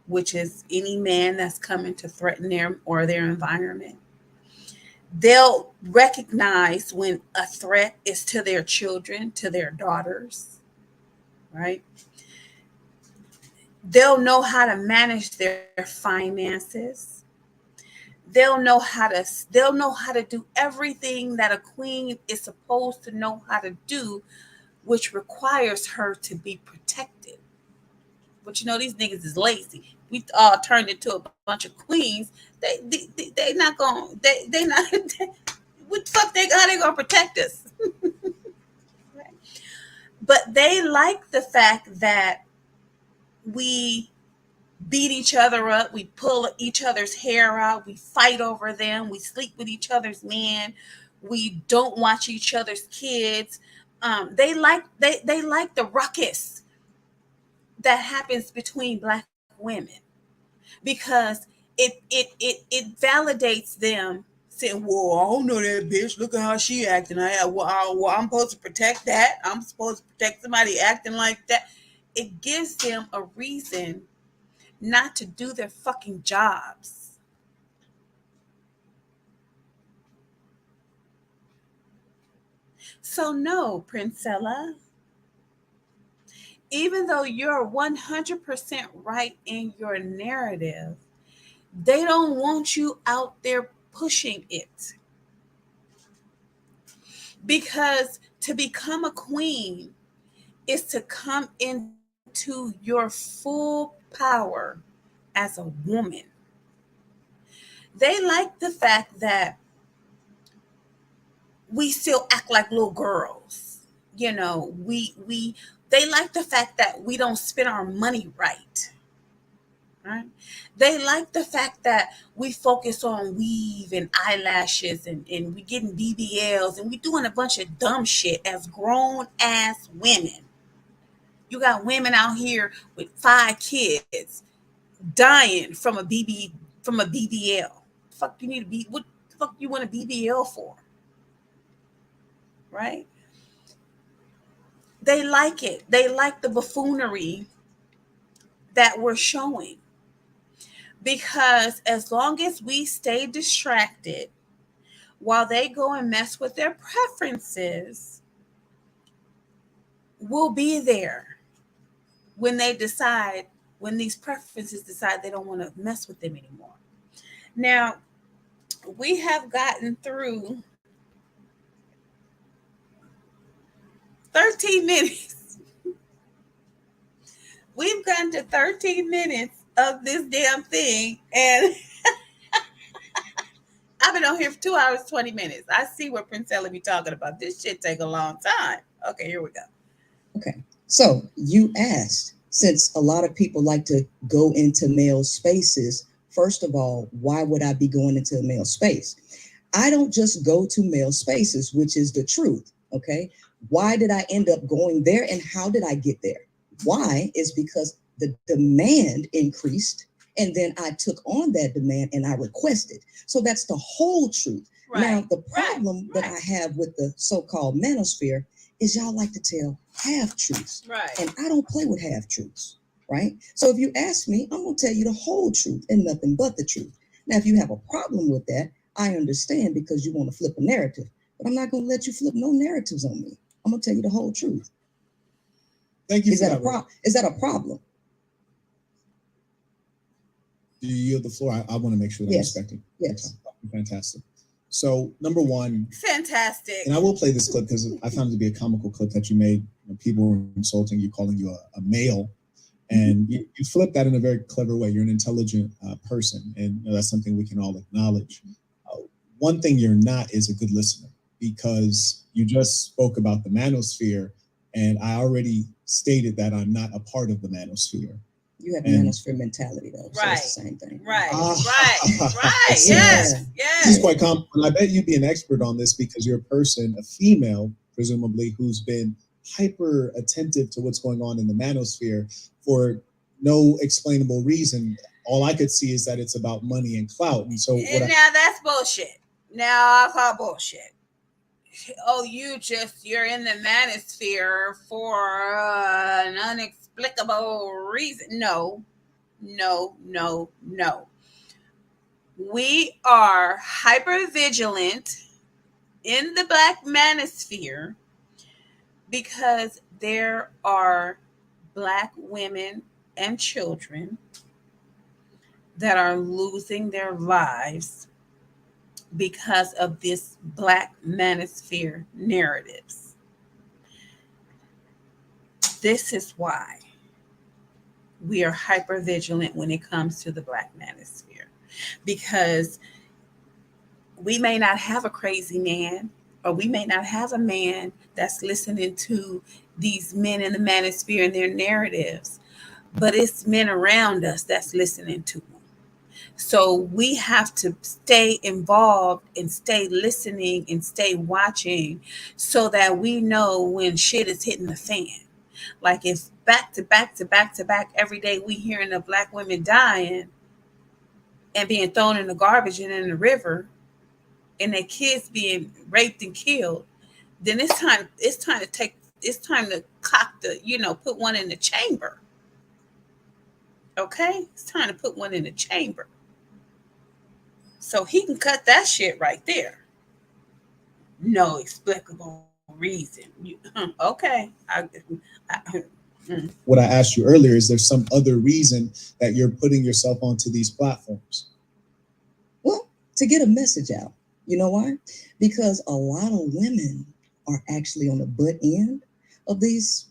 which is any man that's coming to threaten them or their environment. They'll recognize when a threat is to their children, to their daughters, right? They'll know how to manage their finances. They'll know how to do everything that a queen is supposed to know how to do, which requires her to be protected. But these niggas is lazy. We all turned into a bunch of queens. They not gonna they not what the fuck how they gonna protect us? Right? But they like the fact that we beat each other up, we pull each other's hair out, we fight over them, we sleep with each other's men, we don't watch each other's kids. They like the ruckus that happens between black women, because it validates them saying, "Whoa, I don't know that bitch. Look at how she acting. I'm supposed to protect that. I'm supposed to protect somebody acting like that." It gives them a reason not to do their fucking jobs. So no, Princella, even though you're 100% right in your narrative, they don't want you out there pushing it. Because to become a queen is to come into your full power as a woman. They like the fact that we still act like little girls. They like the fact that we don't spend our money right. Right? They like the fact that we focus on weave and eyelashes and we getting BBLs and we doing a bunch of dumb shit as grown ass women. You got women out here with 5 kids dying from a BBL. Fuck you need to be what the fuck you want a BBL for? Right? They like it. They like the buffoonery that we're showing. Because as long as we stay distracted while they go and mess with their preferences, we'll be there when they decide, when these preferences decide they don't want to mess with them anymore. Now, we have gotten through 13 minutes. We've gotten to 13 minutes of this damn thing, and I've been on here for 2 hours, 20 minutes. I see what Princella be talking about. This shit take a long time. Okay, here we go. Okay. So you asked, since a lot of people like to go into male spaces, first of all, why would I be going into a male space? I don't just go to male spaces, which is the truth. Okay. Why did I end up going there and how did I get there? Why is because the demand increased and then I took on that demand and I requested. So that's the whole truth. Right. Now, the problem that I have with the so-called manosphere is y'all like to tell half truths. Right. And I don't play with half truths. Right. So if you ask me, I'm going to tell you the whole truth and nothing but the truth. Now, if you have a problem with that, I understand because you want to flip a narrative, but I'm not going to let you flip no narratives on me. I'm going to tell you the whole truth. Thank you. Is that a problem? Do you yield the floor? I want to make sure that I'm respecting. Yes. Fantastic. So, number one, fantastic. And I will play this clip because I found it to be a comical clip that you made. People were insulting you, calling you a male. And you flip that in a very clever way. You're an intelligent person, and that's something we can all acknowledge. One thing you're not is a good listener, because you just spoke about the manosphere, and I already stated that I'm not a part of the manosphere. You have manosphere mentality, though. So it's the same thing. Right. Yes. Yes. This is quite common. I bet you'd be an expert on this because you're a person, a female, presumably, who's been hyper attentive to what's going on in the manosphere for no explainable reason. All I could see is that it's about money and clout. And so that's bullshit. Now I call bullshit. Oh, you're in the manosphere for an unexplicable reason. No. We are hyper vigilant in the Black manosphere because there are Black women and children that are losing their lives because of this Black manosphere narratives. This is why we are hyper vigilant when it comes to the Black manosphere, because we may not have a crazy man, or we may not have a man that's listening to these men in the manosphere and their narratives, but it's men around us that's listening to them. So we have to stay involved and stay listening and stay watching so that we know when shit is hitting the fan. Like if back to back every day we hearing of Black women dying and being thrown in the garbage and in the river, and their kids being raped and killed, then it's time to cock the, put one in the chamber. Okay? It's time to put one in the chamber. So he can cut that shit right there. No explicable reason. Okay. What I asked you earlier, is there some other reason that you're putting yourself onto these platforms? Well, to get a message out. You know why? Because a lot of women are actually on the butt end of these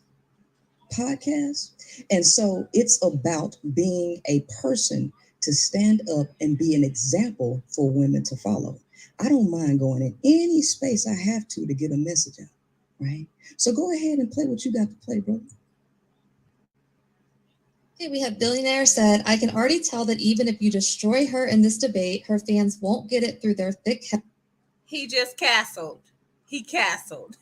podcasts. And so it's about being a person to stand up and be an example for women to follow. I don't mind going in any space I have to get a message out, right? So go ahead and play what you got to play, brother. Okay, we have Billionaire said, I can already tell that even if you destroy her in this debate, her fans won't get it through their thick head. He just castled. He castled.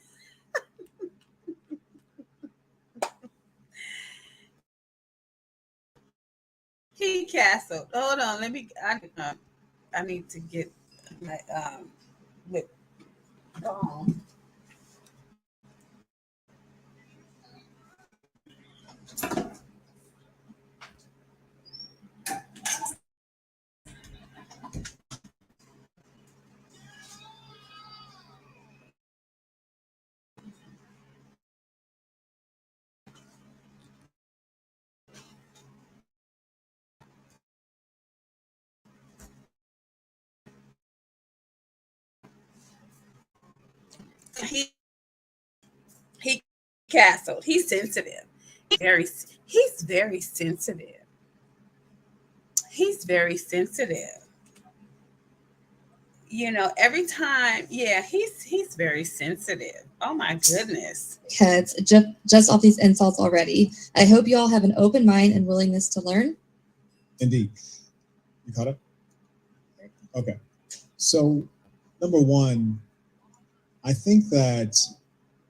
He castled. Hold on, I need to get my with he he castled. He's sensitive. He's very sensitive. He's very sensitive. Every time, yeah, he's very sensitive. Oh my goodness. Heads just off these insults already. I hope you all have an open mind and willingness to learn. Indeed. You caught up? Okay. So, number one, I think that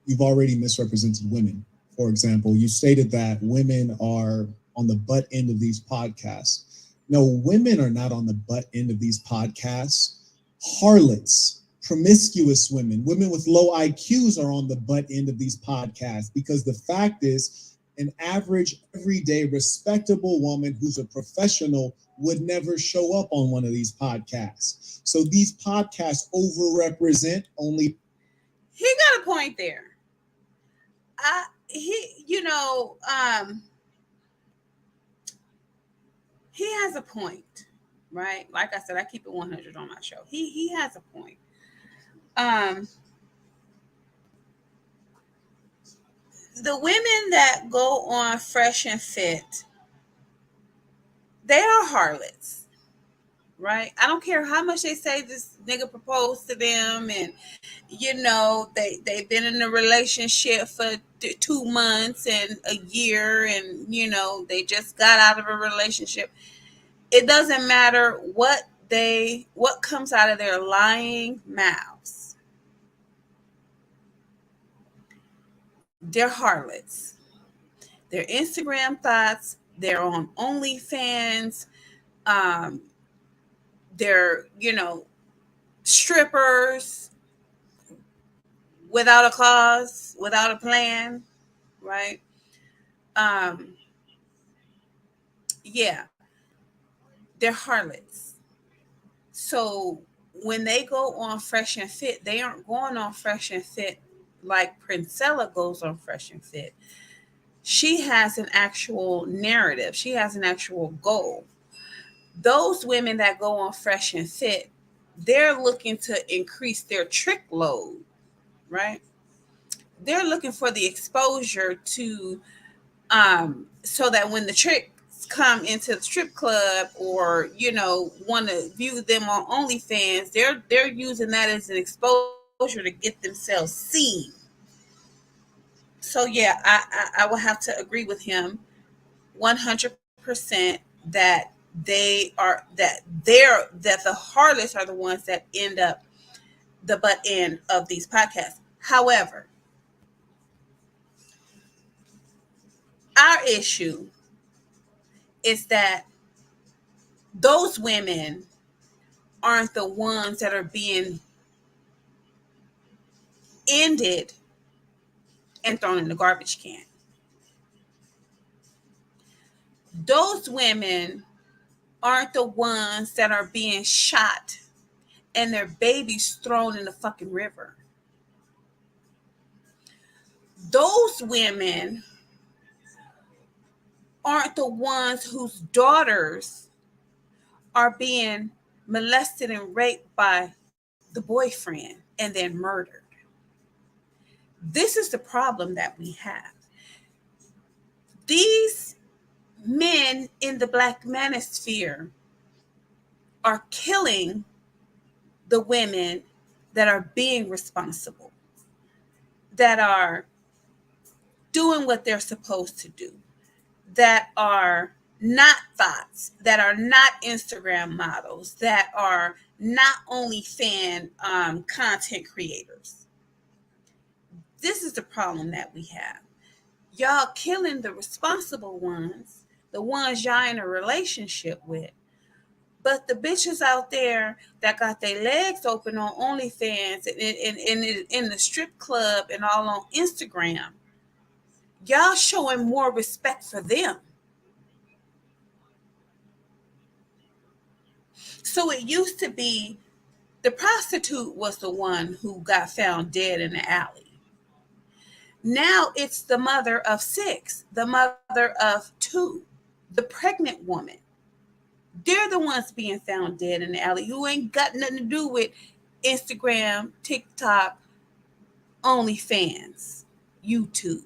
you've already misrepresented women. For example, you stated that women are on the butt end of these podcasts. No, women are not on the butt end of these podcasts. Harlots, promiscuous women, women with low IQs are on the butt end of these podcasts, because the fact is, an average, everyday, respectable woman who's a professional would never show up on one of these podcasts. So these podcasts overrepresent only. He got a point there. He has a point, right? Like I said, I keep it 100 on my show. He has a point. The women that go on Fresh and Fit, they are harlots, right? I don't care how much they say this nigga proposed to them, and they've been in a relationship for 2 months and a year, and they just got out of a relationship. It doesn't matter what comes out of their lying mouths. They're harlots. Their Instagram thoughts, they're on OnlyFans, they're strippers without a cause, without a plan, right? Yeah, they're harlots. So when they go on Fresh and Fit, they aren't going on Fresh and Fit like Princella goes on Fresh and Fit. She has an actual narrative. She has an actual goal. Those women that go on Fresh and Fit, they're looking to increase their trick load, right? They're looking for the exposure to so that when the tricks come into the strip club, or want to view them on OnlyFans, they're using that as an exposure to get themselves seen. So yeah, I will have to agree with him 100% that the harlots are the ones that end up the butt end of these podcasts. However, our issue is that those women aren't the ones that are being ended and thrown in the garbage can. Those women aren't the ones that are being shot and their babies thrown in the fucking river. Those women aren't the ones whose daughters are being molested and raped by the boyfriend and then murdered. This is the problem that we have. These men in the Black manosphere are killing the women that are being responsible, that are doing what they're supposed to do, that are not thoughts, that are not Instagram models, that are not OnlyFans content creators. This is the problem that we have. Y'all killing the responsible ones, the ones y'all in a relationship with. But the bitches out there that got their legs open on OnlyFans and in the strip club and all on Instagram, y'all showing more respect for them. So it used to be the prostitute was the one who got found dead in the alley. Now it's the mother of 6, the mother of 2, the pregnant woman. They're the ones being found dead in the alley, who ain't got nothing to do with Instagram, TikTok, OnlyFans, YouTube.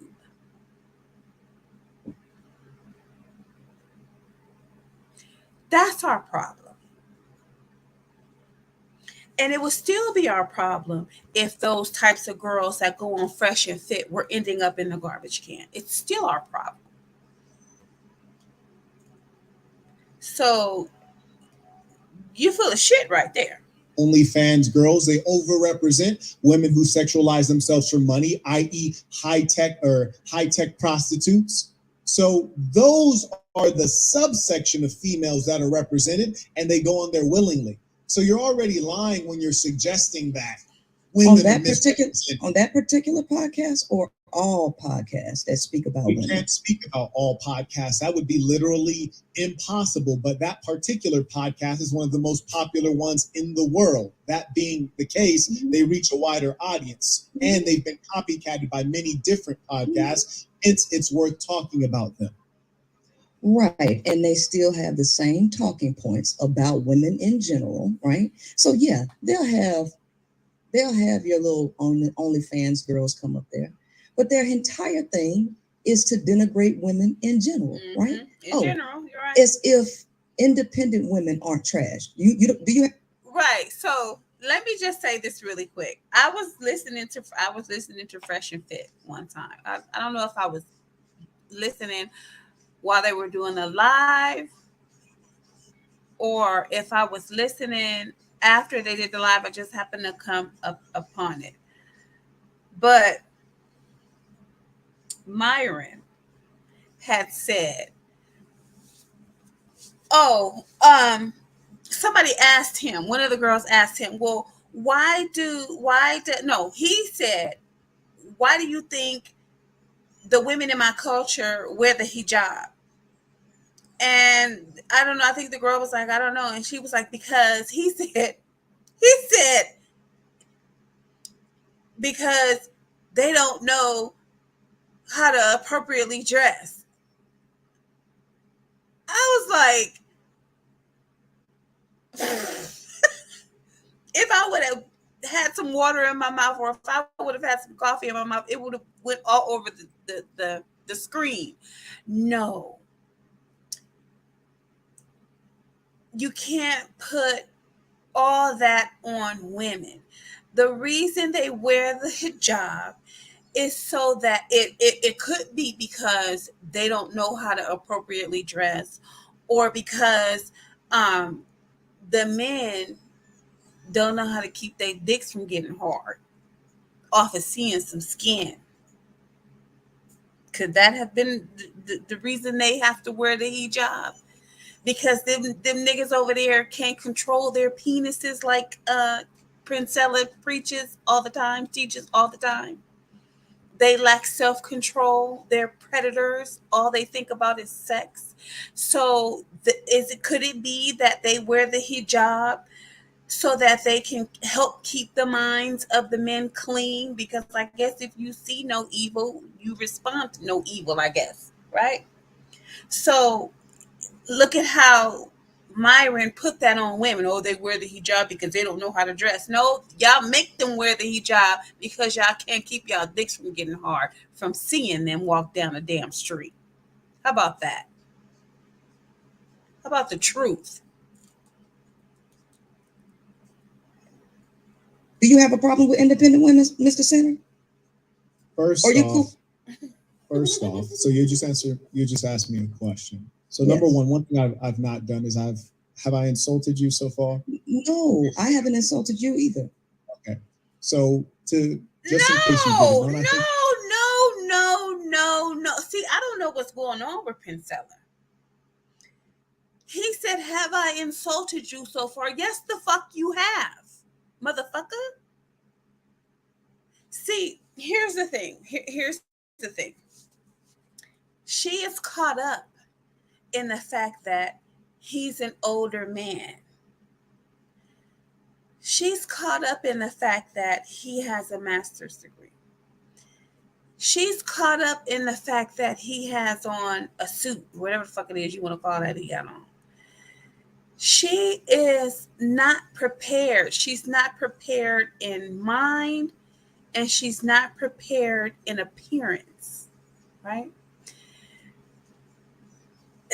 That's our problem. And it would still be our problem if those types of girls that go on Fresh and Fit were ending up in the garbage can. It's still our problem. So you full of shit right there. OnlyFans girls, they overrepresent women who sexualize themselves for money, i.e., high tech prostitutes. So those are the subsection of females that are represented, and they go on there willingly. So you're already lying when you're suggesting that women on that particular podcast, or all podcasts that speak about we women? can't speak about all podcasts. That would be literally impossible. But that particular podcast is one of the most popular ones in the world. That being the case, they reach a wider audience, and they've been copycatted by many different podcasts. It's worth talking about them. Right. And they still have the same talking points about women in general, right? So yeah, they'll have your little OnlyFans girls come up there, but their entire thing is to denigrate women in general, right? In general, you're right. As if independent women aren't trash. Do you? Right. So let me just say this really quick. I was listening to Fresh and Fit one time. I don't know if I was listening while they were doing the live, or if I was listening after they did the live. I just happened to come up upon it. But Myron had said, "Oh, somebody asked him. One of the girls asked him, well, he said, why do you think the women in my culture wear the hijab?" And I don't know. I think the girl was like, I don't know. And she was like, because he said, because they don't know how to appropriately dress. I was like, if I would have had some water in my mouth, or if I would have had some coffee in my mouth, it would have went all over the screen. No. You can't put all that on women. The reason they wear the hijab is so that it could be because they don't know how to appropriately dress, or because the men don't know how to keep their dicks from getting hard off of seeing some skin. Could that have been the reason they have to wear the hijab? Because them niggas over there can't control their penises like Princella preaches all the time, teaches all the time. They lack self-control. They're predators. All they think about is sex. So could it be that they wear the hijab so that they can help keep the minds of the men clean? Because I guess if you see no evil, you respond to no evil, I guess, right? So look at how Myron put that on women. Oh, they wear the hijab because they don't know how to dress. No, y'all make them wear the hijab because y'all can't keep y'all dicks from getting hard from seeing them walk down a damn street. How about that? How about the truth? Do you have a problem with independent women, Mr. Center? First off, so you just asked me a question. So number one thing I've not done is have I insulted you so far? No, I haven't insulted you either. Okay. So in case you didn't know, no. See, I don't know what's going on with Princella. He said, have I insulted you so far? Yes, the fuck you have, motherfucker. See, here's the thing. Here's the thing. She is caught up in the fact that he's an older man. She's caught up in the fact that he has a master's degree. She's caught up in the fact that he has on a suit, whatever the fuck it is you want to call that he got on. She is not prepared. She's not prepared in mind and she's not prepared in appearance, right?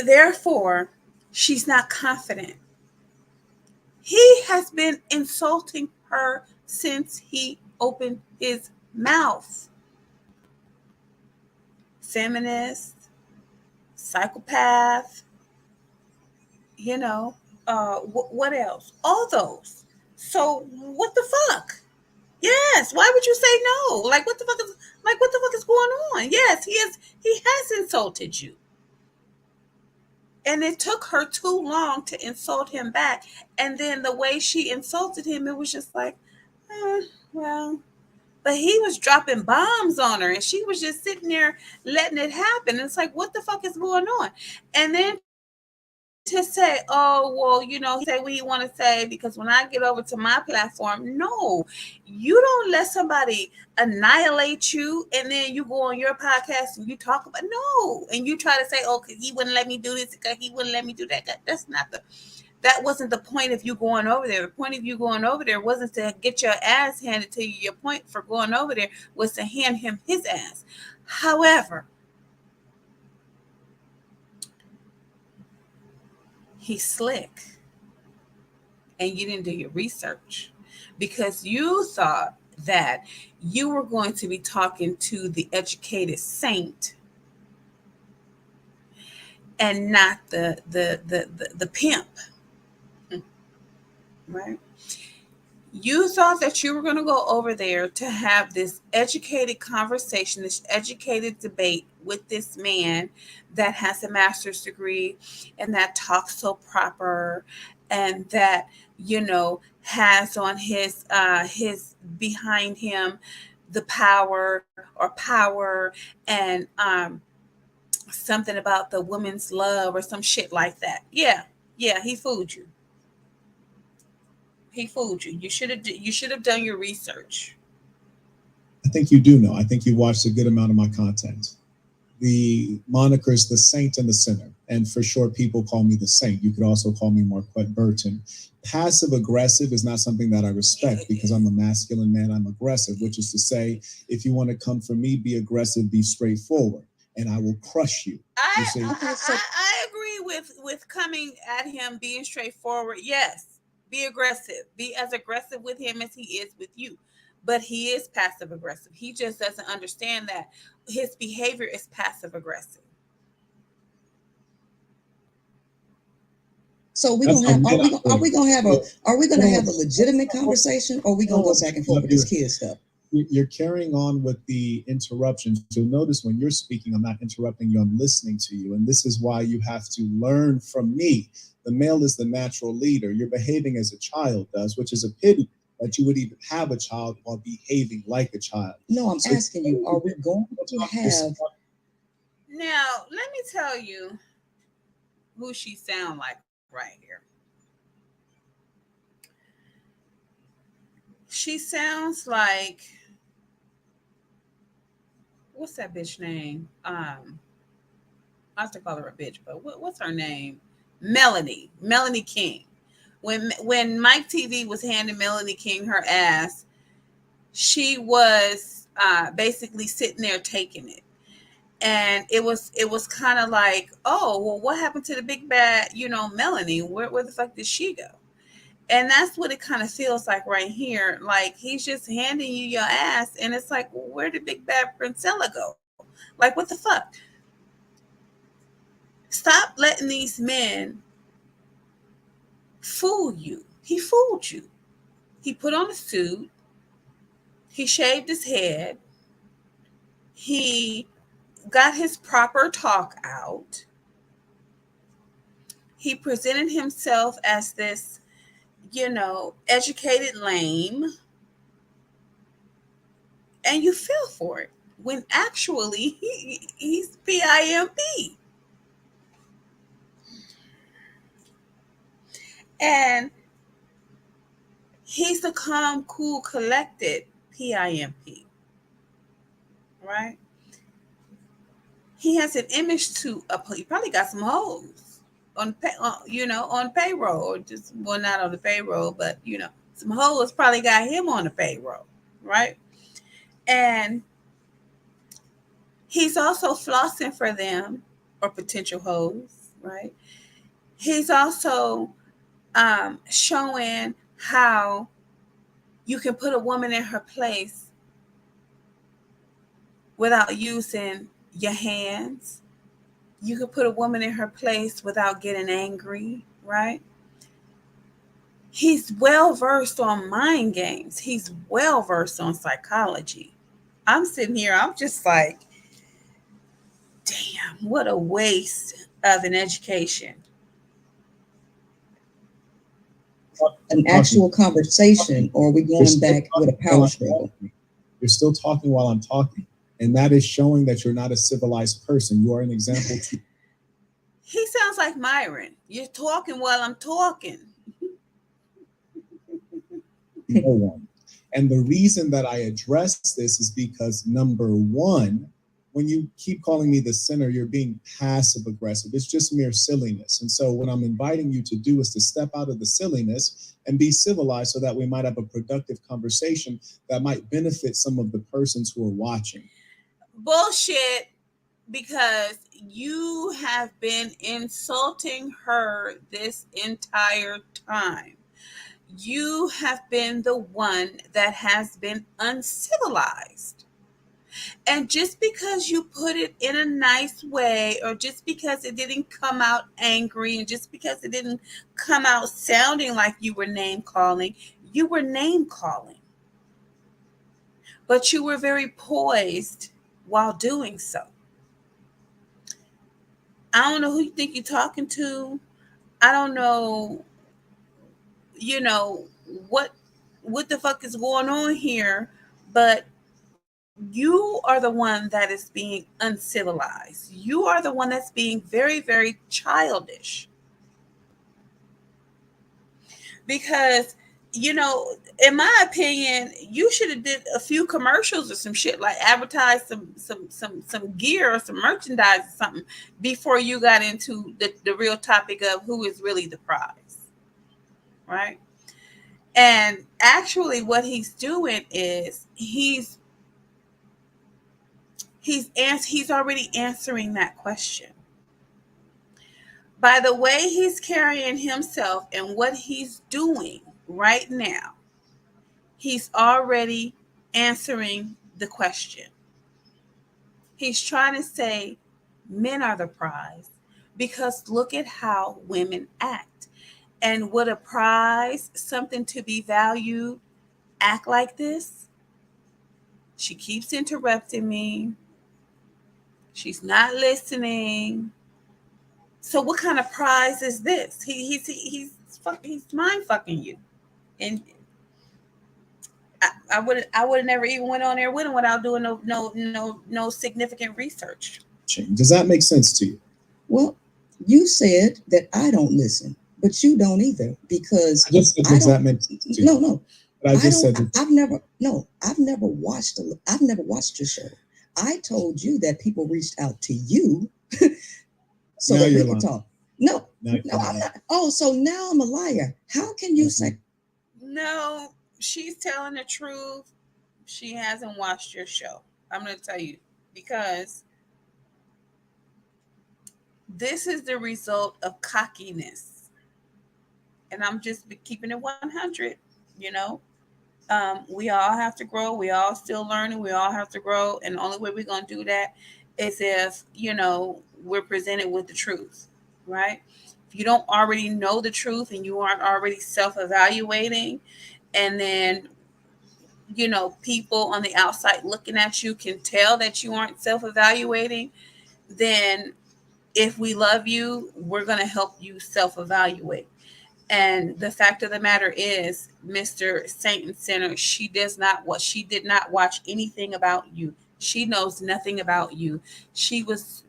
Therefore, she's not confident. He has been insulting her since he opened his mouth. Feminist, psychopath, you know, what else? All those. So what the fuck? Yes. Why would you say no? Like what the fuck is going on? Yes, he has insulted you. And it took her too long to insult him back. And then the way she insulted him, it was just like, well, but he was dropping bombs on her and she was just sitting there letting it happen. It's like, what the fuck is going on? And then to say, oh, well, he say what he want to say because when I get over to my platform, no, you don't let somebody annihilate you and then you go on your podcast and you talk about no, and you try to say, oh, cause he wouldn't let me do this, cause he wouldn't let me do that. That's not that wasn't the point of you going over there. The point of you going over there wasn't to get your ass handed to you. Your point for going over there was to hand him his ass. However, he's slick and you didn't do your research because you thought that you were going to be talking to the educated saint and not the pimp, right? You thought that you were going to go over there to have this educated conversation, this educated debate with this man that has a master's degree and that talks so proper and that, has on his behind him the power and something about the woman's love or some shit like that. Yeah, he fooled you. He fooled you. You should have done your research. I think you do know. I think you watched a good amount of my content. The moniker is the saint and the sinner. And for short, people call me the saint. You could also call me Marquette Burton. Passive aggressive is not something that I respect because I'm a masculine man. I'm aggressive, which is to say, if you want to come for me, be aggressive, be straightforward, and I will crush you. I agree with coming at him, being straightforward. Yes, be aggressive. Be as aggressive with him as he is with you. But he is passive aggressive. He just doesn't understand that his behavior is passive aggressive. So are we gonna have a legitimate conversation or are we gonna go back and forth with this kid stuff? You're carrying on with the interruptions. You'll notice when you're speaking, I'm not interrupting you, I'm listening to you. And this is why you have to learn from me. The male is the natural leader. You're behaving as a child does, which is a pity that you would even have a child while behaving like a child. No, I'm asking you, are we going to have... Now, let me tell you who she sound like right here. She sounds like, what's that bitch name? I have to call her a bitch, but what's her name? Melanie King. When Mike TV was handing Melanie King her ass, she was basically sitting there taking it. And it was kind of like, oh, well, what happened to the big bad, Melanie? Where the fuck did she go? And that's what it kind of feels like right here. Like he's just handing you your ass, and it's like, well, where did big bad Princella go? Like, what the fuck? Stop letting these men fool you. He fooled you. He put on a suit. He shaved his head. He got his proper talk out. He presented himself as this, educated lame. And you fell for it when actually he's PIMP. And he's the calm, cool, collected PIMP. Right? He has an image to he probably got some hoes on payroll, or just, well, not on the payroll, but some hoes probably got him on the payroll, right? And he's also flossing for them, or potential hoes, right? He's also showing how you can put a woman in her place without using your hands. You can put a woman in her place without getting angry, right? He's well versed on mind games. He's well versed on psychology. I'm sitting here, I'm just like, damn, what a waste of an education. An actual conversation, or are we going back with a power struggle? You're still talking while I'm talking. And that is showing that you're not a civilized person. You are an example to. He sounds like Myron. You're talking while I'm talking. No one. And the reason that I address this is because, number one, when you keep calling me the sinner, you're being passive aggressive. It's just mere silliness. And so what I'm inviting you to do is to step out of the silliness and be civilized, so that we might have a productive conversation that might benefit some of the persons who are watching. Bullshit, because you have been insulting her this entire time. You have been the one that has been uncivilized. And just because you put it in a nice way, or just because it didn't come out angry, and just because it didn't come out sounding like you were name calling, you were name calling. But you were very poised while doing so. I don't know who you think you're talking to. I don't know, you know, what the fuck is going on here, but you are the one that is being uncivilized. You are the one that's being very, very childish. Because, in my opinion, you should have did a few commercials or some shit, like advertise some gear or some merchandise or something before you got into the real topic of who is really the prize, right? And actually what he's doing is he's already answering that question. By the way he's carrying himself and what he's doing right now, he's already answering the question. He's trying to say men are the prize because look at how women act. And would a prize, something to be valued, act like this? She keeps interrupting me. She's not listening. So what kind of prize is this? He's mind fucking you, and I would have never even went on there with him without doing no significant research. Does that make sense to you? Well, you said that I don't listen, but you don't either, because I just said, does that make sense to you? No. But I just said I've never watched your show. I told you that people reached out to you so now that we you're could lying. talk. No, Now I'm not. Oh, so now I'm a liar. How can you say? No, she's telling the truth. She hasn't watched your show. I'm going to tell you, because this is the result of cockiness. And I'm just keeping it 100, you know. We all have to grow. We all still learning. We all have to grow. And the only way we're going to do that is if, we're presented with the truth, right? If you don't already know the truth and you aren't already self-evaluating, and then, people on the outside looking at you can tell that you aren't self-evaluating, then if we love you, we're going to help you self-evaluate. And the fact of the matter is, Mr. Saint and Sinner, she did not watch anything about you. She knows nothing about you. She was,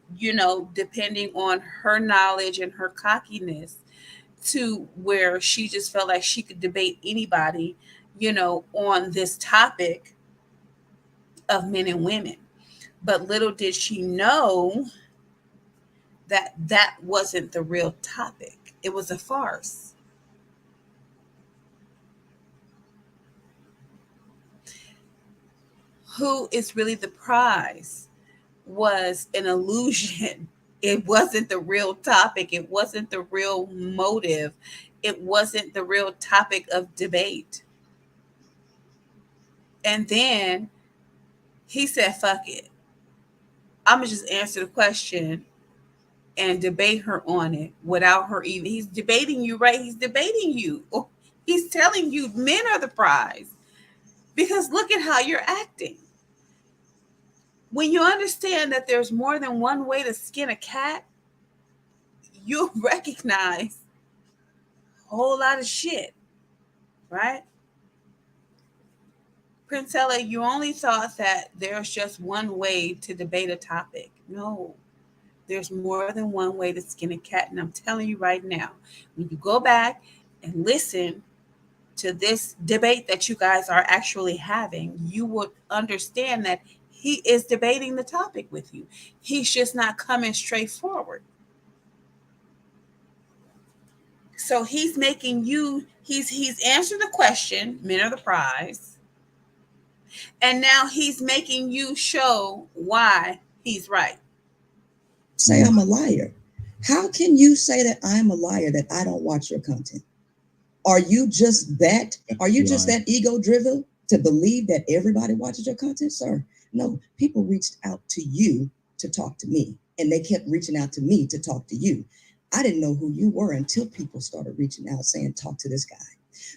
depending on her knowledge and her cockiness to where she just felt like she could debate anybody, on this topic of men and women. But little did she know that that wasn't the real topic. It was a farce. who is really the prize was an illusion. It wasn't the real topic. It wasn't the real motive. It wasn't the real topic of debate. And then he said, fuck it. I'm going to just answer the question and debate her on it without her even. He's debating you, right? He's debating you. He's telling you men are the prize because look at how you're acting. When you understand that there's more than one way to skin a cat, you'll recognize a whole lot of shit, right? Princella, you only thought that there's just one way to debate a topic. No, there's more than one way to skin a cat. And I'm telling you right now, when you go back and listen to this debate that you guys are actually having, you would understand that he is debating the topic with you. He's just not coming straight forward. So he's making you, he's answered the question, men are the prize. And now he's making you show why he's right. Say I'm a liar. How can you say that I'm a liar, that I don't watch your content? Are you just that? Are you just that ego driven to believe that everybody watches your content, sir? No, people reached out to you to talk to me, and they kept reaching out to me to talk to you. I didn't know who you were until people started reaching out saying, talk to this guy.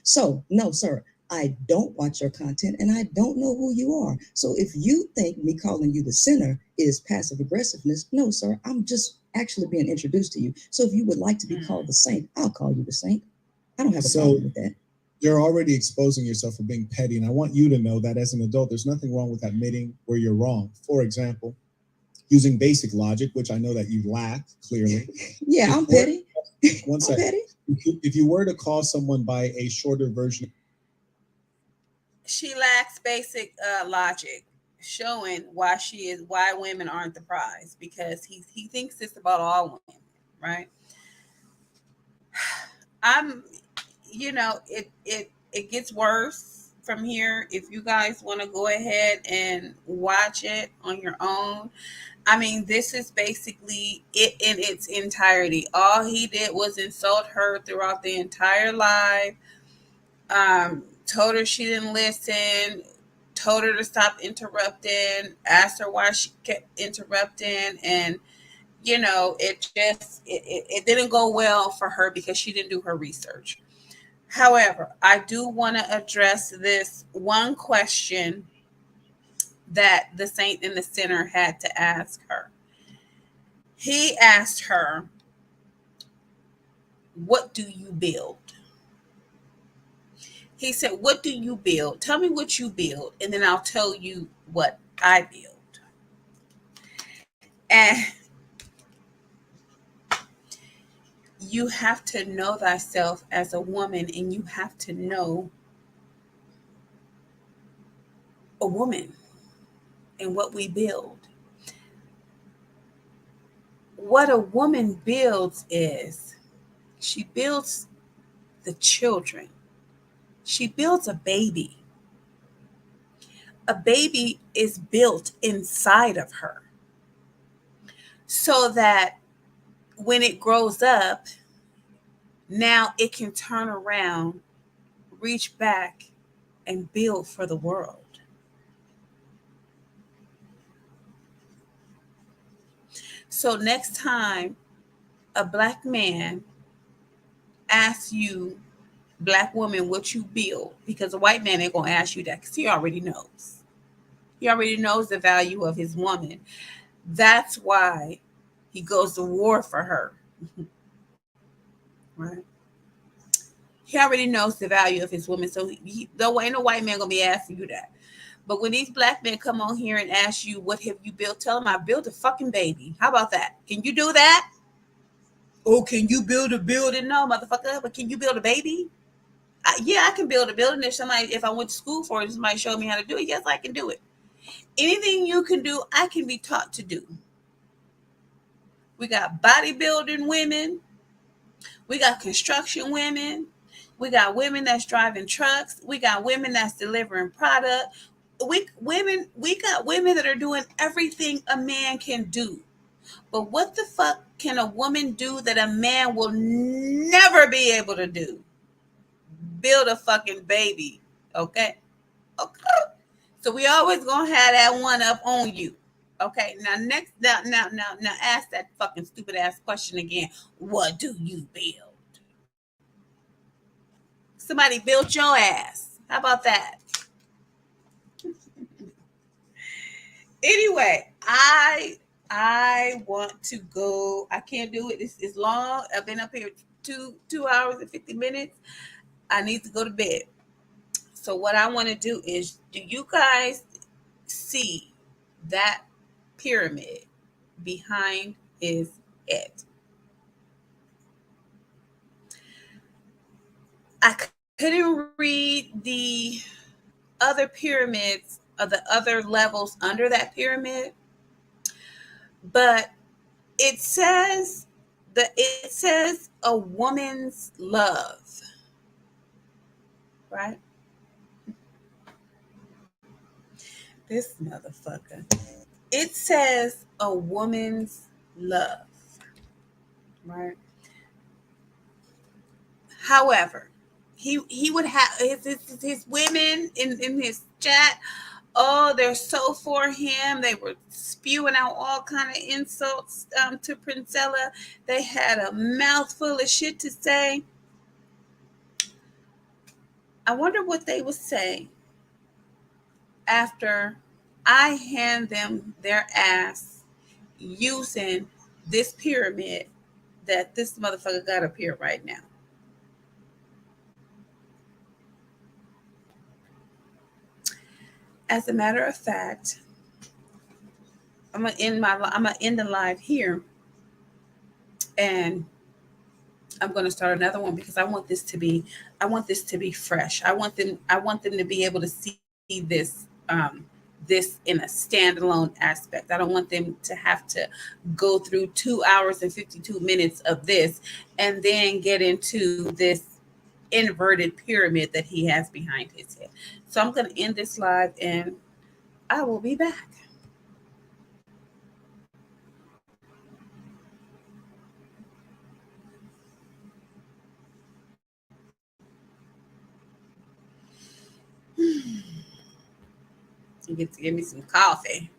So, no, sir, I don't watch your content and I don't know who you are. So if you think me calling you the sinner is passive aggressiveness, no, sir, I'm just actually being introduced to you. So if you would like to be called the saint, I'll call you the saint. I don't have a problem with that. You're already exposing yourself for being petty. And I want you to know that as an adult, there's nothing wrong with admitting where you're wrong. For example, using basic logic, which I know that you lack clearly. Yeah, I'm petty. One second. Petty. If you were to call someone by a shorter version, she lacks basic logic, showing why women aren't the prize, because he thinks it's about all women, right? It gets worse from here. If you guys want to go ahead and watch it on your own, I mean, this is basically it in its entirety. All he did was insult her throughout the entire live. Told her she didn't listen, told her to stop interrupting, asked her why she kept interrupting, and it didn't go well for her because she didn't do her research. However, I do want to address this one question that the saint and the sinner had to ask her. He asked her, what do you build? He said, what do you build? Tell me what you build, and then I'll tell you what I build. And you have to know thyself as a woman, and you have to know a woman and what we build. What a woman builds is she builds the children. She builds a baby. A baby is built inside of her so that when it grows up, now it can turn around, reach back, and build for the world. So next time a black man asks you, black woman, what you build, because a white man ain't going to ask you that because he already knows. He already knows the value of his woman. That's why he goes to war for her. Right? He already knows the value of his woman. So though ain't no white man going to be asking you that. But when these black men come on here and ask you, what have you built? Tell them I built a fucking baby. How about that? Can you do that? Oh, can you build a building? No, motherfucker. But can you build a baby? I can build a building. If I went to school for it, somebody showed me how to do it. Yes, I can do it. Anything you can do, I can be taught to do. We got bodybuilding women. We got construction women. We got women that's driving trucks. We got women that's delivering product. we got women that are doing everything a man can do. But what the fuck can a woman do that a man will never be able to do? Build a fucking baby. Okay? Okay. So we always gonna have that one up on you. Okay. Now ask that fucking stupid ass question again. What do you build? Somebody built your ass. How about that? Anyway, I want to go. I can't do it. It's long. I've been up here 2 hours and 50 minutes. I need to go to bed. So what I want to do is, do you guys see that pyramid behind his head? I couldn't read the other pyramids or the other levels under that pyramid, but it says a woman's love, right? This motherfucker. It says a woman's love, right? However, he would have his women in his chat. Oh, they're so for him. They were spewing out all kind of insults to Princella. They had a mouthful of shit to say. I wonder what they would say after I hand them their ass using this pyramid that this motherfucker got up here right now. As a matter of fact, I'm gonna end the live here, and I'm gonna start another one because I want this to be fresh. I want them to be able to see this this in a standalone aspect. I don't want them to have to go through 2 hours and 52 minutes of this and then get into this inverted pyramid that he has behind his head. So I'm gonna end this live and I will be back. You get to give me some coffee.